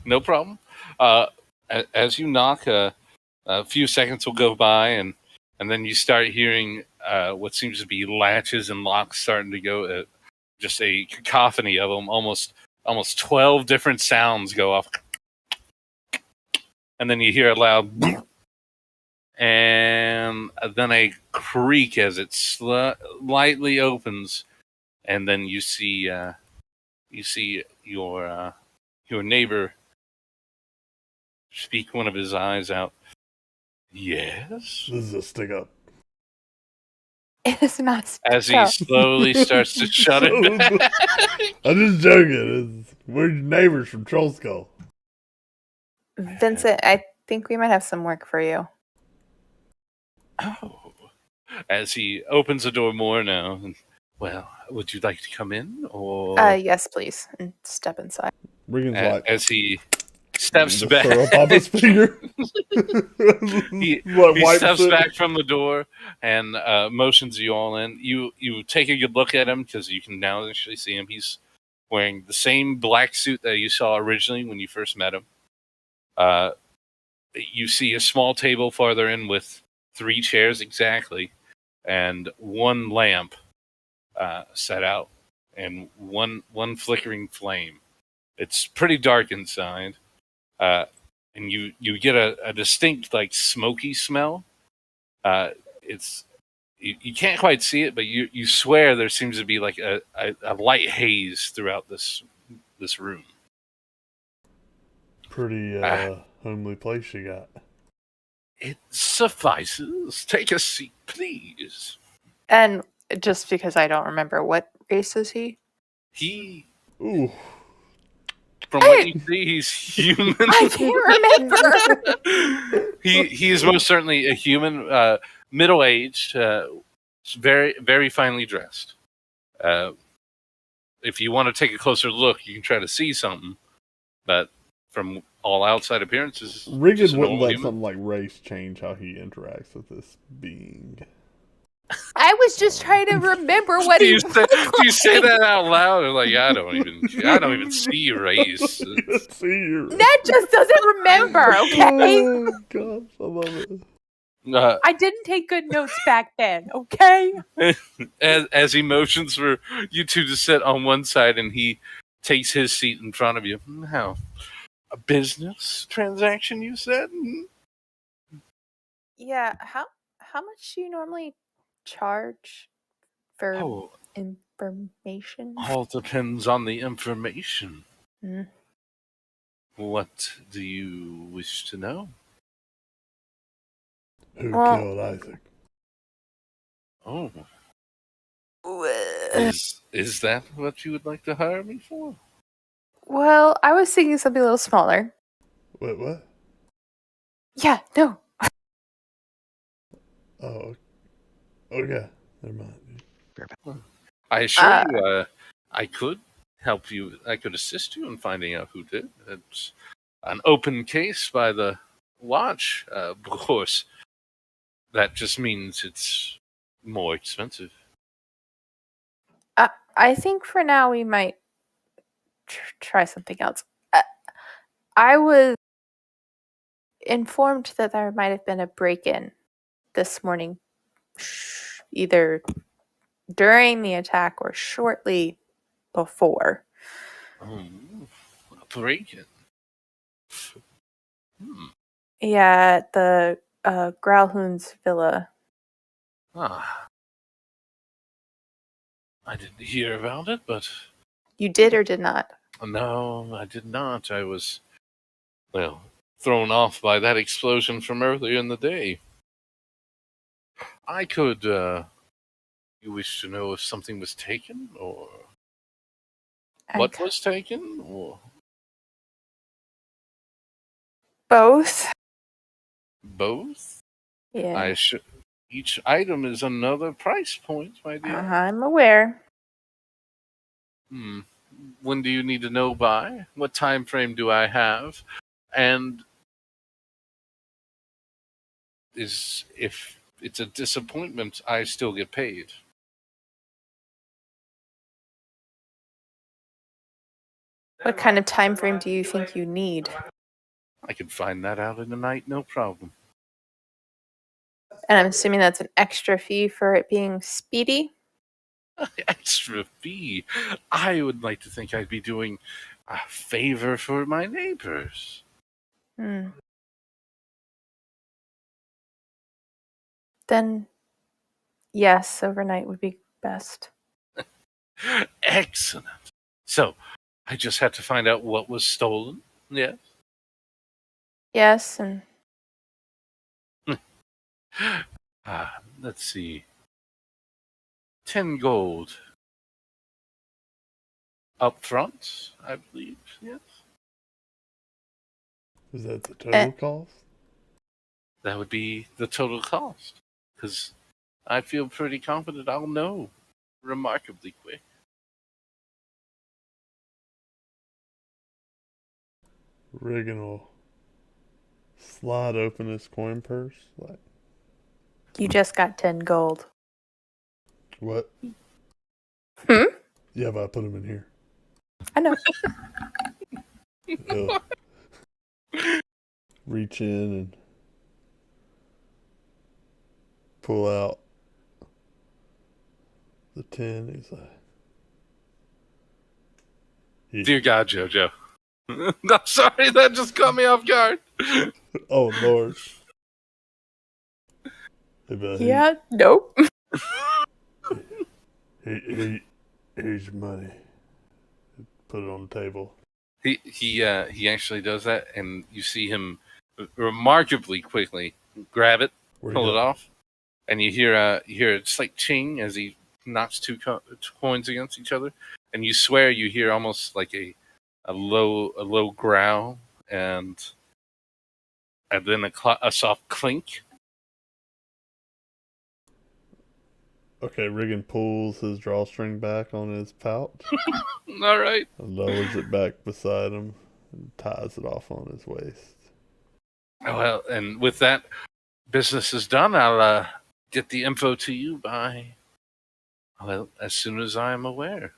No problem. As you knock, a few seconds will go by, and then you start hearing what seems to be latches and locks starting to go. Just a cacophony of them, almost 12 different sounds go off, and then you hear a loud, and then a creak as it slightly opens, and then you see your neighbor speak one of his eyes out. Yes? This is a stick up. It is not. As he slowly starts to shut it back. I'm just joking. We're neighbors from Troll Skull. Vincent, I think we might have some work for you. Oh. As he opens the door more now. And, well, would you like to come in? Or Yes, please. And step inside. Regan's like, as he steps just back. throw up off his finger. He wipes steps it. back from the door and motions you all in. You take a good look at him because you can now actually see him. He's wearing the same black suit that you saw originally when you first met him. You see a small table farther in with 3 chairs exactly, and 1 lamp set out, and one flickering flame. It's pretty dark inside. And you get a distinct like smoky smell. It's you can't quite see it, but you swear there seems to be like a light haze throughout this room. Pretty homely place you got. It suffices. Take a seat, please. And just because I don't remember, what race is he? He, Ooh. from what you see, he's human. I can't remember. He is most certainly a human, middle-aged, very, very finely dressed. If you want to take a closer look, you can try to see something, but from all outside appearances, Riggin just a wouldn't normal let human. something like race change how he interacts with this being. I was just trying to remember what Do he you say that out loud? Or like, I don't even see race. It's- See you. Ned just doesn't remember, okay? Oh gosh, I love it. I didn't take good notes back then, okay? as he motions for you two to sit on one side, and he takes his seat in front of you. How? A business transaction, you said? Yeah, how much do you normally charge for Oh, information? all depends on the information. Mm. What do you wish to know? Who Well- killed Isaac? Oh, is that what you would like to hire me for? Well, I was thinking something a little smaller. Wait, what? Yeah, no. Oh, okay. Never mind. I assure you, I could help you. I could assist you in finding out who did. It's an open case by the watch. Of course, that just means it's more expensive. I think for now we might try something else. I was informed that there might have been a break-in this morning, either during the attack or shortly before. Oh, a break-in. Yeah, at the Growlhound's villa. Ah, I didn't hear about it, but You did or did not? no, I did not. I was, well, thrown off by that explosion from earlier in the day. I could, you wish to know if something was taken, or what was taken, or Both. both? Yeah, Each item is another price point, my dear. I'm aware. When do you need to know by? What time frame do I have? And if it's a disappointment, I still get paid. What kind of time frame do you think you need? I can find that out in the night, no problem. And I'm assuming that's an extra fee for it being speedy. Extra fee. I would like to think I'd be doing a favor for my neighbors. Then, yes, overnight would be best. Excellent. So, I just had to find out what was stolen. Yes. Yes, and Let's see. 10 gold. Up front, I believe. Yes. Is that the total cost? That would be the total cost. Because I feel pretty confident I'll know remarkably quick. Riggin will slide open his coin purse. Like, you just got 10 gold. what? Hmm? Yeah, but I put him in here. I know. Reach in and pull out the 10. He's like, Dear God, JoJo. I'm sorry, that just caught me off guard. oh Lord. Hey, Yeah, nope. here's your money. Put it on the table. He actually does that, and you see him remarkably quickly grab it, Where'd he pull it go? off, and you hear a slight ching as he knocks two coins against each other, and you swear you hear almost like a low growl, and then a soft clink. Okay, Riggin pulls his drawstring back on his pouch, All right. lowers it back beside him, and ties it off on his waist. Well, and with that, business is done. I'll get the info to you as soon as I'm aware.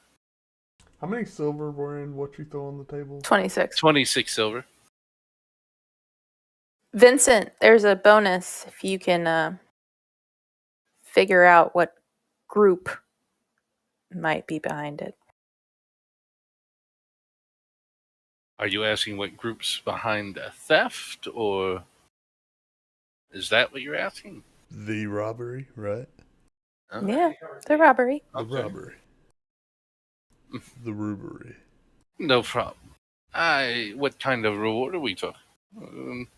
How many silver were in what you throw on the table? 26. 26 silver. Vincent, there's a bonus if you can figure out what group might be behind it. Are you asking what group's behind a theft, or is that what you're asking? The robbery, right? Okay. Yeah, the robbery. The Okay. robbery. The rubery. No problem. What kind of reward are we talking?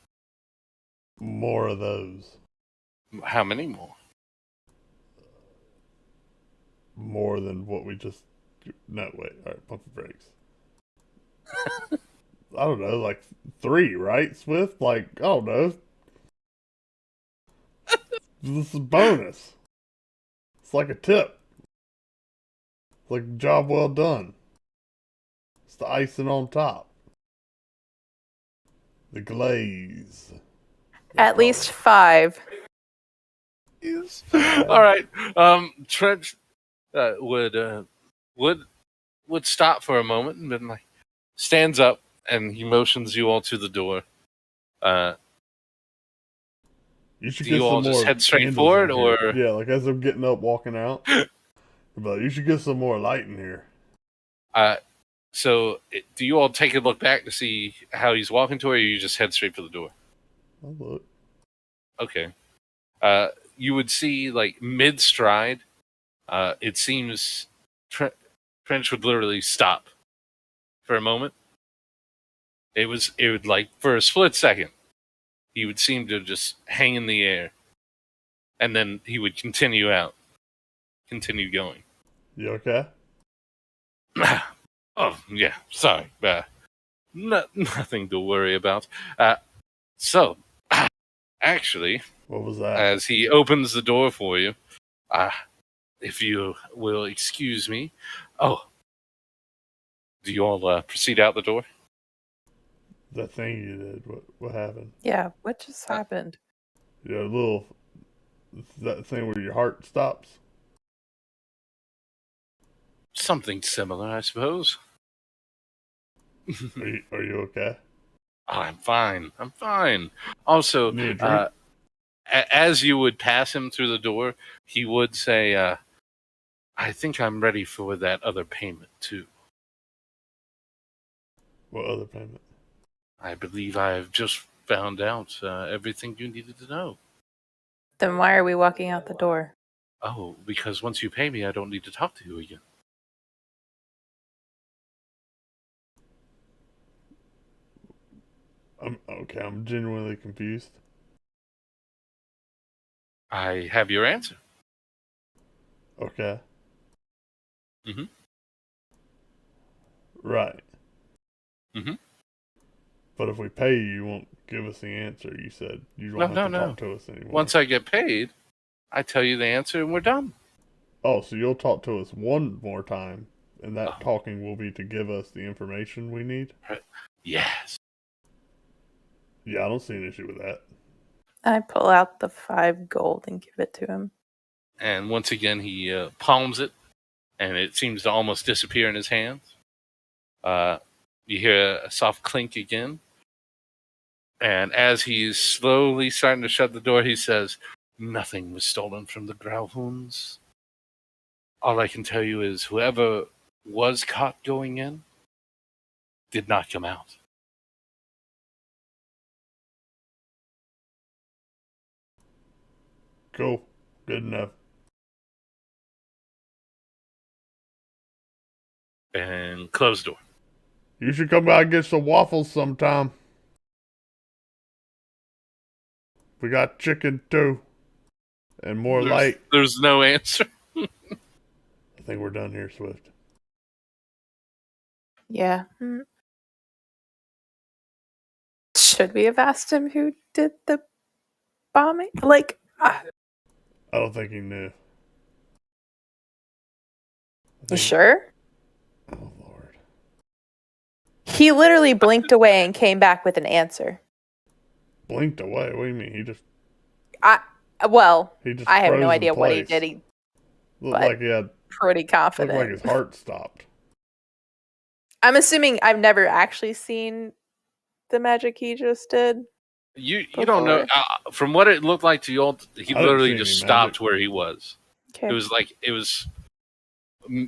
More of those. How many more? More than what we just... No, wait. Alright, pump the brakes. I don't know, like 3, right, Swift? Like, I don't know. This is a bonus. It's like a tip. It's like a job well done. It's the icing on top. The glaze. At least 5. Yes. All right. Trent would stop for a moment and then stands up and he motions you all to the door. You should Do get you all some just more head straight candles forward, in here. or- Yeah, like as I'm getting up, walking out. But you should get some more light in here. So do you all take a look back to see how he's walking to, or you just head straight for the door? Oh, look. Okay. You would see like mid stride. It seems Trench would literally stop for a moment. It would like for a split second, he would seem to just hang in the air, and then he would continue going. You okay? Oh yeah, sorry. Nothing to worry about. So, actually, What was that? as he opens the door for you, if you will excuse me. Oh, do you all proceed out the door? That thing you did. What happened? Yeah, what just happened? Yeah, a little... That thing where your heart stops? Something similar, I suppose. Are you okay? Oh, I'm fine. I'm fine. Also, Need a drink? as you would pass him through the door, he would say, I think I'm ready for that other payment, too. What other payment? I believe I've just found out everything you needed to know. Then why are we walking out the door? Oh, because once you pay me, I don't need to talk to you again. I'm genuinely confused. I have your answer. Okay. Mhm. Right. Mhm. But if we pay you, you won't give us the answer. You said you don't have to talk to us anymore. Once I get paid, I tell you the answer and we're done. Oh, so you'll talk to us one more time, and that talking will be to give us the information we need? Yes. Yeah, I don't see an issue with that. I pull out the 5 gold and give it to him. And once again, he palms it, and it seems to almost disappear in his hands. You hear a soft clink again. And as he's slowly starting to shut the door, he says, nothing was stolen from the Grauhuns. All I can tell you is whoever was caught going in did not come out. Cool. Good enough. And close the door. You should come by and get some waffles sometime. We got chicken too. And more light. There's no answer. I think we're done here, Swift. Yeah. Should we have asked him who did the bombing? Like, I don't think he knew. you sure? Oh, Lord. He literally blinked away and came back with an answer. Blinked away? What do you mean? He just I have froze no in idea what he place. did. He Looked like he had... pretty Looked confident. like his heart stopped. I'm assuming I've never actually seen the magic he just did. You don't know. From what it looked like to you all, he I didn't literally see just any stopped magic. where he was. Okay. It was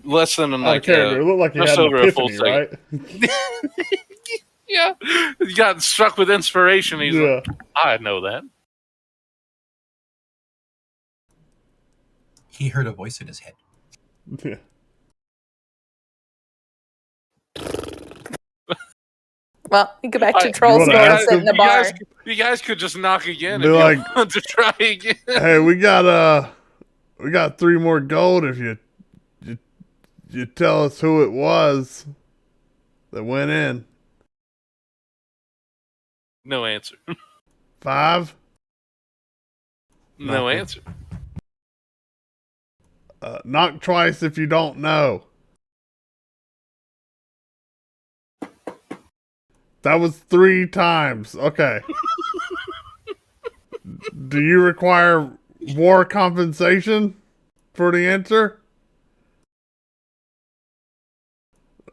less than It looked like he just had an over a full epiphany, second. right? Yeah, he got struck with inspiration. He's like, I know that. He heard a voice in his head. Yeah. Well, we go back to You Troll's wanna door and ask sit in the bar. You guys could just knock again Be if like, you want to try again. Hey, we got 3 more gold if you tell us who it was that went in. No answer. 5? No Nothing. answer. Knock twice if you don't know. That was 3 times. Okay. Do you require war compensation for the answer?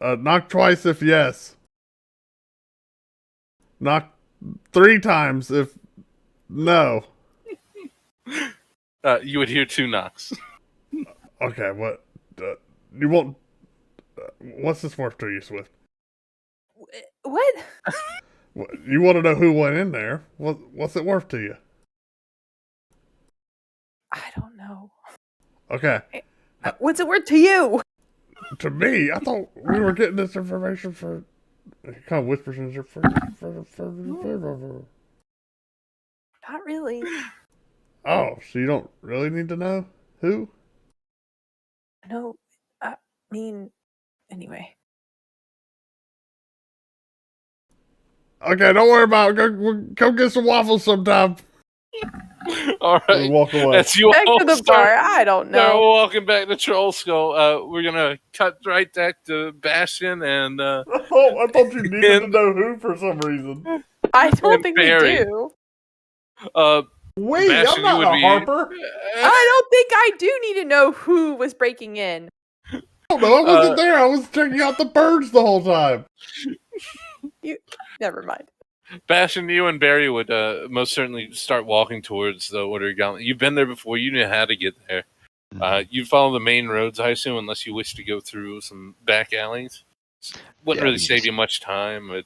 Knock twice if yes. Knock 3 times if no. You would hear 2 knocks. Okay, what? You won't. What's this worth to you, Swift? What? You want to know who went in there? What's it worth to you? I don't know. Okay. What's it worth to you? To me, I thought we were getting this information for. It kind of whispers in your Not really. Oh, so you don't really need to know who? No, I mean, anyway. Okay, don't worry about it. Go get some waffles sometime. All right. And walk away. As you Back all to the start, bar. I don't start know. walking back to Troll Skull. We're gonna cut right back to Bastion and I thought you needed to know who for some reason. I don't and think Barry. we do. Wait, Bastion, I'm you not would a be- Harper. I don't think I do need to know who was breaking in. I don't know. I wasn't there. I was checking out the birds the whole time. Never mind. Bastion, you and Barry would most certainly start walking towards the Order of Gauntlet. You've been there before. You know how to get there. You follow the main roads, I assume, unless you wish to go through some back alleys. Wouldn't Yeah, really you save just- you much time.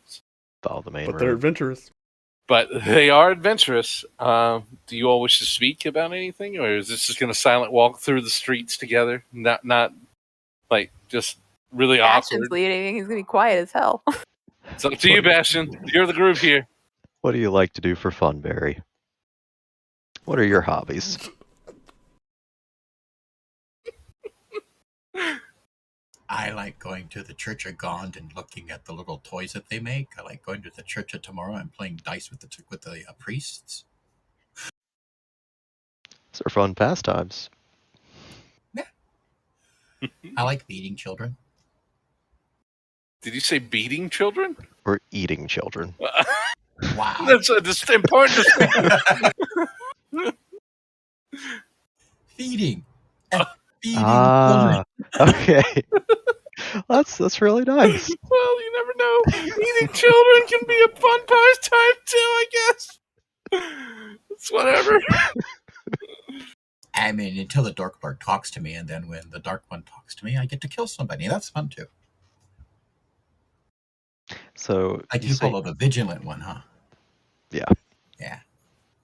Follow the main But they're road. adventurous. But they are adventurous. Do you all wish to speak about anything, or is this just going to silent walk through the streets together? Not like just really Bastion's awkward. leading. He's gonna be quiet as hell. It's up to you, Bastion. You're the group here. What do you like to do for fun, Barry? What are your hobbies? I like going to the Church of Gond and looking at the little toys that they make. I like going to the Church of Tomorrow and playing dice with the priests. These are fun pastimes. I like beating children. Did you say beating children? Or eating children. Wow. That's a important distinction. Feeding. Feeding Ah, okay. That's really nice. Well, you never know. Eating children can be a fun pastime too, I guess. It's whatever. I mean, until the Dark Lord talks to me, and then when the Dark One talks to me, I get to kill somebody. That's fun too. So Like you follow the Vigilant one, huh? Yeah. Yeah.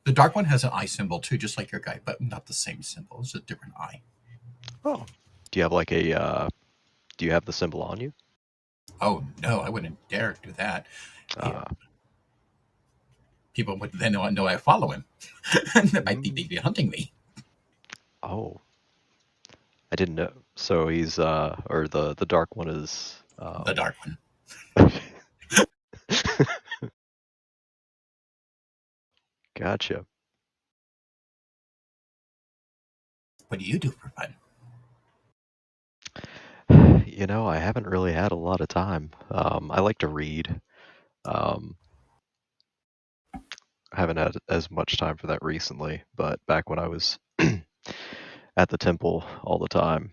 The Dark One has an eye symbol too, just like your guy, but not the same symbol. It's a different eye. Oh. Do you have like a do you have the symbol on you? Oh no, I wouldn't dare do that. Yeah. People would then know I follow him. They might think they'd be hunting me. Oh, I didn't know. So he's or the dark one is The dark one. Gotcha. What do you do for fun? You know, I haven't really had a lot of time. I like to read. Um, I haven't had as much time for that recently, but back when I was at the temple all the time,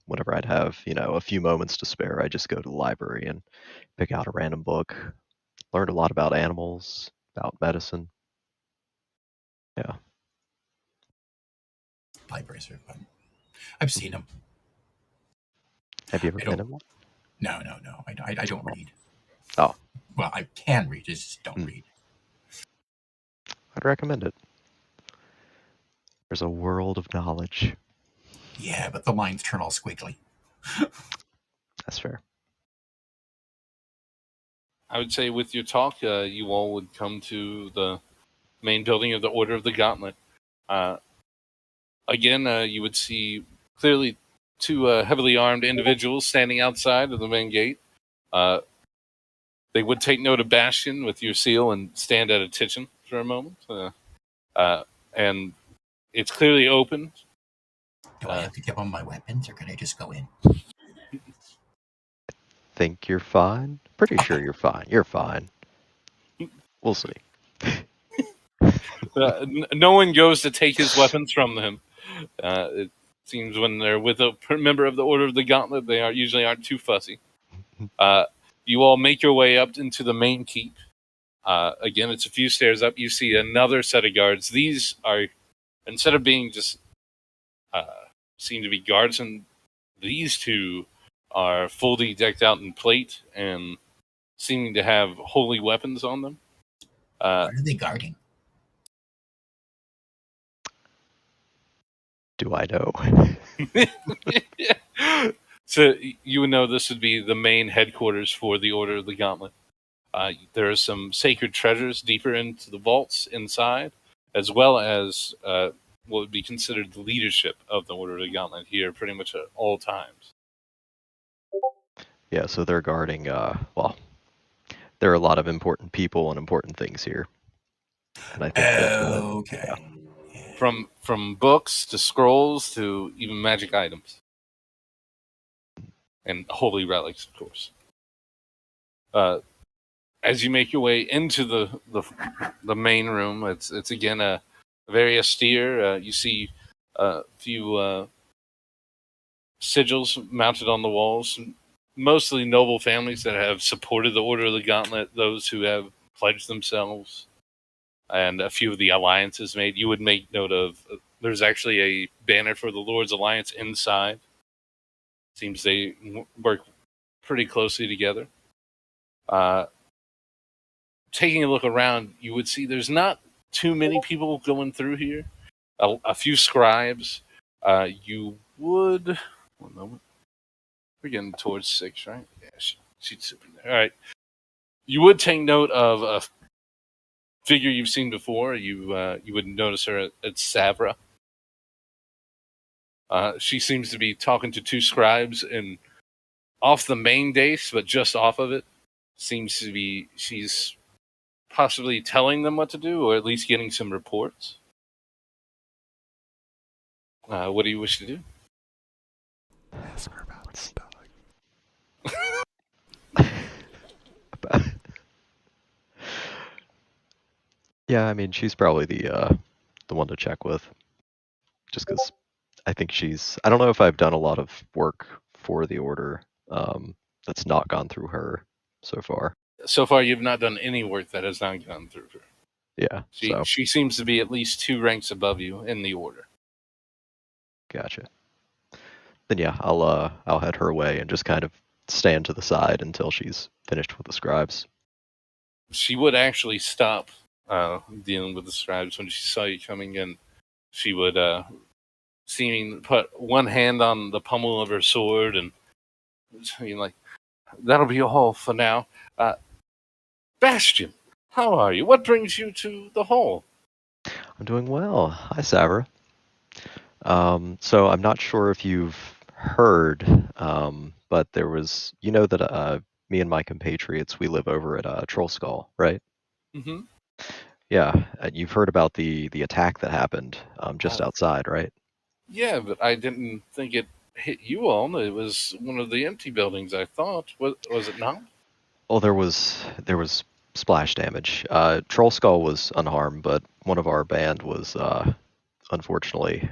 whenever I'd have, a few moments to spare, I just go to the library and pick out a random book. Learned a lot about animals, about medicine. Yeah. Libraries are fun. I've seen them. Have you ever I been don't. in one? No. I don't read. Oh, Well, I can read. I just don't Hmm. read. I'd recommend it. There's a world of knowledge. Yeah, but the lines turn all squiggly. That's fair. I would say with your talk, you all would come to the main building of the Order of the Gauntlet. Again, you would see clearly two heavily armed individuals standing outside of the main gate. They would take note of Bastion with your seal and stand at attention for a moment. And it's clearly open. Do I have to give them my weapons, or can I just go in? Think you're fine? Pretty sure Okay. you're fine. You're fine. We'll see. No one goes to take his weapons from him. It seems when they're with a member of the Order of the Gauntlet, they usually aren't too fussy. You all make your way up into the main keep. Again, it's a few stairs up. You see another set of guards. These are, instead of being just seem to be guards, and these two are fully decked out in plate and seeming to have holy weapons on them. What are they guarding? Do I know? So you would know this would be the main headquarters for the Order of the Gauntlet. There are some sacred treasures deeper into the vaults inside, as well as what would be considered the leadership of the Order of the Gauntlet here pretty much at all times. Yeah, so they're guarding, well, there are a lot of important people and important things here. And I think that, Okay. yeah. From books to scrolls to even magic items. And holy relics, of course. As you make your way into the main room, it's again a very austere. You see a few sigils mounted on the walls, mostly noble families that have supported the Order of the Gauntlet, those who have pledged themselves, and a few of the alliances made. You would make note of there's actually a banner for the Lord's Alliance inside. Seems they work pretty closely together. Taking a look around, you would see there's not too many people going through here. A few scribes. You would. 1 moment. We're getting towards 6, right? Yeah, she's sitting there. All right. You would take note of a figure you've seen before. You would notice her at Savra. She seems to be talking to two scribes and off the main dais, but just off of it. Seems to be she's possibly telling them what to do, or at least getting some reports. What do you wish to do? Ask her about the dog. Yeah, I mean, she's probably the one to check with. Just because I think I don't know if I've done a lot of work for the Order that's not gone through her so far. So far, you've not done any work that has not gone through her. Yeah, so She seems to be at least 2 ranks above you in the Order. gotcha. Then yeah, I'll head her way and just kind of stand to the side until she's finished with the scribes. She would actually stop dealing with the scribes when she saw you coming in. She would seeming put one hand on the pommel of her sword and like, that'll be all for now. Bastion, how are you? What brings you to the hall? I'm doing well. Hi, Savra. So I'm not sure if you've heard, but there was, that me and my compatriots, we live over at Troll Skull, right? Mm-hmm. Yeah, you've heard about the attack that happened just outside, right? Yeah, but I didn't think it hit you all. It was one of the empty buildings, I thought. Was it not? Well, there was splash damage. Troll Skull was unharmed, but one of our band was unfortunately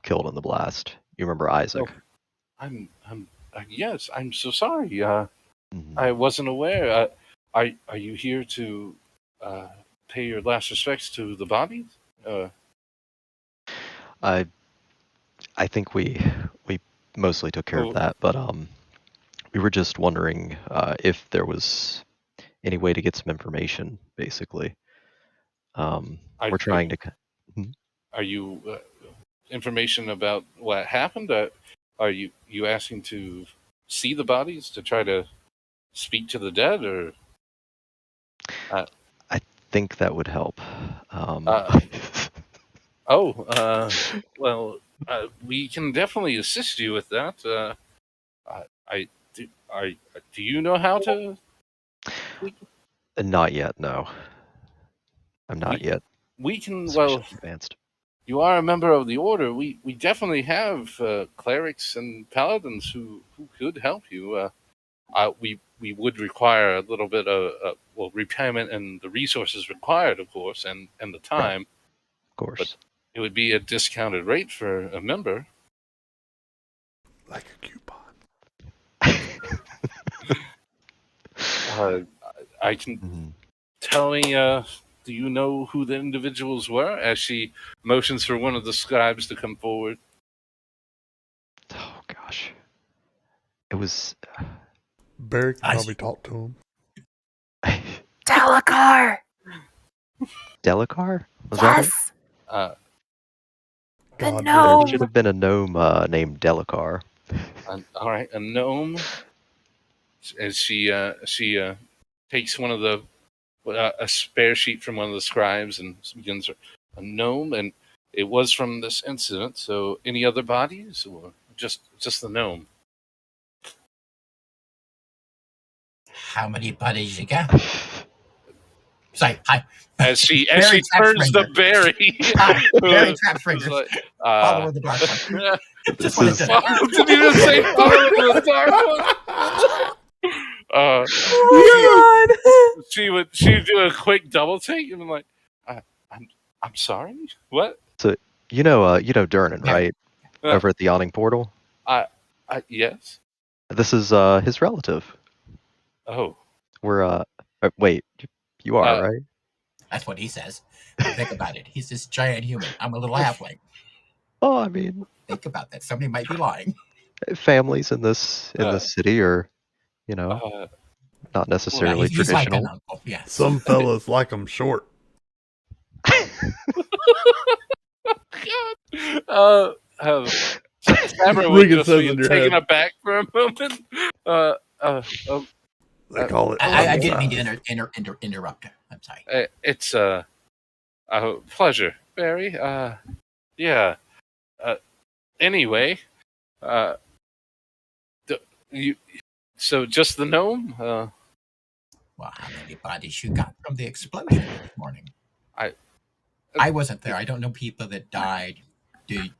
killed in the blast. You remember Isaac? Oh, yes, I'm so sorry. Mhm. I wasn't aware. Are you here to pay your last respects to the bodies? I I think we mostly took care of Oh, that, but we were just wondering if there was any way to get some information, basically. are, We're are, trying to. Mhm. are you information about what happened? Are you asking to see the bodies to try to speak to the dead, or I think that would help. uh, well, we can definitely assist you with that. I do. Do you know how to? Not yet, no. I'm not We yet we can. Well, sufficiently advanced. you are a member of the order. We definitely have clerics and paladins who could help you. We would require a little bit of repayment and the resources required, of course, and the Right, time. of But course. it would be a discounted rate for a member. Like a coupon. Uh, I can Mhm. tell me. Do you know who the individuals were? As she motions for one of the scribes to come forward. Oh gosh, it was. Barry can I probably see. talk to him. Delacar! Delacar? Was that it? Yes! Uh, The God There damn. should gnome! have been a gnome named Delacar. all right, a gnome. As she takes one of the a spare sheet from one of the scribes and begins a gnome, and it was from this incident. So, any other bodies, or just the gnome? How many buddies you got? Sorry, hi. As she Barry turns to Trapsbringer. Barry, Hi, Barry who's Trapsbringer. like, Follower of the Dark One. This Just wanted is to. did you just say follow the dark one? Oh my god! She'd do a quick double take and be like, I'm sorry, what? so you know Durnan, Yeah. right? Uh, Over at the Yawning Portal. yes. This is his relative. Oh, We're wait, you are uh, right? That's what he says. But think about it. He's this giant human. I'm a little halfling. Oh, I mean, Think about that. Somebody might be lying. families in this city are, you know, uh, not Yeah, necessarily he's like an traditional. uncle. Yes. Some fellas like 'em short. God. Sabra would Regan just says be in your taken head. aback for a moment. They call it. I didn't mean homicide. to interrupt her. I'm sorry. It's a pleasure, Barry. Yeah. Anyway, you. So just the gnome? Well, how many bodies you got from the explosion this morning? I wasn't there. I don't know people that died. He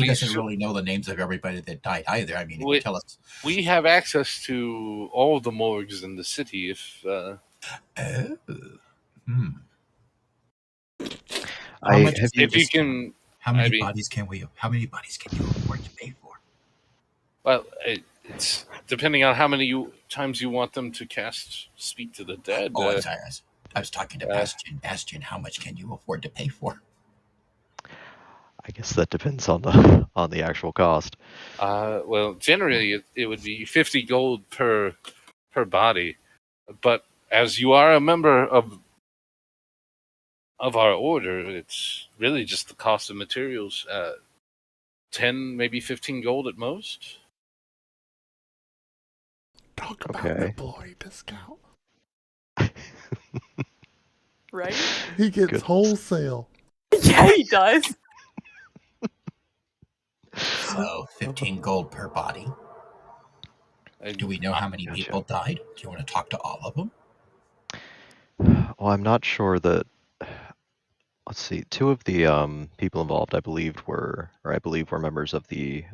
doesn't really know the names of everybody that died either. I mean, he can tell us. We have access to all the morgues in the city. If Oh. I How much have is the if you discount? can, How many I mean, bodies can you afford to pay for? well, it's depending on how many times you want them to cast speak to the dead. Oh, I'm sorry. I was talking to Bastion. Bastion, how much can you afford to pay for? I guess that depends on the actual cost. Well, generally it would be 50 gold per body, but as you are a member of our order, it's really just the cost of materials. 10, maybe 15 gold at most. Talk about Okay. employee discount. Right? He gets Goodness. wholesale. Yeah, he does. So 15 gold per body. Do we know how many Gotcha. people died? Do you want to talk to all of them? Well, I'm not sure that. Let's see. Two of the people involved, I believe, were members of the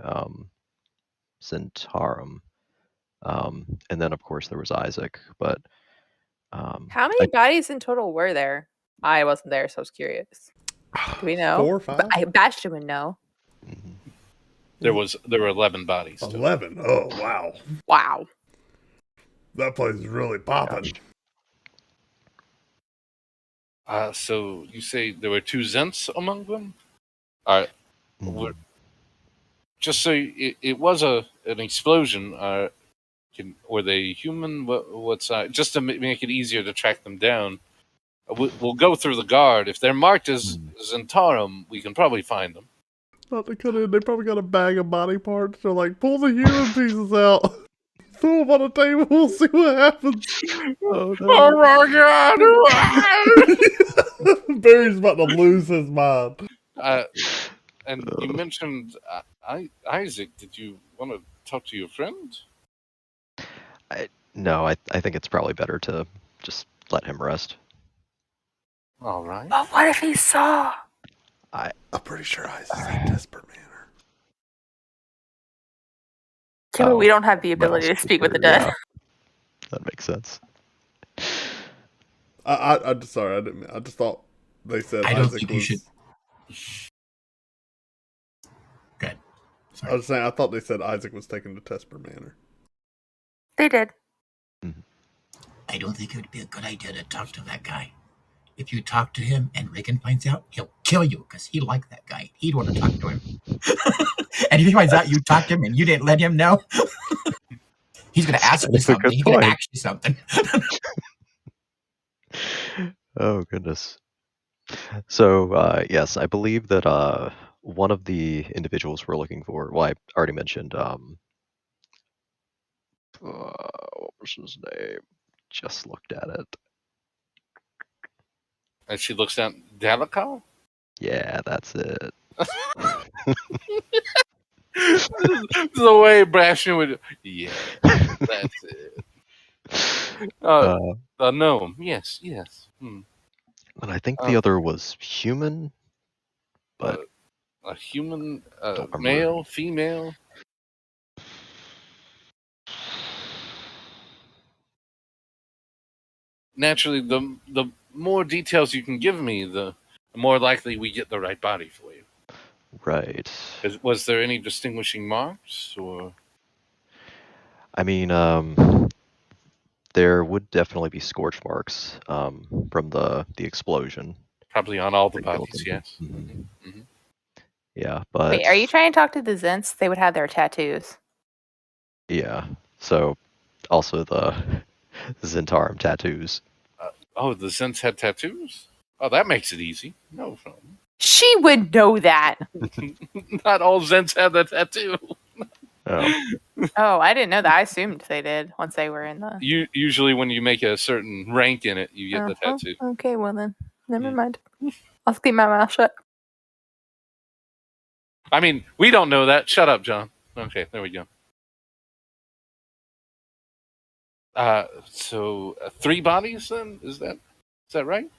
Zentarum, and then of course there was Isaac. But How many bodies in total were there? I wasn't there, so I was curious. Do we know? 4 or 5? Bastion would know. There were 11 bodies. Still. 11. Oh, wow. Wow. That place is really popping. So you say there were 2 Zents among them? All right. Mhm. Just so it was an explosion. Were they human? What's just to make it easier to track them down? We'll go through the guard. If they're marked as Zentarum, we can probably find them. Thought they could have. They probably got a bag of body parts. They're like, pull the human pieces out. Throw them on the table. We'll see what happens. Oh, no. Oh my God! Barry's about to lose his mind. And you mentioned Isaac. Did you want to talk to your friend? No, I think it's probably better to just let him rest. All right. But what if he saw? I'm pretty sure Isaac's in desperate manner. Yeah, but Oh, we don't have the that ability to also speak with the true, dead. yeah. That makes sense. I'm sorry. I didn't. I just thought they said I don't Isaac think was. you should. Good. I Sorry. was saying. I thought they said Isaac was taken to Tesper Manor. They did. I don't think it would be a good idea to talk to that guy. If you talk to him and Reagan finds out, he'll kill you because he liked that guy. He'd want to talk to him. And if he finds out you talked to him and you didn't let him know, he's going to ask you That's a good something. He's going to point. ask you something. Oh, goodness. So, yes, I believe that one of the individuals we're looking for, well, I already mentioned, what was his name? Just looked at it. And she looks down. Dalakal? Yeah, that's it. The way Brashen would. Yeah, that's it. The gnome. Yes. And I think the other was human, but a human, don't remember. male, female. Naturally, the more details you can give me, the more likely we get the right body for you. Right. Was there any distinguishing marks, or? I mean, there would definitely be scorch marks from the explosion. Probably on all the that killed bodies, him. yes. Mhm. Yeah, but Wait, are you trying to talk to the Zents? They would have their tattoos. yeah. So also the Zentarum tattoos. Oh, the Zents had tattoos? Oh, that makes it easy. No problem. She would know that. Not all Zents have that tattoo. Oh, Oh, I didn't know that. I assumed they did once they were in the. Usually, when you make a certain rank in it, you get the Oh, tattoo. okay, well then, never Yeah. mind. I'll keep my mouth shut. I mean, we don't know that. Shut up, John. Okay, there we go. So 3 bodies then? Is that right?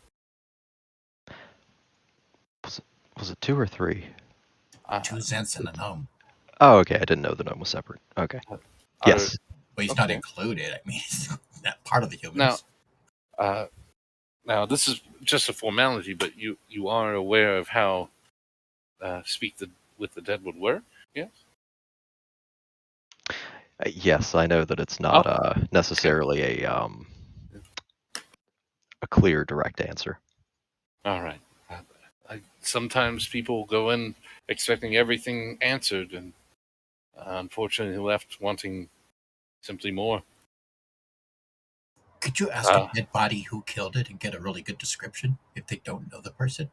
was it 2 or 3? 2 Zents and a gnome. Oh, okay. I didn't know the gnome was separate. Okay. Yes. Well, he's not Okay. included. I mean, he's not part of the humans. Now this is just a formality, but you are aware of how speak with the dead would work, yes? Yes, I know that it's not necessarily a clear, direct answer. All right. Sometimes people go in expecting everything answered, and unfortunately left wanting simply more. Could you ask a dead body who killed it and get a really good description if they don't know the person?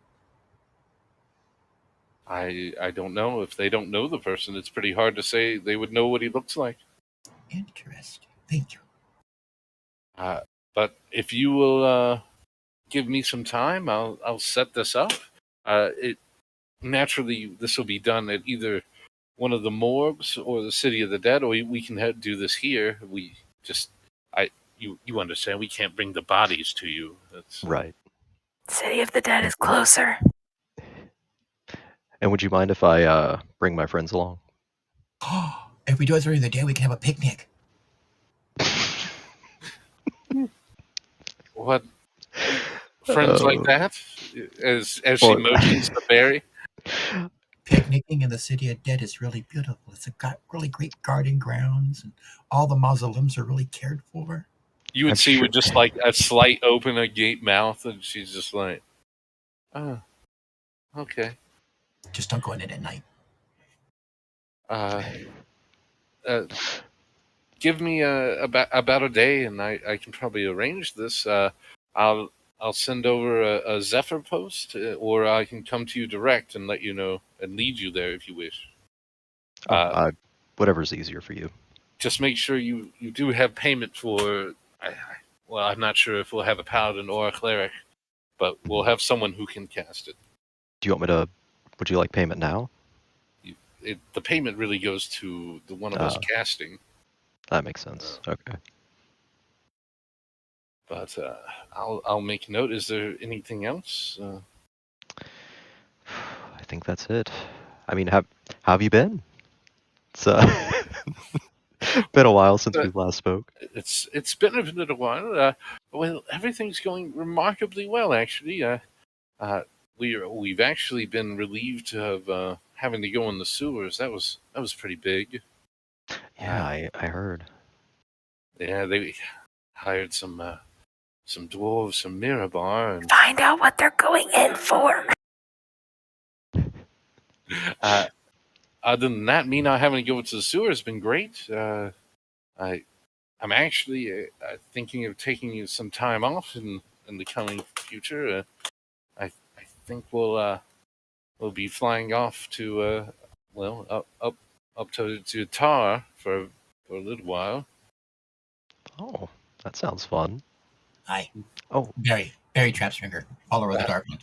I don't know. If they don't know the person, it's pretty hard to say they would know what he looks like. Interesting. Thank you. But if you will give me some time, I'll set this up. It naturally this will be done at either one of the morgues or the City of the Dead, or we can do this here. You understand? We can't bring the bodies to you. That's Right. City of the Dead is closer. And would you mind if I bring my friends along? If we do it during the day, we can have a picnic. what friends like Oh. that. As she Well- motions to Barry. Picnicking in the City of Dead is really beautiful. It's got really great garden grounds, and all the mausoleums are really cared for. You would I'm see sure- with just like a slight open a gape mouth, and she's just like, "Oh, okay." Just don't go in it at night. Uh, give me about a day, and I can probably arrange this. I'll send over a Zephyr post, or I can come to you direct and let you know and lead you there if you wish. Whatever's easier for you. Just make sure you do have payment for. Well, I'm not sure if we'll have a paladin or a cleric, but we'll have someone who can cast it. Do you want me to? Would you like payment now? The payment really goes to the one of us casting. That makes sense. Okay. But I'll make a note. Is there anything else? I think that's it. I mean, how have you been? It's been a while since we last spoke. It's been a little while. Well, everything's going remarkably well, actually. We've actually been relieved of having to go in the sewers. That was pretty big. Yeah, I heard. Yeah, they hired some dwarves from Mirabar, and Find out what they're going in for. other than that, me not having to go to the sewer has been great. I'm actually thinking of taking some time off in the coming future. I think we'll be flying off to up to Tar for a little while. Oh, that sounds fun. Hi. Oh, Barry Trapsfinger, follower of the Dark One.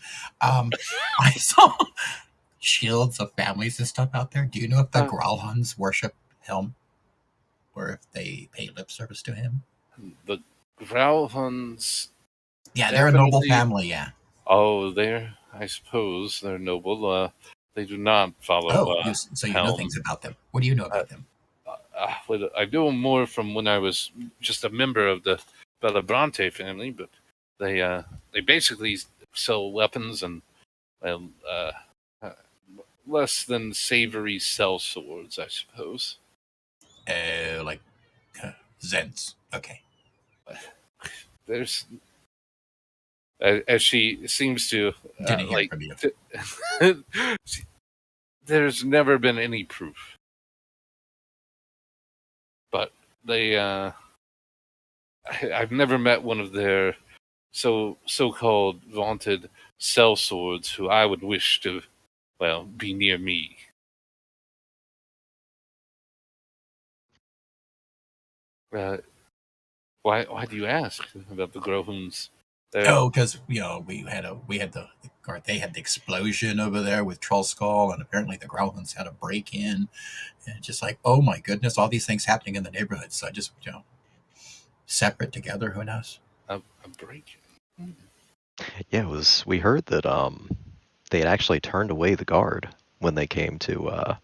I saw shields of families and stuff out there. Do you know if the Growlhuns worship him, or if they pay lip service to him? The Growlhuns. Yeah, they're a noble Definitely. family. Yeah. Oh, I suppose they're noble. They do not follow. So you know Helm. things about them. What do you know about them? Well, I know more from when I was just a member of the Belabrante family, but they basically sell weapons and less than savory sell swords, I suppose. Like Zens. Okay. There's, as she seems to Didn't hear from you. there's never been any proof, but they I've never met one of their so-called vaunted sellswords who I would wish to, be near me. Why do you ask about the Grohums? Oh, because we had they had the explosion over there with Troll Skull, and apparently the Growlhuns had a break in, and just like, oh my goodness, all these things happening in the neighborhood. So I just separate together. Who knows? A break. yeah. We heard that they had actually turned away the guard when they came to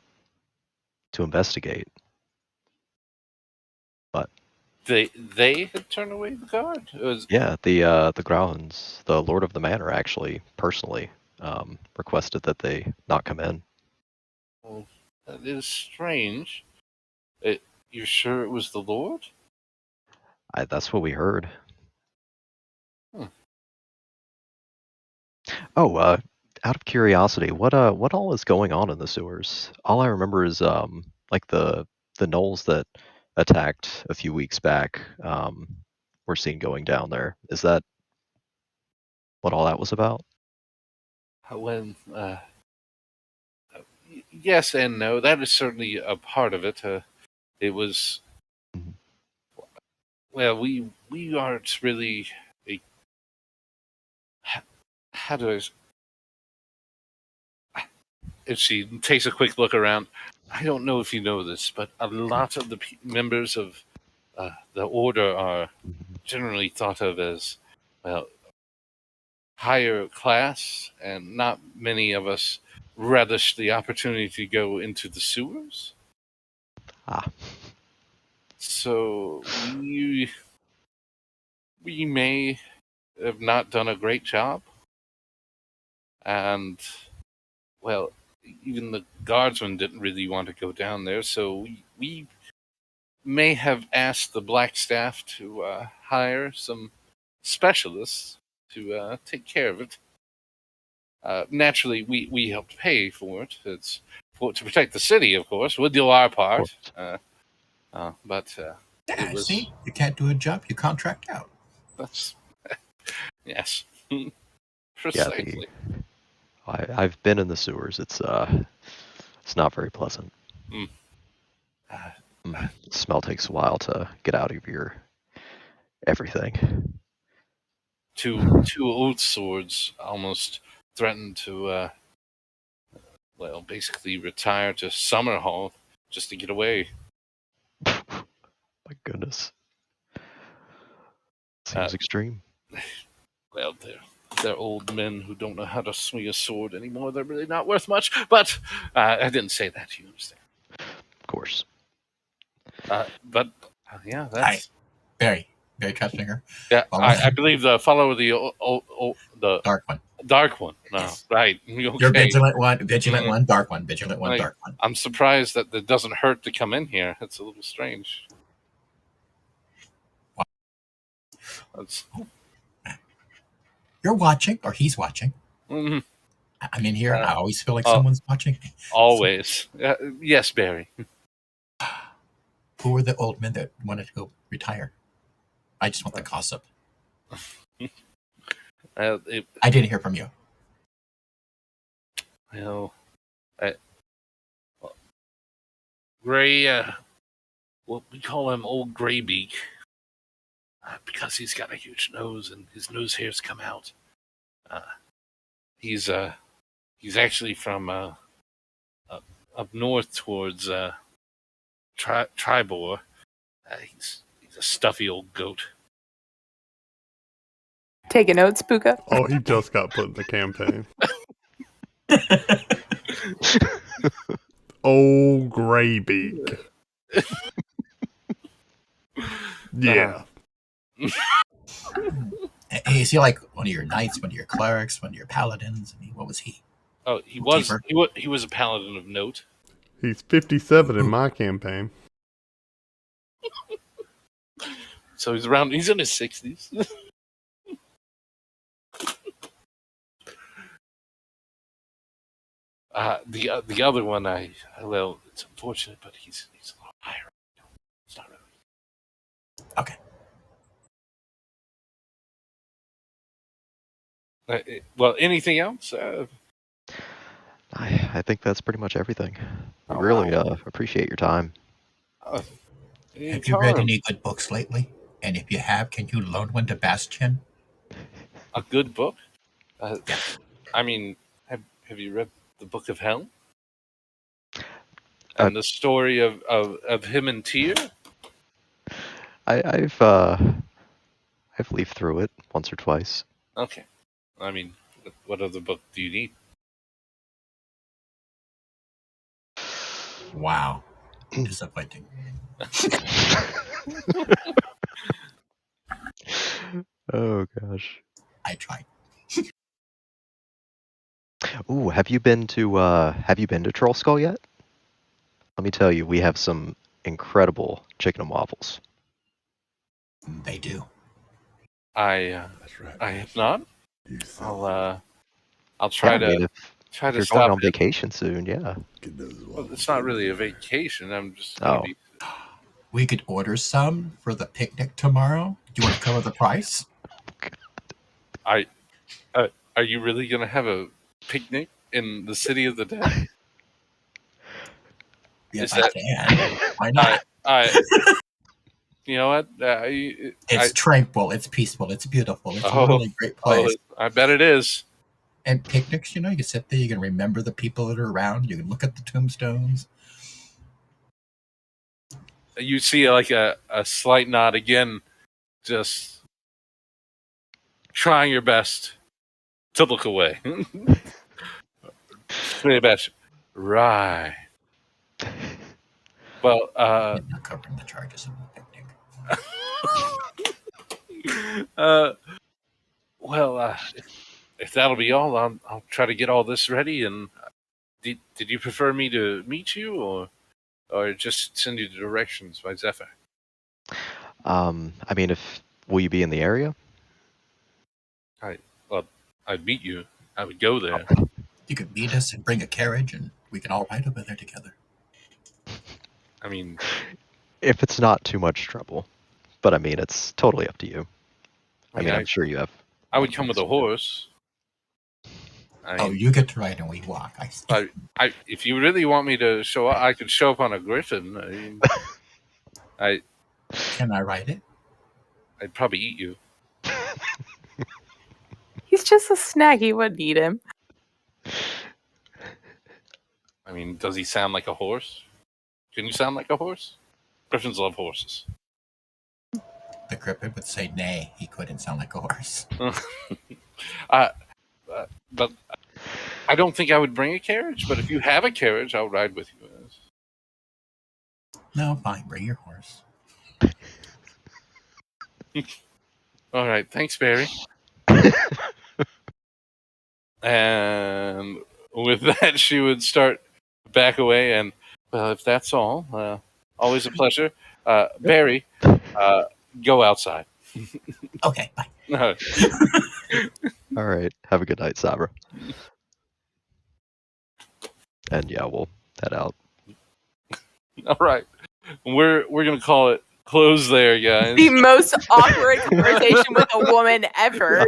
investigate. But They had turned away the guard. yeah, the Growlhuns, the Lord of the Manor, actually personally requested that they not come in. Well, that is strange. You're sure it was the Lord? That's what we heard. Hmm. Oh, out of curiosity, what all is going on in the sewers? All I remember is like the gnolls that attacked a few weeks back were seen going down there. Is that what all that was about? When yes and no. That is certainly a part of it. It was well, we aren't really a. How do I? If she takes a quick look around, I don't know if you know this, but a lot of the members of the order are generally thought of as, well, higher class, and not many of us relish the opportunity to go into the sewers. Ah, So we may have not done a great job, and, well, even the guardsmen didn't really want to go down there, so we may have asked the black staff to hire some specialists to take care of it. Naturally, we helped pay for it. It's to protect the city, of course. We'll do our part. But it was. See, you can't do a job, you contract out. That's yes, yeah. precisely. I've been in the sewers. It's not very pleasant. Mm. The smell takes a while to get out of your everything. Two oath swords almost threatened to, well, basically retire to Summerhall just to get away. My goodness. Seems extreme. Well, they're old men who don't know how to swing a sword anymore. They're really not worth much. But I didn't say that. You understand? Of course. But yeah, that's Barry Trustfinger. yeah. Well, I believe the follow the Dark one. dark one. No, Yes. right. You're Okay. vigilant one, dark one, Right. dark one. I'm surprised that it doesn't hurt to come in here. It's a little strange. Wow. That's, You're watching, or he's watching. mhm, I'm in here. I always feel like oh. someone's watching. always. Yes, Barry. Who are the old men that wanted to go retire? I just want the gossip. I didn't hear from you. Well, Gray, well, we call him Old Graybeak because he's got a huge nose and his nose hairs come out. He's actually from up north towards Tribor. He's a stuffy old goat. Taking notes, Pookha. Oh, he just got put in the campaign. Oh, Graybeak. Yeah. Hey, is he like one of your knights, one of your clerics, one of your paladins? I mean, what was he? Oh, he was Keeper? he was a paladin of note. He's 57 in my campaign. So he's in his 60s. The other one, well, it's unfortunate, but he's a little higher. It's not really. Okay. Well, anything else? I think that's pretty much everything. I Oh, really wow. appreciate your time. Have you read any good books lately? And if you have, can you loan one to Bastion? A good book? I mean, have you read the Book of Hell? And the story of him and Tyr? I've leafed through it once or twice. Okay. I mean, what other book do you need? Wow. Disappointing. Oh gosh. I tried. Ooh, have you been to Troll Skull yet? Let me tell you, we have some incredible chicken and waffles. They do. That's right. I have not. You saw I'll try Yeah, I mean, to if try to you're going stop on it. vacation soon, yeah. get those Well, waffles. it's not really a vacation. I'm just Oh. maybe. We could order some for the picnic tomorrow. Do you want to cover the price? Are you really going to have a picnic in the City of the Dead? Yes, Is I that- can. Why not? You know what? It's tranquil. It's peaceful. It's beautiful. It's a Oh, really great place. I bet it is. And picnics, you can sit there. You can remember the people that are around. You can look at the tombstones. You see like a slight nod again, just trying your best to look away. Right. Well, I'm not covering the charges of the picnic. If that'll be all, I'll try to get all this ready. And did you prefer me to meet you or just send you the directions by Zephyr? I mean, will you be in the area? I'd meet you. I would go there. You could meet us and bring a carriage, and we can all ride over there together. I mean, If it's not too much trouble. But I mean, it's totally up to you. I'm sure you have. I would come with a horse. You get to ride and we walk. I see. If you really want me to show up, I could show up on a griffin. Can I ride it? I'd probably eat you. He's just a snack. He wouldn't eat him. I mean, does he sound like a horse? Can you sound like a horse? Griffins love horses. The griffin would say nay. He couldn't sound like a horse. But I don't think I would bring a carriage. But if you have a carriage, I'll ride with you. No, fine. Bring your horse. All right. Thanks, Barry. And with that, she would start back away. And if that's all, always a pleasure. Barry, go outside. Okay, bye. All right. Have a good night, Sabra. And yeah, we'll head out. All right. We're gonna call it close there, guys. The most awkward conversation with a woman ever.